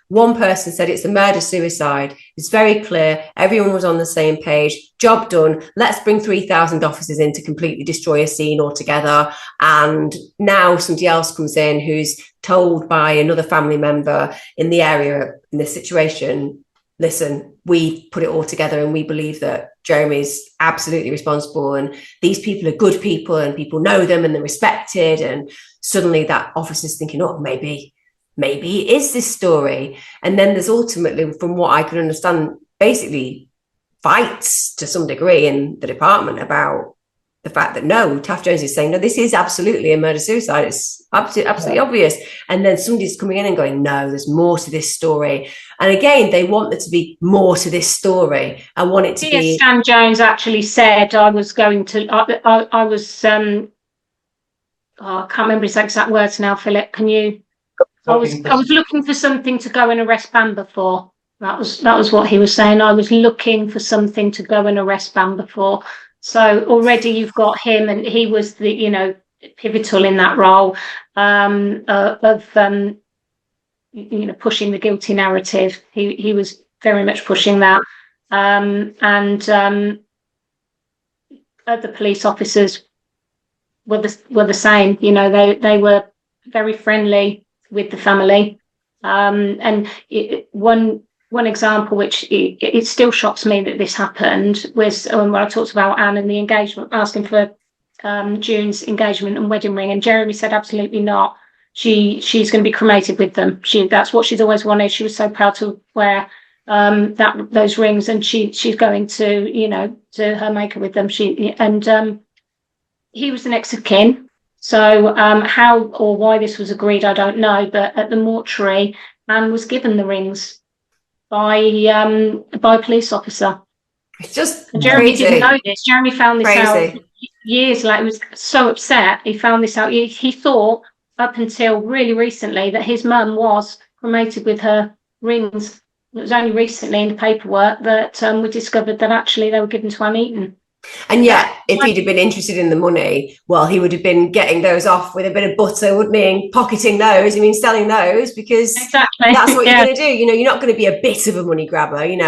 one person said it's a murder suicide. It's very clear. Everyone was on the same page. Job done. Let's bring 3,000 officers in to completely destroy a scene altogether. And now somebody else comes in who's told by another family member in the area, in this situation, listen, we put it all together and we believe that Jeremy's absolutely responsible, and these people are good people and people know them and they're respected. And suddenly that officer's thinking, oh, maybe it is this story. And then there's ultimately, from what I can understand, basically fights to some degree in the department about the fact that no, Taft Jones is saying, no, this is absolutely a murder suicide. It's absolutely obvious. And then somebody's coming in and going, no, there's more to this story. And again, they want there to be more to this story. I want it to be. Stan Jones actually said, I was going to, I was, I can't remember his exact words now, Philip. Can you? I was looking for something to go and arrest Bamber for. That was what he was saying. I was looking for something to go and arrest Bamber for. So already you've got him, and he was the, pivotal in that role of pushing the guilty narrative. He was very much pushing that, and the police officers were the same. They were very friendly with the family, and one example, which it still shocks me that this happened, was when I talked about Anne and the engagement, asking for June's engagement and wedding ring, and Jeremy said absolutely not. She's going to be cremated with them. That's what she's always wanted. She was so proud to wear those rings, and she's going to to her maker with them. He was the next of kin. So how or why this was agreed, I don't know. But at the mortuary, Anne was given the rings by a police officer. It's just Jeremy crazy. didn't know this. Jeremy found this out years later. He was so upset. He found this out. He thought up until really recently that his mum was cremated with her rings. It was only recently in the paperwork that we discovered that actually they were given to Anne Eaton. And yet, if he'd have been interested in the money, well, he would have been getting those off with a bit of butter, wouldn't he? And pocketing those, selling those, because that's what you're going to do. You're not going to be a bit of a money grabber. I'm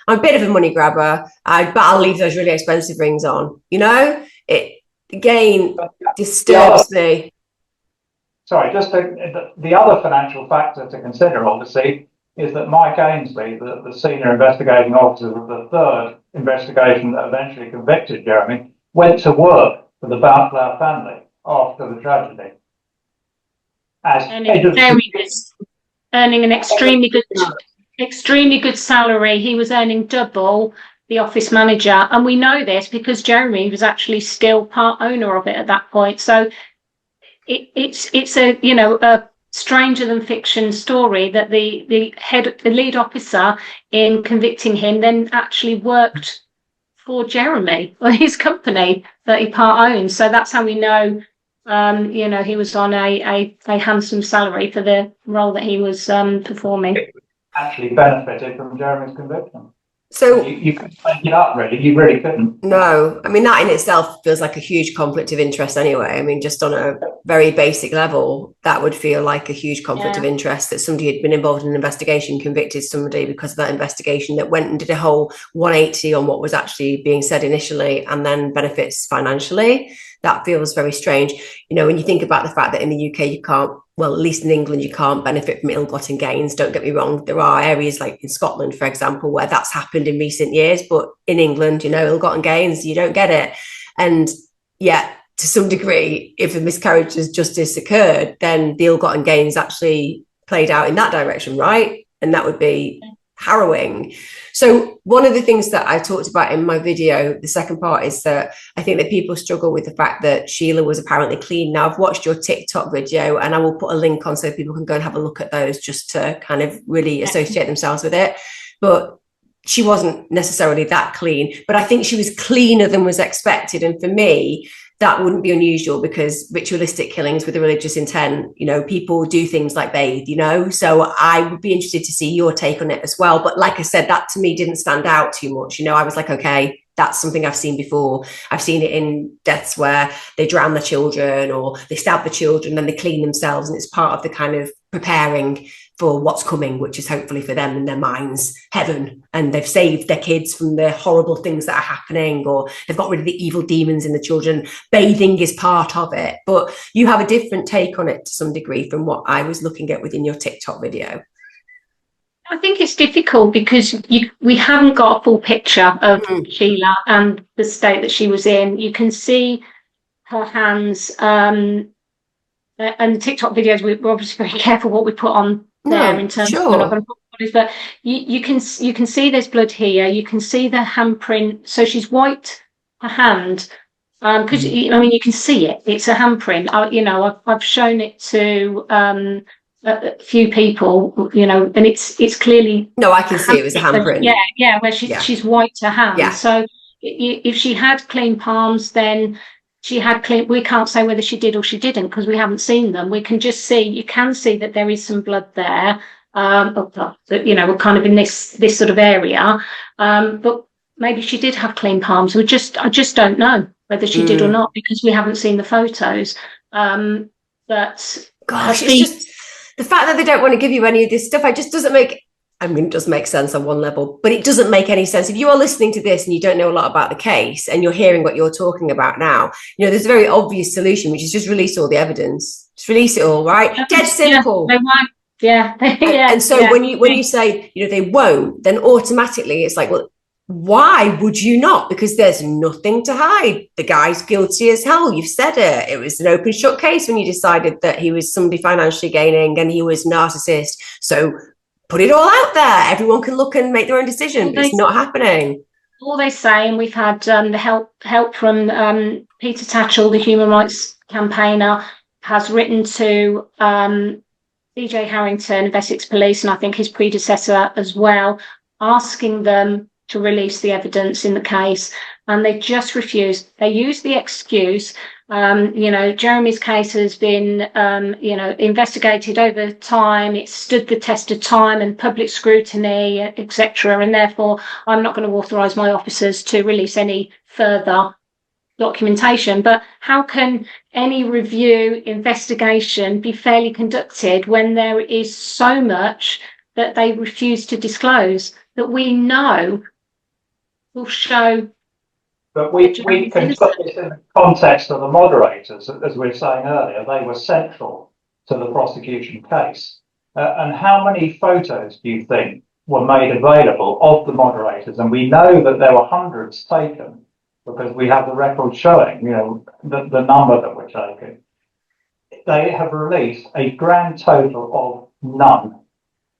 a bit of a money grabber, but I'll leave those really expensive rings on. It, again, disturbs me. Sorry, just the other financial factor to consider, obviously, is that Mike Ainsley, the senior investigating officer of the third investigation that eventually convicted Jeremy, went to work for the Bouncloud family after the tragedy. As earning an extremely good salary. He was earning double the office manager, and we know this because Jeremy was actually still part owner of it at that point. So it's a a stranger than fiction story that the lead officer in convicting him then actually worked for Jeremy or his company that he part owned. So that's how we know he was on a handsome salary for the role that he was performing. Actually benefited from Jeremy's conviction. So you couldn't make it up, really. You really couldn't. No, I mean, that in itself feels like a huge conflict of interest anyway. I mean, just on a very basic level, that would feel like a huge conflict of interest that somebody had been involved in an investigation, convicted somebody because of that investigation, that went and did a whole 180 on what was actually being said initially and then benefits financially. That feels very strange. When you think about the fact that in the UK, you can't, well, at least in England, you can't benefit from ill-gotten gains. Don't get me wrong. There are areas like in Scotland, for example, where that's happened in recent years. But in England, ill-gotten gains, you don't get it. And yet, to some degree, if a miscarriage of justice occurred, then the ill-gotten gains actually played out in that direction, right? And that would be harrowing. So one of the things that I talked about in my video, the second part, is that I think that people struggle with the fact that Sheila was apparently clean. Now, I've watched your TikTok video and I will put a link on so people can go and have a look at those just to kind of really associate themselves with it. But she wasn't necessarily that clean, but I think she was cleaner than was expected. And for me, that wouldn't be unusual because ritualistic killings with a religious intent, people do things like bathe, so I would be interested to see your take on it as well. But like I said, that to me didn't stand out too much. I was like, okay, that's something I've seen before. I've seen it in deaths where they drown the children or they stab the children and they clean themselves. And it's part of the kind of preparing for what's coming, which is hopefully for them in their minds, heaven. And they've saved their kids from the horrible things that are happening, or they've got rid of the evil demons in the children. Bathing is part of it. But you have a different take on it to some degree from what I was looking at within your TikTok video. I think it's difficult because we haven't got a full picture of Sheila and the state that she was in. You can see her hands, and the TikTok videos, we're obviously very careful what we put on there in terms of, we're not going to put bodies, but you can see there's blood here. You can see the handprint. So she's wiped her hand because you can see it. It's a handprint. I've shown it to a few people, and it's clearly. No, I can see it was a handprint. Yeah, where she's wiped her hand. Yeah. So if she had clean palms, then she had clean. We can't say whether she did or she didn't because we haven't seen them. We can just see. You can see that there is some blood there. We're kind of in this sort of area, but maybe she did have clean palms. I just don't know whether she did or not because we haven't seen the photos. But gosh, it's just the fact that they don't want to give you any of this stuff. It just doesn't make. I mean, it does make sense on one level, but it doesn't make any sense. If you are listening to this and you don't know a lot about the case and you're hearing what you're talking about now, there's a very obvious solution, which is just release all the evidence. Just release it all, right? Dead simple. Yeah, they won't. Yeah. And so when you say, they won't, then automatically it's like, well, why would you not? Because there's nothing to hide. The guy's guilty as hell. You've said it. It was an open shut case when you decided that he was somebody financially gaining and he was narcissist. So put it all out there. Everyone can look and make their own decision. But it's not happening. All they say, and we've had the help from Peter Tatchell, the human rights campaigner, has written to DJ Harrington of Essex Police, and I think his predecessor as well, asking them to release the evidence in the case, and they just refuse. They use the excuse, Jeremy's case has been, investigated over time. It's stood the test of time and public scrutiny, etc. And therefore, I'm not going to authorise my officers to release any further documentation. But how can any review investigation be fairly conducted when there is so much that they refuse to disclose that we know will show? But we can put this in the context of the moderators, as we were saying earlier. They were central to the prosecution case. And how many photos do you think were made available of the moderators? And we know that there were hundreds taken because we have the record showing, the number that we're taking. They have released a grand total of none.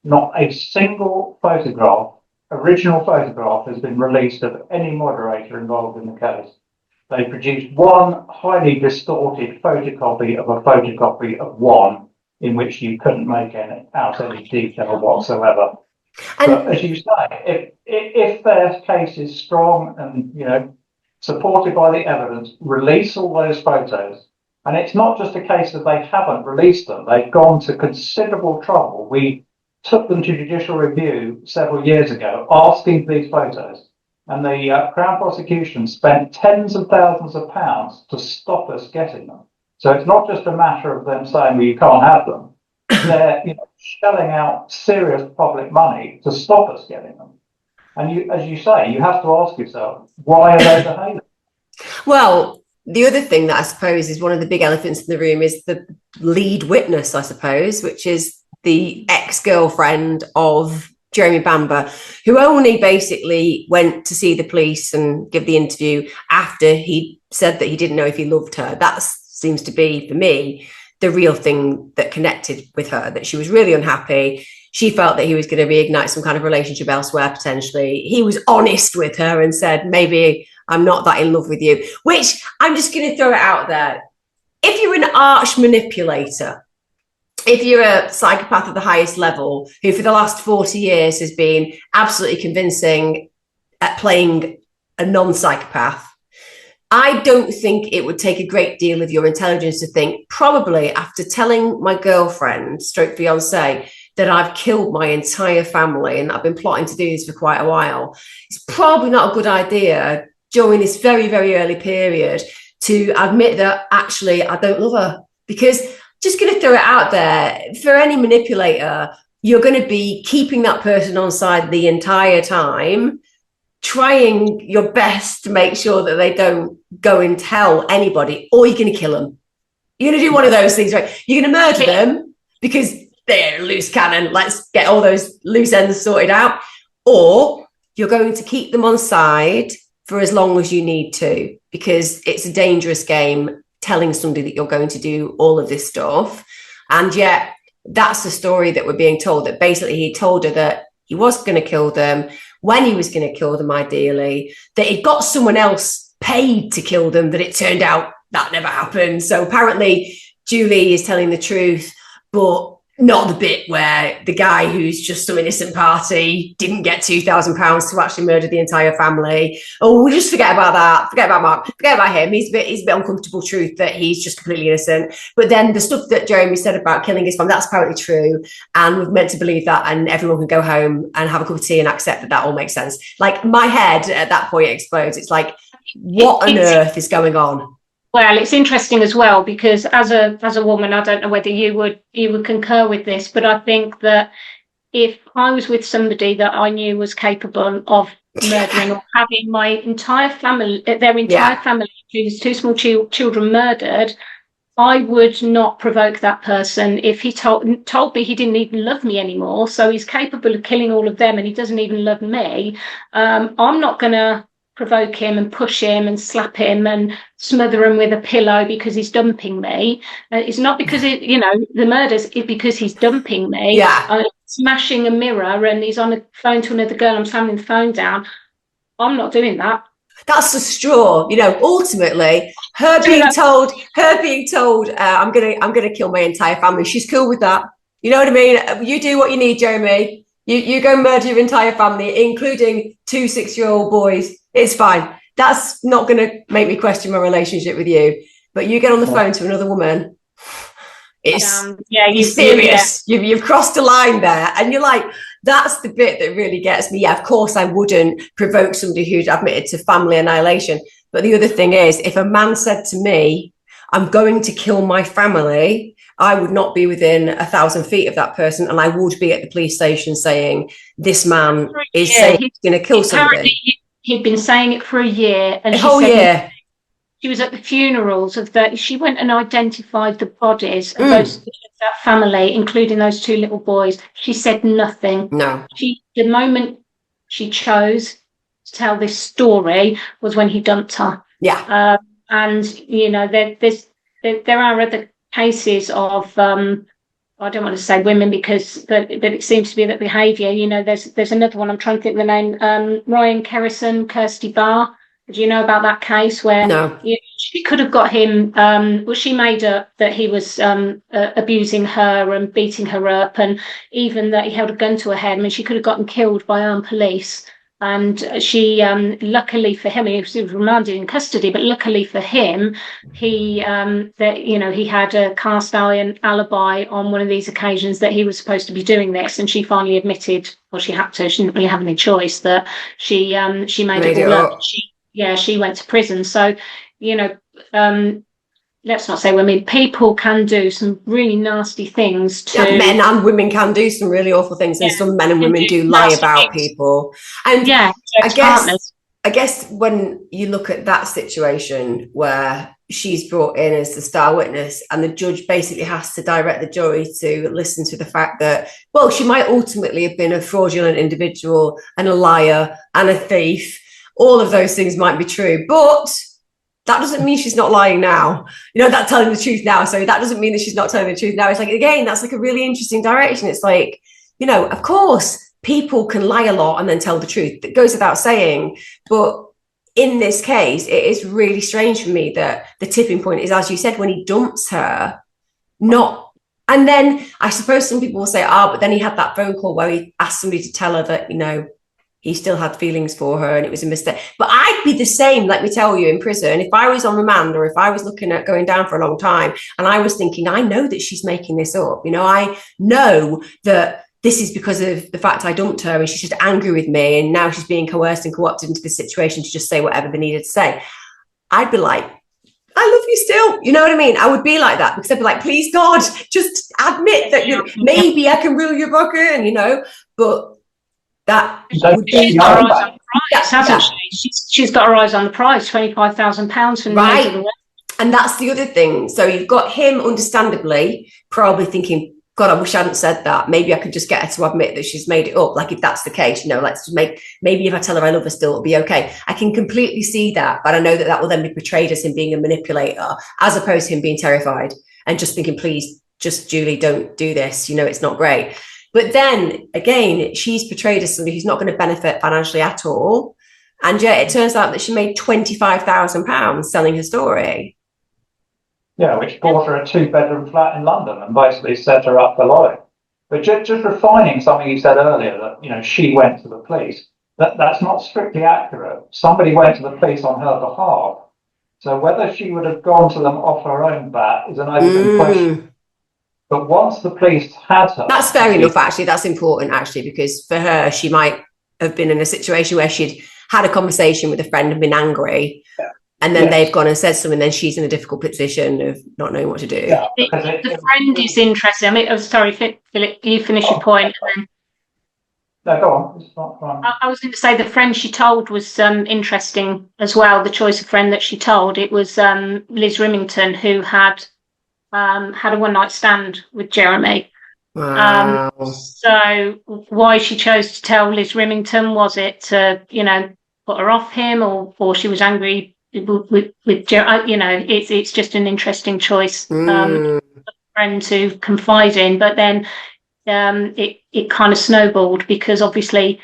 Not a single photograph, original photograph, has been released of any moderator involved in the case. They produced one highly distorted photocopy of a photocopy of one, in which you couldn't make out any detail whatsoever. But as you say, if their case is strong and supported by the evidence, release all those photos. And it's not just a case that they haven't released them; they've gone to considerable trouble. We took them to judicial review several years ago, asking for these photos, and the Crown prosecution spent tens of thousands of pounds to stop us getting them. So it's not just a matter of them saying, well, you can't have them. They're shelling out serious public money to stop us getting them. And as you say, you have to ask yourself, why are they behaving? Well, the other thing that I suppose is one of the big elephants in the room is the lead witness, I suppose, which is the ex-girlfriend of Jeremy Bamber, who only basically went to see the police and give the interview after he said that he didn't know if he loved her. That seems to be, for me, the real thing that connected with her, that she was really unhappy. She felt that he was going to reignite some kind of relationship elsewhere, potentially. He was honest with her and said, maybe I'm not that in love with you, which I'm just going to throw it out there. If you're an arch manipulator, if you're a psychopath at the highest level, who for the last 40 years has been absolutely convincing at playing a non-psychopath, I don't think it would take a great deal of your intelligence to think, probably after telling my girlfriend, stroke fiance, that I've killed my entire family and I've been plotting to do this for quite a while, it's probably not a good idea during this very, very early period to admit that actually I don't love her. Because just going to throw it out there, for any manipulator, you're going to be keeping that person on side the entire time, trying your best to make sure that they don't go and tell anybody, or you're going to kill them. You're going to do one of those things, right? You're going to murder them because they're loose cannon. Let's get all those loose ends sorted out. Or you're going to keep them on side for as long as you need to, because it's a dangerous game telling somebody that you're going to do all of this stuff. And yet that's the story that we're being told, that basically he told her that he was going to kill them, when he was going to kill them, ideally, that he got someone else paid to kill them, that it turned out that never happened. So apparently Julie is telling the truth, but not the bit where the guy who's just some innocent party didn't get £2,000 to actually murder the entire family. Oh, we'll just forget about that. Forget about Mark. Forget about him. He's a bit uncomfortable truth that he's just completely innocent. But then the stuff that Jeremy said about killing his family, that's apparently true. And we're meant to believe that, and everyone can go home and have a cup of tea and accept that that all makes sense. Like, my head at that point explodes. It's like, what on earth is going on? Well, it's interesting as well, because as a woman, I don't know whether you would concur with this, but I think that if I was with somebody that I knew was capable of murdering or having my entire family, their entire family, whose two small children murdered, I would not provoke that person. If he told me he didn't even love me anymore, so he's capable of killing all of them and he doesn't even love me, I'm not going to provoke him and push him and slap him and smother him with a pillow because he's dumping me. It's not because the murders, it's because he's dumping me. Smashing a mirror and he's on the phone to another girl, I'm slamming the phone down. I'm not doing that. That's the straw, ultimately her being told I'm gonna kill my entire family. She's cool with that. You know what I mean? You do what you need, Jeremy. You go murder your entire family, including 2 6-year-old boys. It's fine. That's not going to make me question my relationship with you. But you get on the phone to another woman. You're serious. You've crossed a line there. And you're like, that's the bit that really gets me. Yeah, of course, I wouldn't provoke somebody who's admitted to family annihilation. But the other thing is, if a man said to me, I'm going to kill my family, I would not be within 1,000 feet of that person. And I would be at the police station saying, this man is saying he's going to kill somebody. He'd been saying it for a year. And she was at the funerals of that. She went and identified the bodies of that family, including those 2 little boys. She said nothing. No. The moment she chose, to tell this story was when he dumped her. Yeah. And you know, there are other cases of I don't want to say women because but it seems to be that behaviour. You know, there's another one. I'm trying to think of the name. Ryan Kerrison, Kirsty Barr. Do you know about that case where No. she could have got him? Well, she made up that he was abusing her and beating her up, and even that he held a gun to her head. I mean, she could have gotten killed by armed police. And she, luckily for him, he was remanded in custody. But luckily for him, he had a cast iron alibi on one of these occasions that he was supposed to be doing this. And she finally admitted, well, she had to. She didn't really have any choice. That she made it all up. She went to prison. So, you know, let's not say women. People can do some really nasty things to men and women can do some really awful things, and some men and women do lie about people. And I guess when you look at that situation where she's brought in as the star witness, and the judge basically has to direct the jury to listen to the fact that, well, she might ultimately have been a fraudulent individual and a liar and a thief. All of those things might be true, but that doesn't mean she's not lying now. You know, that's telling the truth now. So that doesn't mean that she's not telling the truth now. It's like, again, that's like a really interesting direction. It's like, you know, of course, people can lie a lot and then tell the truth. That goes without saying. But in this case, it is really strange for me that the tipping point is, as you said, when he dumps her, not. And then I suppose some people will say, but then he had that phone call where he asked somebody to tell her that, you know, he still had feelings for her and it was a mistake. But I'd be the same, let me tell you, in prison. If I was on remand or if I was looking at going down for a long time and I was thinking, I know that she's making this up. You know, I know that this is because of the fact I dumped her and she's just angry with me and now she's being coerced and co-opted into this situation to just say whatever they needed to say. I'd be like, I love you still. You know what I mean? I would be like that because I'd be like, please, God, just admit that maybe I can rule you broken, you know, but that would be she's got her eyes on the prize, hasn't she? She's got her eyes on the prize, £25,000 from right. And that's the other thing. So you've got him, understandably, probably thinking, God, I wish I hadn't said that. Maybe I could just get her to admit that she's made it up. Like if that's the case, you know, let's just maybe if I tell her I love her still, it'll be okay. I can completely see that, but I know that will then be portrayed as him being a manipulator, as opposed to him being terrified and just thinking, please, just Julie, don't do this. You know, it's not great. But then again, she's portrayed as somebody who's not going to benefit financially at all. And yet it turns out that she made £25,000 selling her story. Yeah, which bought her a 2-bedroom flat in London and basically set her up for life. But just refining something you said earlier, that, you know, she went to the police, that's not strictly accurate. Somebody went to the police on her behalf. So whether she would have gone to them off her own bat is an open question. But once the police had her... That's fair enough, actually. That's important, actually, because for her, she might have been in a situation where she'd had a conversation with a friend and been angry, and then they've gone and said something, then she's in a difficult position of not knowing what to do. Yeah, the friend is interesting. I mean, I'm sorry, Philip, you finish your point. And then... No, go on. It's not fine. I was going to say the friend she told was interesting as well, the choice of friend that she told. It was Liz Rimington, who had a one-night stand with Jeremy. Wow. So why she chose to tell Liz Rimington, was it to, you know, put her off him, or she was angry with Jeremy? You know, it's just an interesting choice, a friend to confide in. But then it kind of snowballed because obviously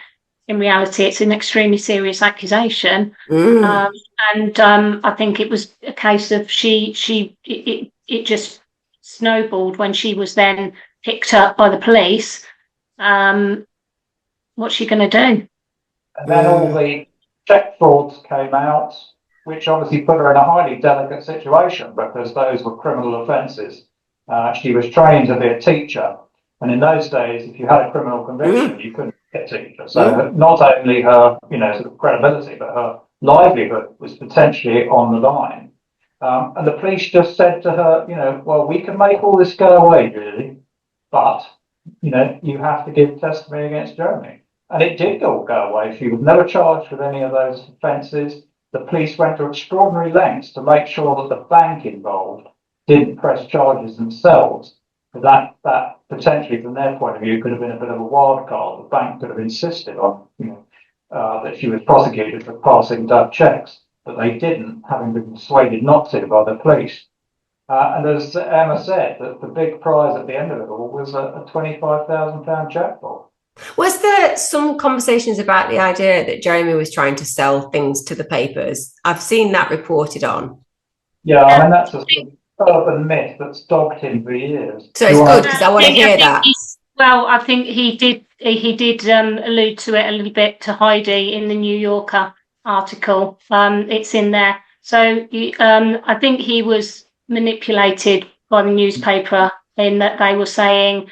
in reality it's an extremely serious accusation. And I think it was a case of it just snowballed when she was then picked up by the police. What's she going to do? And then all the check frauds came out, which obviously put her in a highly delicate situation because those were criminal offences. She was trained to be a teacher, and in those days, if you had a criminal conviction, you couldn't be a teacher. So not only her, you know, sort of credibility, but her livelihood was potentially on the line. And the police just said to her, you know, well, we can make all this go away, really, but, you know, you have to give testimony against Jeremy. And it did all go away. She was never charged with any of those offences. The police went to extraordinary lengths to make sure that the bank involved didn't press charges themselves. But that potentially, from their point of view, could have been a bit of a wild card. The bank could have insisted on, you know, that she was prosecuted for passing dug checks, but they didn't, having been persuaded not to by the police. And as Emma said, that the big prize at the end of it all was a £25,000 jackpot. Was there some conversations about the idea that Jeremy was trying to sell things to the papers? I've seen that reported on. Yeah, I mean, that's a urban myth that's dogged him for years. So it's good, because I want to hear that. Well, I think he did allude to it a little bit to Heidi in the New Yorker article. It's in there. So I think he was manipulated by the newspaper in that they were saying,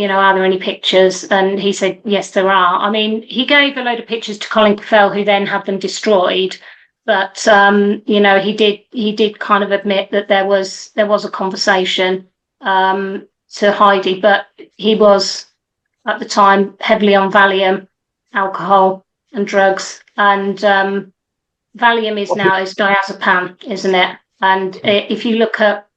are there any pictures? And he said, yes, there are. I mean, he gave a load of pictures to Colin Caffell, who then had them destroyed. But he did kind of admit that there was a conversation to Heidi, but he was at the time heavily on Valium, alcohol, and drugs. And Valium is diazepam, isn't it? And if you look at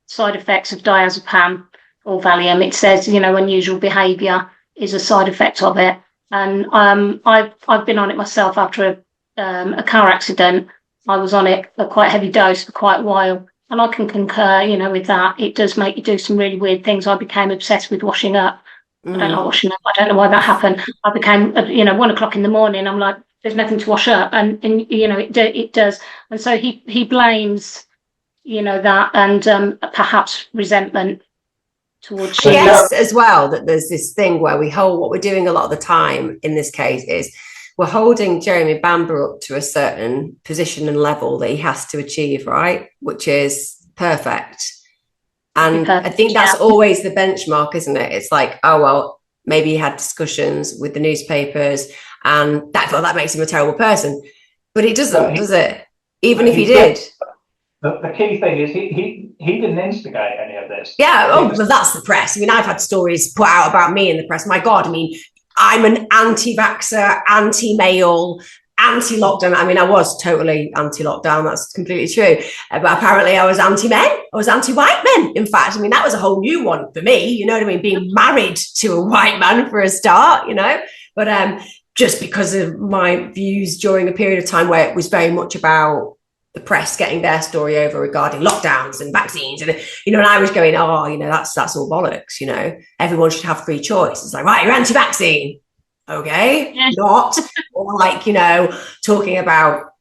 side effects of diazepam or Valium, it says unusual behaviour is a side effect of it. And I've been on it myself after a car accident. I was on it a quite heavy dose for quite a while, and I can concur, with that. It does make you do some really weird things. I became obsessed with washing up. I don't like washing up. I don't know why that happened. I became, 1 o'clock in the morning. I'm like, there's nothing to wash up, and it does. And so he blames, that and perhaps resentment towards. Yes, as well, that there's this thing where what we're doing a lot of the time in this case is we're holding Jeremy Bamber up to a certain position and level that he has to achieve, right? Which is perfect. And I think that's always the benchmark, isn't it? It's like, oh, well, maybe he had discussions with the newspapers and that makes him a terrible person. But it doesn't, does it? Even if he did. The key thing is he didn't instigate any of this. Yeah, well, that's the press. I mean, I've had stories put out about me in the press. My God, I mean, I'm an anti-vaxxer, anti-male, anti-lockdown. I mean, I was totally anti-lockdown. That's completely true. But apparently I was anti-men. I was anti-white men. In fact, I mean, that was a whole new one for me. You know what I mean? Being married to a white man for a start, But just because of my views during a period of time where it was very much about the press getting their story over regarding lockdowns and vaccines. And, and I was going, that's all bollocks, everyone should have free choice. It's like, right, you're anti-vaccine. Okay, not. Or like, talking about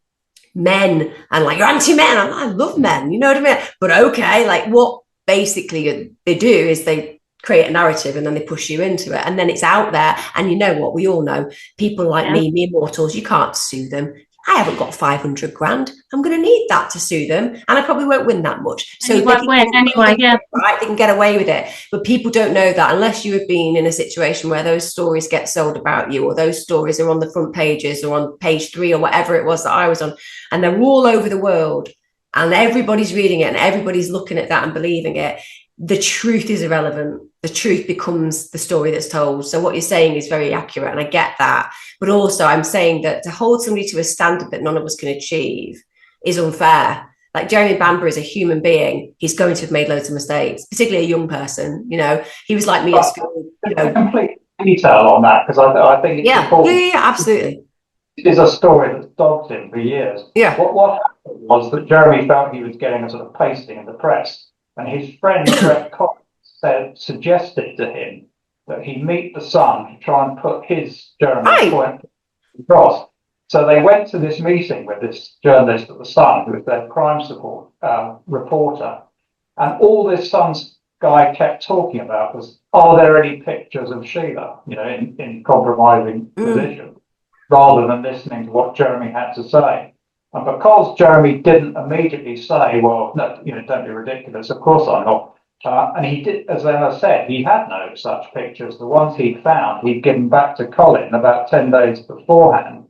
men and like, you're anti-men. I love men, you know what I mean? But okay, like what basically they do is they create a narrative and then they push you into it. And then it's out there. And you know what? We all know people like me, mere mortals, you can't sue them. I haven't got 500 grand. I'm going to need that to sue them, and I probably won't win that much. So you won't win anyway, right? They can get away with it, but people don't know that unless you have been in a situation where those stories get sold about you, or those stories are on the front pages or on page 3 or whatever it was that I was on, and they're all over the world, and everybody's reading it and everybody's looking at that and believing it. The truth is irrelevant. The truth becomes the story that's told. So what you're saying is very accurate, and I get that. But also I'm saying that to hold somebody to a standard that none of us can achieve is unfair. Like Jeremy Bamber is a human being. He's going to have made loads of mistakes, particularly a young person. He was like me at school. Complete detail on that, because I think it's important. Yeah, absolutely. It is a story that's dogged him for years. Yeah. What happened was that Jeremy felt he was getting a sort of pasting in the press. And his friend Brett Cox suggested to him that he meet the Sun to try and put his Jeremy point across. So they went to this meeting with this journalist at the Sun, who was their crime support reporter, and all this Sun's guy kept talking about was, are there any pictures of Sheila, in compromising position, rather than listening to what Jeremy had to say. And because Jeremy didn't immediately say, well, no, don't be ridiculous, of course I'm not. And he did, as Emma said, he had no such pictures. The ones he'd found, he'd given back to Colin about 10 days beforehand.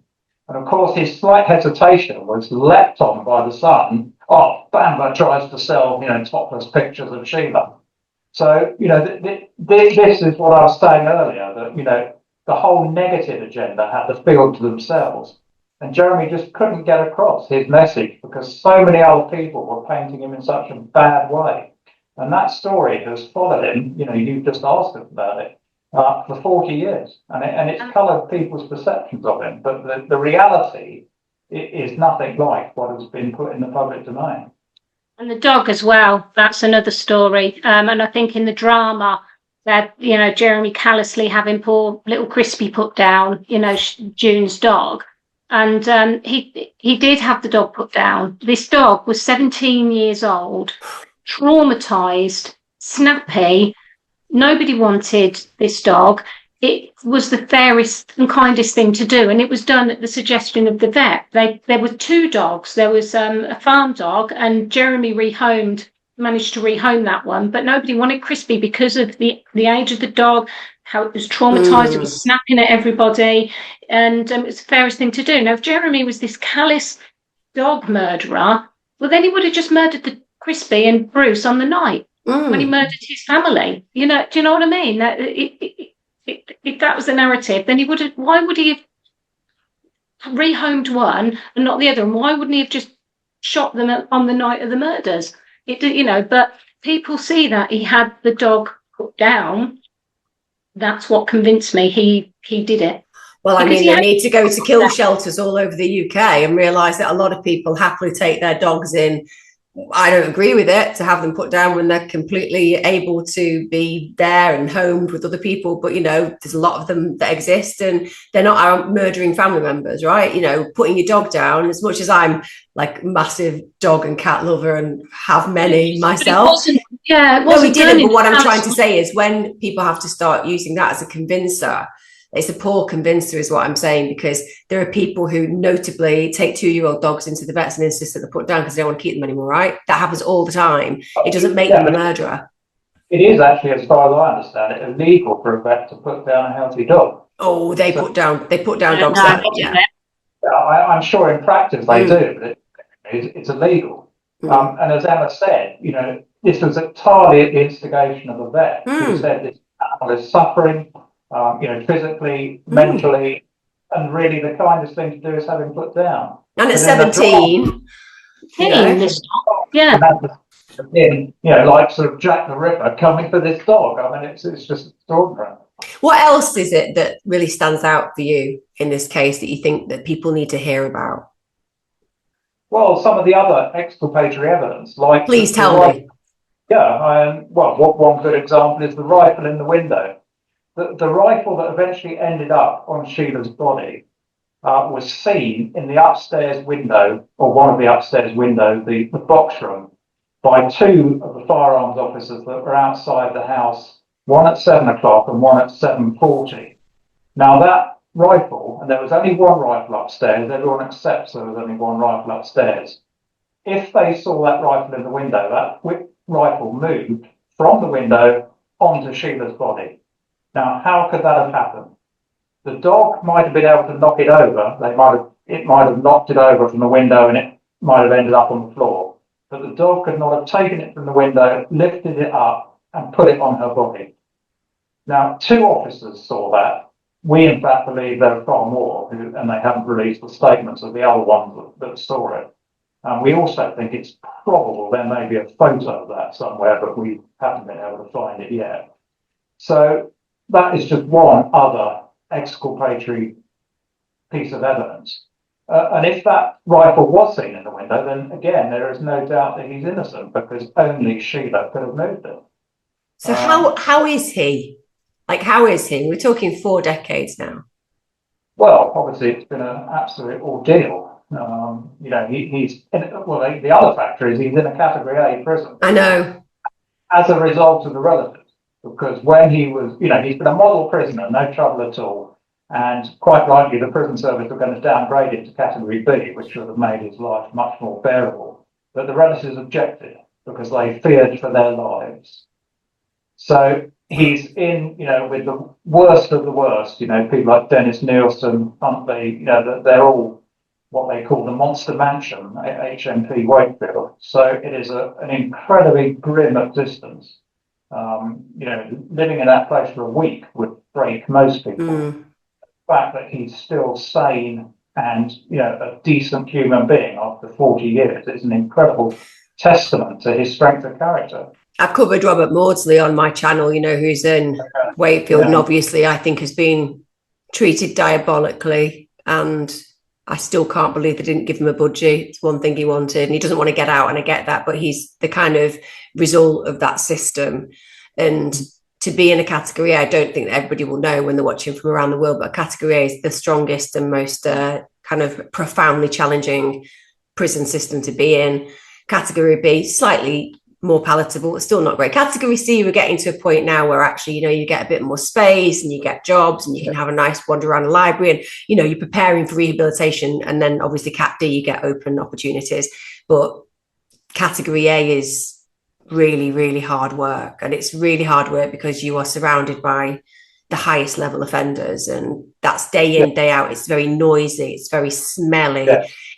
And of course, his slight hesitation was leapt on by the Sun. Oh, Bamber tries to sell, topless pictures of Sheila. So, this is what I was saying earlier, that, the whole negative agenda had the field to themselves. And Jeremy just couldn't get across his message because so many other people were painting him in such a bad way. And that story has followed him. You've just asked him about it. for 40 years, and it's coloured people's perceptions of him. But the reality is nothing like what has been put in the public domain. And the dog as well, that's another story. And I think in the drama that, you know, Jeremy callously having poor little Crispy put down, you know, June's dog. And he did have the dog put down. This dog was 17 years old, traumatised, snappy. Nobody wanted this dog. It was the fairest and kindest thing to do, and it was done at the suggestion of the vet. There were two dogs. There was a farm dog, and Jeremy managed to rehome that one, but nobody wanted Crispy because of the age of the dog, how it was traumatised, it was snapping at everybody, and it was the fairest thing to do. Now, if Jeremy was this callous dog murderer, well, then he would have just murdered the Crispy and Bruce on the night when he murdered his family. You know, do you know what I mean? That if that was the narrative, then why would he have rehomed one and not the other? And why wouldn't he have just shot them on the night of the murders? You know, but people see that he had the dog put down. That's what convinced me he did it. Well, I mean, they need to go to kill shelters all over the UK and realise that a lot of people happily take their dogs in. I don't agree with it to have them put down when they're completely able to be there and homed with other people. But, you know, there's a lot of them that exist and they're not our murdering family members, right? You know, putting your dog down, as much as I'm like massive dog and cat lover and have many myself. No, we didn't. But what I'm trying to say is when people have to start using that as a convincer, it's a poor convincer is what I'm saying, because there are people who notably take 2-year-old dogs into the vets and insist that they're put down because they don't want to keep them anymore, right? That happens all the time. It doesn't make them a murderer. It is actually, as far as I understand it, illegal for a vet to put down a healthy dog. Oh, they put down dogs. I'm sure in practice they do, but it's illegal. And as Emma said, you know, this was entirely at the instigation of a vet who said this animal is suffering, you know, physically, mentally, and really the kindest thing to do is have him put down. And at 17, you know, like sort of Jack the Ripper coming for this dog. I mean, it's just extraordinary. What else is it that really stands out for you in this case that you think that people need to hear about? Well, some of the other exculpatory evidence, like please tell me. Yeah, well, one good example is the rifle in the window. The rifle that eventually ended up on Sheila's body was seen in the upstairs window, or one of the upstairs windows, the box room, by two of the firearms officers that were outside the house, one at 7 o'clock and one at 7:40. Now that rifle, and there was only one rifle upstairs, everyone accepts there was only one rifle upstairs. If they saw that rifle in the window, that rifle moved from the window onto Sheila's body. Now, how could that have happened? The dog might have been able to knock it over. It might have knocked it over from the window and it might have ended up on the floor. But the dog could not have taken it from the window, lifted it up and put it on her body. Now, 2 officers saw that. We, in fact, believe there are far more, and they haven't released the statements of the other ones that saw it. And we also think it's probable there may be a photo of that somewhere, but we haven't been able to find it yet. So that is just one other exculpatory piece of evidence. And if that rifle was seen in the window, then again, there is no doubt that he's innocent because only Sheila could have moved it. So how is he? Like, how is he? We're talking 4 decades now. Well, obviously, it's been an absolute ordeal. You know, the other factor is he's in a Category A prison. I know. As a result of the relatives, because when he was, you know, he's been a model prisoner, no trouble at all. And quite rightly, the prison service were going to downgrade him to Category B, which would have made his life much more bearable. But the relatives objected because they feared for their lives. So he's in, you know, with the worst of the worst, you know, people like Dennis Nielsen, Huntley, you know, they're all what they call the Monster Mansion at HMP Wakefield. So it is an incredibly grim existence. You know, living in that place for a week would break most people. The fact that he's still sane and, you know, a decent human being after 40 years is an incredible testament to his strength of character. I've covered Robert Maudsley on my channel, you know, who's in Wakefield, and obviously I think has been treated diabolically, and I still can't believe they didn't give him a budgie. It's one thing he wanted, and he doesn't want to get out, and I get that, but he's the kind of result of that system. And to be in a category A, I don't think that everybody will know when they're watching from around the world, but a category A is the strongest and most kind of profoundly challenging prison system to be in. Category B, slightly more palatable, it's still not great. Category C, we're getting to a point now where actually, you know, you get a bit more space and you get jobs and you can have a nice wander around the library, and, you know, you're preparing for rehabilitation. And then obviously Cat D, you get open opportunities. But category A is really, really hard work. And it's really hard work because you are surrounded by the highest level offenders, and that's day in, day out. It's very noisy, it's very smelly,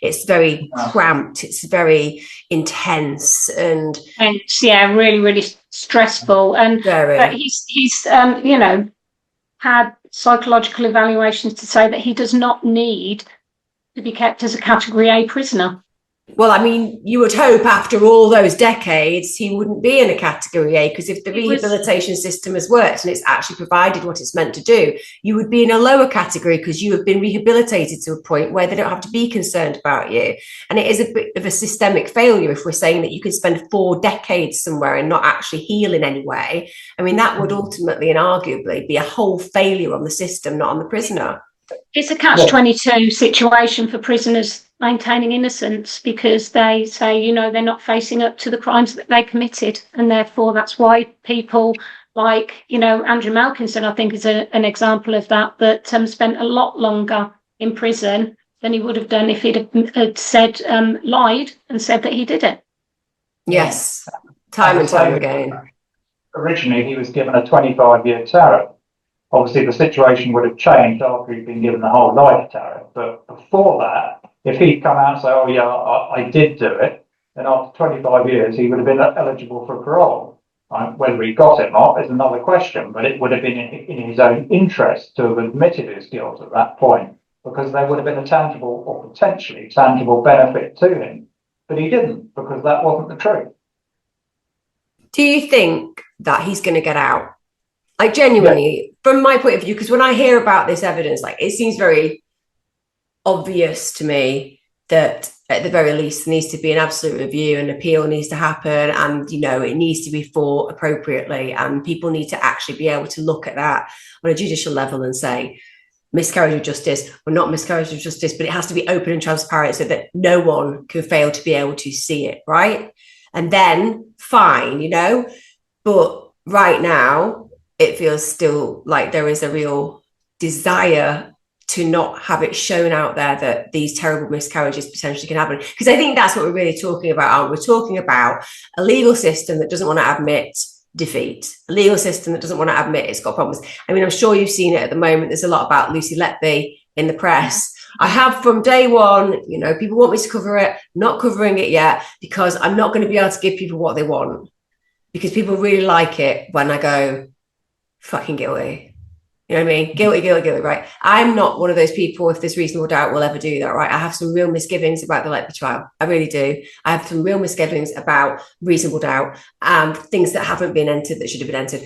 it's very cramped, it's very intense, and really, really stressful. And he's you know, had psychological evaluations to say that he does not need to be kept as a category A prisoner. Well, I mean, you would hope after all those decades he wouldn't be in a category A, because if the rehabilitation system has worked and it's actually provided what it's meant to do, you would be in a lower category because you have been rehabilitated to a point where they don't have to be concerned about you. And it is a bit of a systemic failure if we're saying that you can spend 4 decades somewhere and not actually heal in any way. I mean, that would ultimately and arguably be a whole failure on the system, not on the prisoner. It's a catch-22 situation for prisoners maintaining innocence, because they say, you know, they're not facing up to the crimes that they committed, and therefore that's why people like, you know, Andrew Malkinson, I think, is an example of that, but spent a lot longer in prison than he would have done if he'd had said, lied and said that he did it. Yes, time and time again. Originally, he was given a 25-year tariff. Obviously, the situation would have changed after he'd been given the whole life tariff. But before that, if he'd come out and say, oh, yeah, I did do it, then after 25 years, he would have been eligible for parole. Whether he got it or not is another question, but it would have been in his own interest to have admitted his guilt at that point, because there would have been a tangible or potentially tangible benefit to him. But he didn't, because that wasn't the truth. Do you think that he's going to get out? Like, genuinely, from my point of view, because when I hear about this evidence, like, it seems very obvious to me that at the very least there needs to be an absolute review, and appeal needs to happen, and, you know, it needs to be fought appropriately, and people need to actually be able to look at that on a judicial level and say miscarriage of justice, or not miscarriage of justice, but it has to be open and transparent so that no one can fail to be able to see it, right? And then fine, you know. But right now it feels still like there is a real desire to not have it shown out there that these terrible miscarriages potentially can happen. Because I think that's what we're really talking about, aren't we? We're talking about a legal system that doesn't want to admit defeat, a legal system that doesn't want to admit it's got problems. I mean, I'm sure you've seen it at the moment. There's a lot about Lucy Letby in the press. I have from day one, you know, people want me to cover it, not covering it yet, because I'm not going to be able to give people what they want, because people really like it when I go fucking guilty. You know what I mean? Guilty, right? I'm not one of those people, if there's reasonable doubt, will ever do that, right? I have some real misgivings about the Letby trial. I really do. I have some real misgivings about reasonable doubt, things that haven't been entered that should have been entered,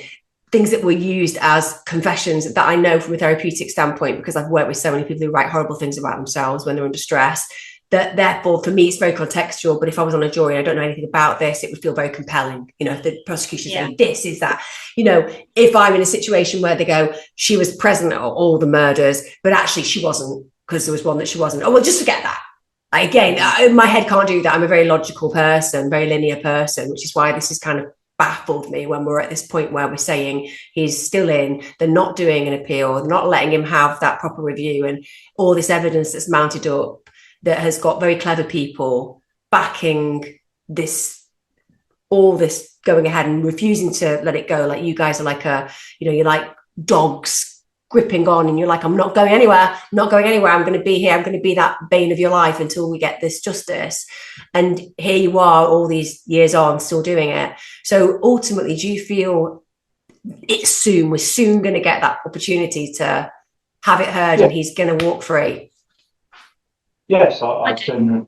things that were used as confessions that I know from a therapeutic standpoint, because I've worked with so many people who write horrible things about themselves when they're under stress, that therefore for me it's very contextual. But if I was on a jury and I don't know anything about this, it would feel very compelling. You know, if the prosecution say this is that, you know, if I'm in a situation where they go, she was present at all the murders, but actually she wasn't, because there was one that she wasn't. Oh, well, just forget that. Again, my head can't do that. I'm a very logical person, very linear person, which is why this has kind of baffled me when we're at this point where we're saying he's still in, they're not doing an appeal, they're not letting him have that proper review, and all this evidence that's mounted up that has got very clever people backing this, all this going ahead and refusing to let it go. Like, you guys are like you're like dogs gripping on, and you're like, I'm not going anywhere, I'm going to be here, I'm going to be that bane of your life until we get this justice. And here you are all these years on still doing it. So ultimately, do you feel we're soon going to get that opportunity to have it heard and he's going to walk free? Yes, I assume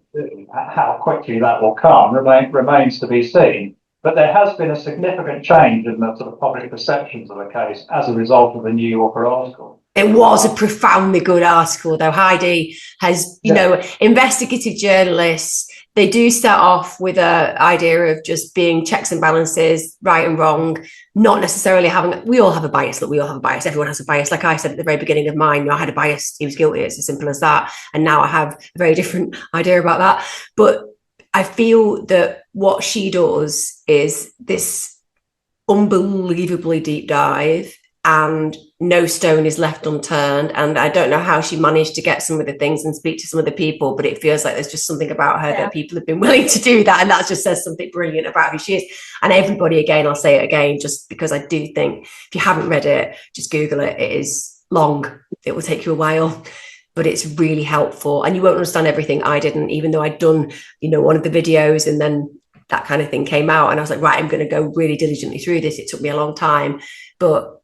how quickly that will come remains to be seen. But there has been a significant change in the sort of public perceptions of the case as a result of the New Yorker article. It was a profoundly good article, though. Heidi has, you know, investigative journalists, they do start off with an idea of just being checks and balances, right and wrong, not necessarily having, we all have a bias. Look, we all have a bias. Everyone has a bias. Like I said at the very beginning of mine, you know, I had a bias. He was guilty. It's as simple as that. And now I have a very different idea about that. But I feel that what she does is this unbelievably deep dive, and no stone is left unturned. And I don't know how she managed to get some of the things and speak to some of the people, but it feels like there's just something about her that people have been willing to do that. And that just says something brilliant about who she is. And everybody, again, I'll say it again, just because I do think if you haven't read it, just Google it. It is long. It will take you a while, but it's really helpful. And you won't understand everything. I didn't, even though I'd done, you know, one of the videos, and then that kind of thing came out. And I was like, right, I'm going to go really diligently through this. It took me a long time, but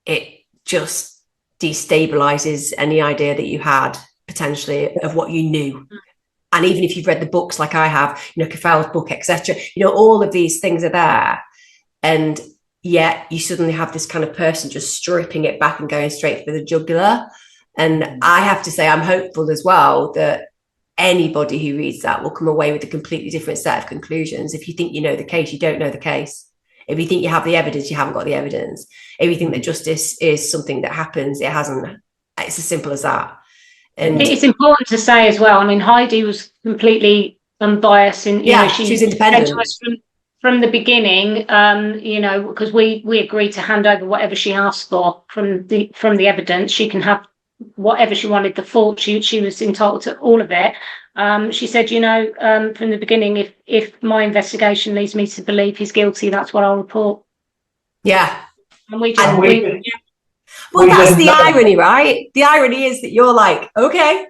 it just destabilizes any idea that you had potentially of what you knew. And even if you've read the books like I have, you know, Cafell's book, etc., you know, all of these things are there. And yet you suddenly have this kind of person just stripping it back and going straight for the jugular. And I have to say, I'm hopeful as well that anybody who reads that will come away with a completely different set of conclusions. If you think you know the case, you don't know the case. If you think you have the evidence, you haven't got the evidence. If you think that justice is something that happens, it hasn't. It's as simple as that. And it's important to say as well, I mean, Heidi was completely unbiased, and you know, she was independent to us from the beginning, you know, because we agreed to hand over whatever she asked for from the evidence. She can have whatever she wanted, the fault, she was entitled to all of it. She said, you know, from the beginning, if my investigation leads me to believe he's guilty, that's what I'll report. Yeah. And we just well, that's the irony, right? The irony is that you're like, okay,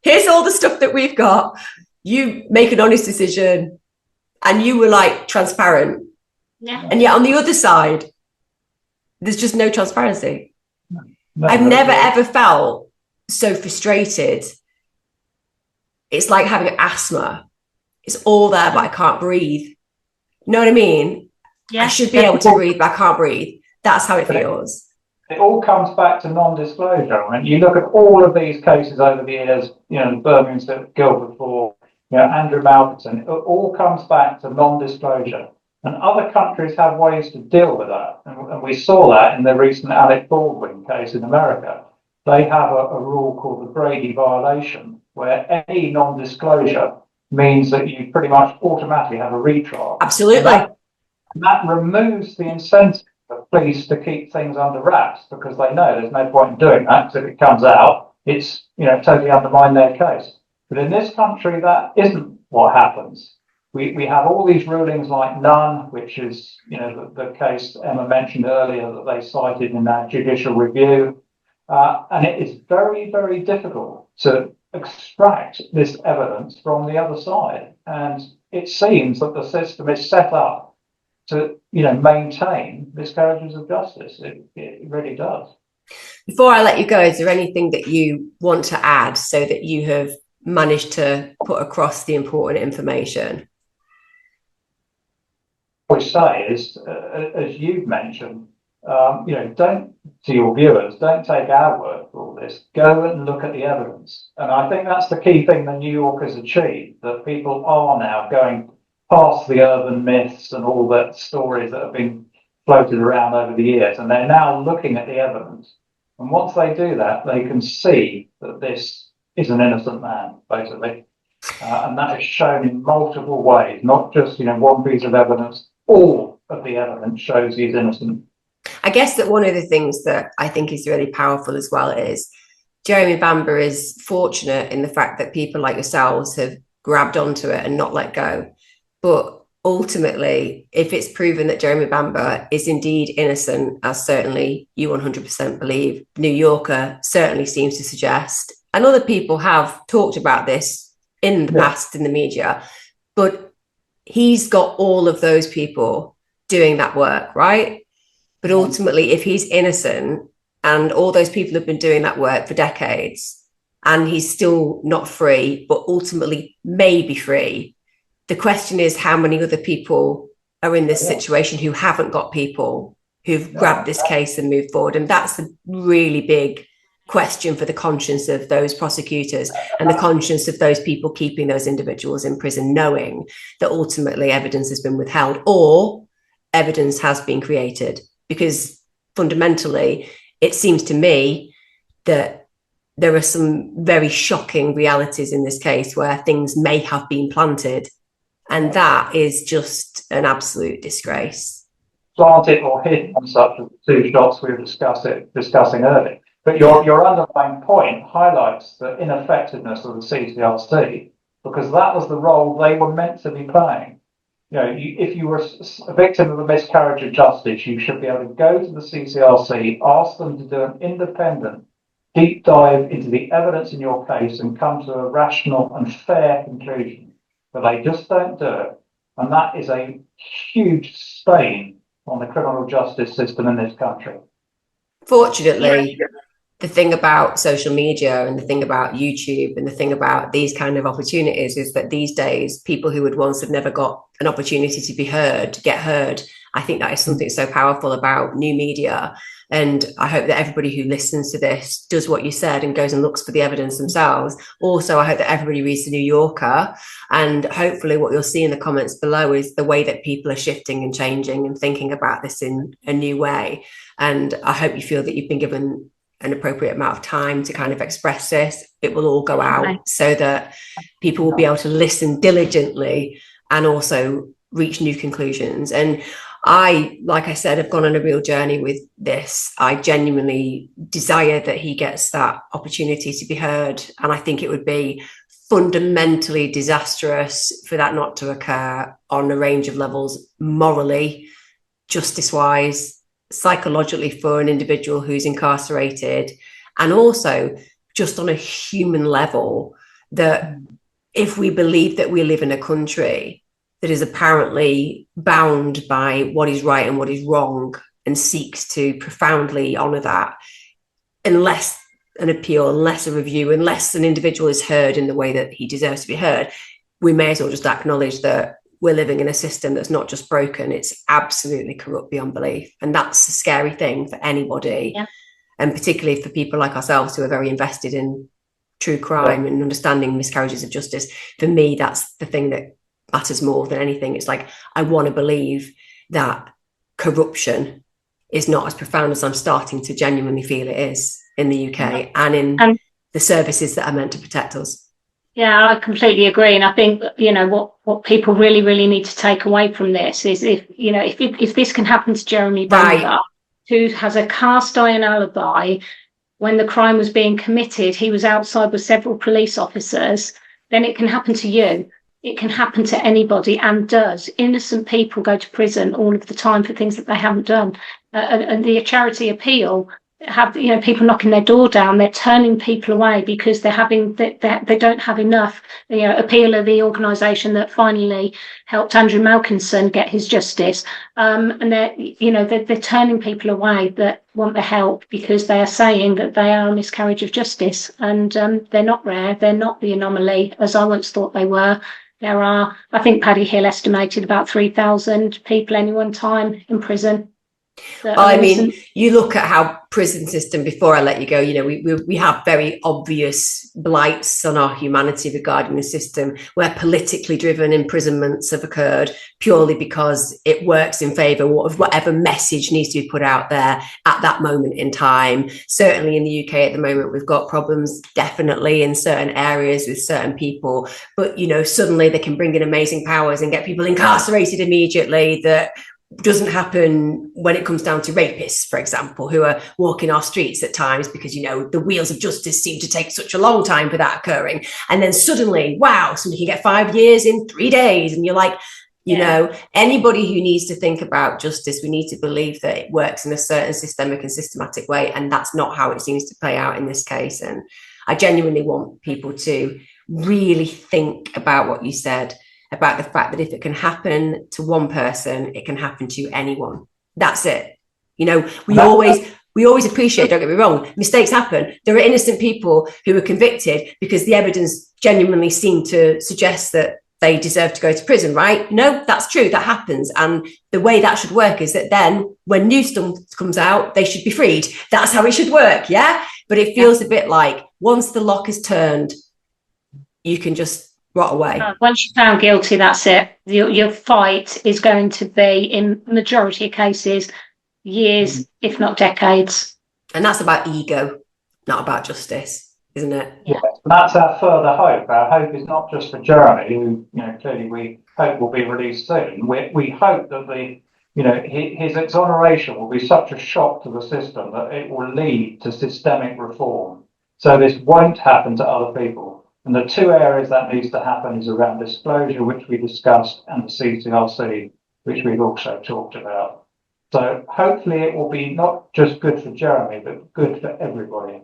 here's all the stuff that we've got. You make an honest decision, and you were like transparent. Yeah. And yet on the other side, there's just no transparency. No, I've never ever felt so frustrated. It's like having asthma. It's all there, but I can't breathe. You know what I mean? Yeah. I should be able to breathe, but I can't breathe. That's how it feels. It all comes back to non-disclosure. I mean, you look at all of these cases over the years, you know, Birmingham, Guildford, you know, Andrew Malcolmson, it all comes back to non-disclosure. And other countries have ways to deal with that. And we saw that in the recent Alec Baldwin case in America. They have a rule called the Brady violation, where any non-disclosure means that you pretty much automatically have a retrial. Absolutely. And that removes the incentive for police to keep things under wraps, because they know there's no point in doing that, because if it comes out, it's, you know, totally undermine their case. But in this country, that isn't what happens. We have all these rulings like Nunn, which is, you know, the case Emma mentioned earlier that they cited in that judicial review. And it is very, very difficult to extract this evidence from the other side. And it seems that the system is set up to, you know, maintain miscarriages of justice. It really does. Before I let you go, is there anything that you want to add so that you have managed to put across the important information? What I say is, as you've mentioned, you know, to your viewers, don't take our word for all this. Go and look at the evidence. And I think that's the key thing the New Yorkers achieved, that people are now going past the urban myths and all the stories that have been floated around over the years, and they're now looking at the evidence. And once they do that, they can see that this is an innocent man, basically. And that is shown in multiple ways, not just, you know, one piece of evidence. All of the evidence shows he's innocent. I guess that one of the things that I think is really powerful as well is Jeremy Bamber is fortunate in the fact that people like yourselves have grabbed onto it and not let go. But ultimately, if it's proven that Jeremy Bamber is indeed innocent, as certainly you 100% believe, New Yorker certainly seems to suggest, and other people have talked about this in the past in the media, but he's got all of those people doing that work, right? But ultimately, if he's innocent and all those people have been doing that work for decades and he's still not free, but ultimately may be free, the question is how many other people are in this situation who haven't got people who've grabbed this case and moved forward. And that's a really big question for the conscience of those prosecutors and the conscience of those people keeping those individuals in prison, knowing that ultimately evidence has been withheld or evidence has been created. Because fundamentally, it seems to me that there are some very shocking realities in this case where things may have been planted. And that is just an absolute disgrace. Planted or hidden, such as the two shots we were discussing earlier. But your underlying point highlights the ineffectiveness of the CCRC, because that was the role they were meant to be playing. You know, if you were a victim of a miscarriage of justice, you should be able to go to the CCRC, ask them to do an independent deep dive into the evidence in your case and come to a rational and fair conclusion. But they just don't do it. And that is a huge stain on the criminal justice system in this country. Fortunately, the thing about social media and the thing about YouTube and the thing about these kind of opportunities is that these days, people who would once have never got an opportunity to be heard, to get heard. I think that is something so powerful about new media. And I hope that everybody who listens to this does what you said and goes and looks for the evidence themselves. Also, I hope that everybody reads the New Yorker. And hopefully what you'll see in the comments below is the way that people are shifting and changing and thinking about this in a new way. And I hope you feel that you've been given an appropriate amount of time to kind of express this. It will all go out so that people will be able to listen diligently and also reach new conclusions. And I, like I said, have gone on a real journey with this. I genuinely desire that he gets that opportunity to be heard. And I think it would be fundamentally disastrous for that not to occur on a range of levels, morally, justice-wise, psychologically for an individual who's incarcerated, and also just on a human level, that if we believe that we live in a country that is apparently bound by what is right and what is wrong and seeks to profoundly honour that, unless an appeal, unless a review, unless an individual is heard in the way that he deserves to be heard, we may as well just acknowledge that we're living in a system that's not just broken, it's absolutely corrupt beyond belief. And that's a scary thing for anybody. Yeah. And particularly for people like ourselves who are very invested in true crime and understanding miscarriages of justice. For me, that's the thing that matters more than anything. It's like, I want to believe that corruption is not as profound as I'm starting to genuinely feel it is in the UK and in the services that are meant to protect us. Yeah, I completely agree. And I think, you know, what people really, really need to take away from this is if this can happen to Jeremy Bamber, who has a cast iron alibi, when the crime was being committed, he was outside with several police officers, then it can happen to you. It can happen to anybody and does. Innocent people go to prison all of the time for things that they haven't done. And the charity appeal have, you know, people knocking their door down, they're turning people away because they don't have enough, you know, appeal of the organisation that finally helped Andrew Malkinson get his justice. And they're turning people away that want the help because they are saying that they are a miscarriage of justice. And they're not rare, they're not the anomaly as I once thought they were. There are, I think Paddy Hill estimated about 3,000 people any one time in prison. Well, I mean, you look at how prison system, before I let you go, you know, we have very obvious blights on our humanity regarding the system where politically driven imprisonments have occurred purely because it works in favour of whatever message needs to be put out there at that moment in time. Certainly in the UK at the moment, we've got problems definitely in certain areas with certain people, but, you know, suddenly they can bring in amazing powers and get people incarcerated immediately. That doesn't happen when it comes down to rapists, for example, who are walking our streets at times because, you know, the wheels of justice seem to take such a long time for that occurring. And then suddenly, wow, somebody can get 5 years in 3 days. And you're like, you know, anybody who needs to think about justice, we need to believe that it works in a certain systemic and systematic way. And that's not how it seems to play out in this case. And I genuinely want people to really think about what you said, about the fact that if it can happen to one person, it can happen to anyone. That's it. You know, we always appreciate, don't get me wrong, mistakes happen. There are innocent people who are convicted because the evidence genuinely seemed to suggest that they deserve to go to prison, right? No, that's true. That happens. And the way that should work is that then when new stuff comes out, they should be freed. That's how it should work. Yeah. But it feels a bit like once the lock is turned, you can just rot away. Once you're found guilty, that's it. Your fight is going to be, in majority of cases, years, if not decades. And that's about ego, not about justice, isn't it? Yeah, that's our further hope. Our hope is not just for Jeremy, who clearly we hope will be released soon. We hope that his exoneration will be such a shock to the system that it will lead to systemic reform. So this won't happen to other people. And the two areas that needs to happen is around disclosure, which we discussed, and the CCRC, which we've also talked about. So hopefully it will be not just good for Jeremy, but good for everybody.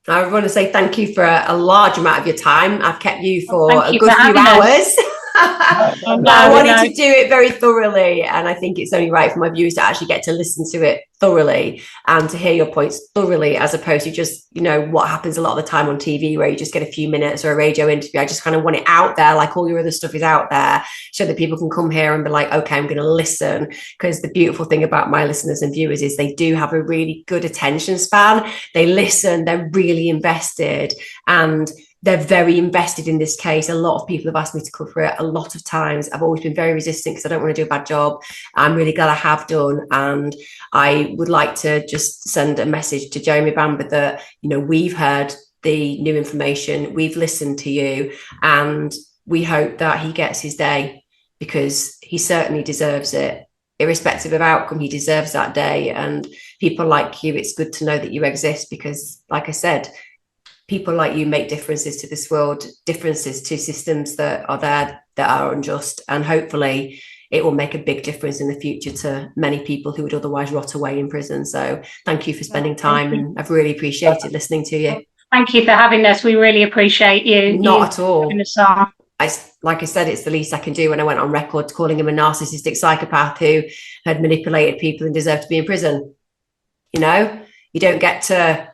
I want to say thank you for a large amount of your time. I've kept you for a good few hours. I wanted to do it very thoroughly, and I think it's only right for my viewers to actually get to listen to it thoroughly and to hear your points thoroughly, as opposed to just what happens a lot of the time on TV where you just get a few minutes or a radio interview. I just kind of want it out there, like all your other stuff is out there, so that people can come here and be like, okay, I'm going to listen. Because the beautiful thing about my listeners and viewers is they do have a really good attention span. They listen, they're really invested, and they're very invested in this case. A lot of people have asked me to cover it a lot of times. I've always been very resistant because I don't want to do a bad job. I'm really glad I have done. And I would like to just send a message to Jeremy Bamber that, we've heard the new information, we've listened to you, and we hope that he gets his day, because he certainly deserves it. Irrespective of outcome, he deserves that day. And people like you, it's good to know that you exist, because, like I said, people like you make differences to this world, differences to systems that are there that are unjust. And hopefully it will make a big difference in the future to many people who would otherwise rot away in prison. So thank you for spending time, and I've really appreciated listening to you. Thank you for having us. We really appreciate you. Not at all. Having us on. Like I said, it's the least I can do when I went on record calling him a narcissistic psychopath who had manipulated people and deserved to be in prison. You don't get to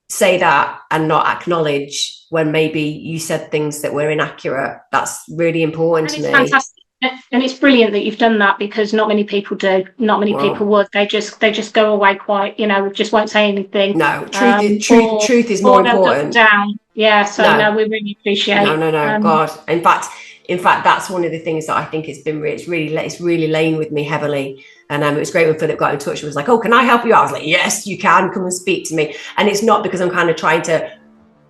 say that and not acknowledge when maybe you said things that were inaccurate. That's really important to me. Fantastic. And it's brilliant that you've done that, because not many people do. Not many people would. They just go away quiet, just won't say anything. No, truth is more important. Down. Yeah, so no, we really appreciate. No, God. In fact, that's one of the things that I think it's really laying with me heavily. And it was great when Philip got in touch and was like, "Oh, can I help you?" I was like, "Yes, you can. Come and speak to me." And it's not because I'm kind of trying to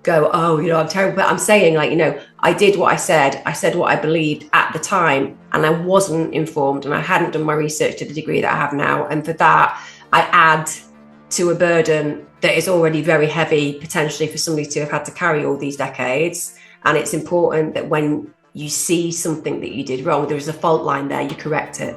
go, "Oh, I'm terrible," but I'm saying, I did what I said. I said what I believed at the time, and I wasn't informed, and I hadn't done my research to the degree that I have now. And for that, I add to a burden that is already very heavy, potentially for somebody to have had to carry all these decades. And it's important that when you see something that you did wrong, there is a fault line there, you correct it.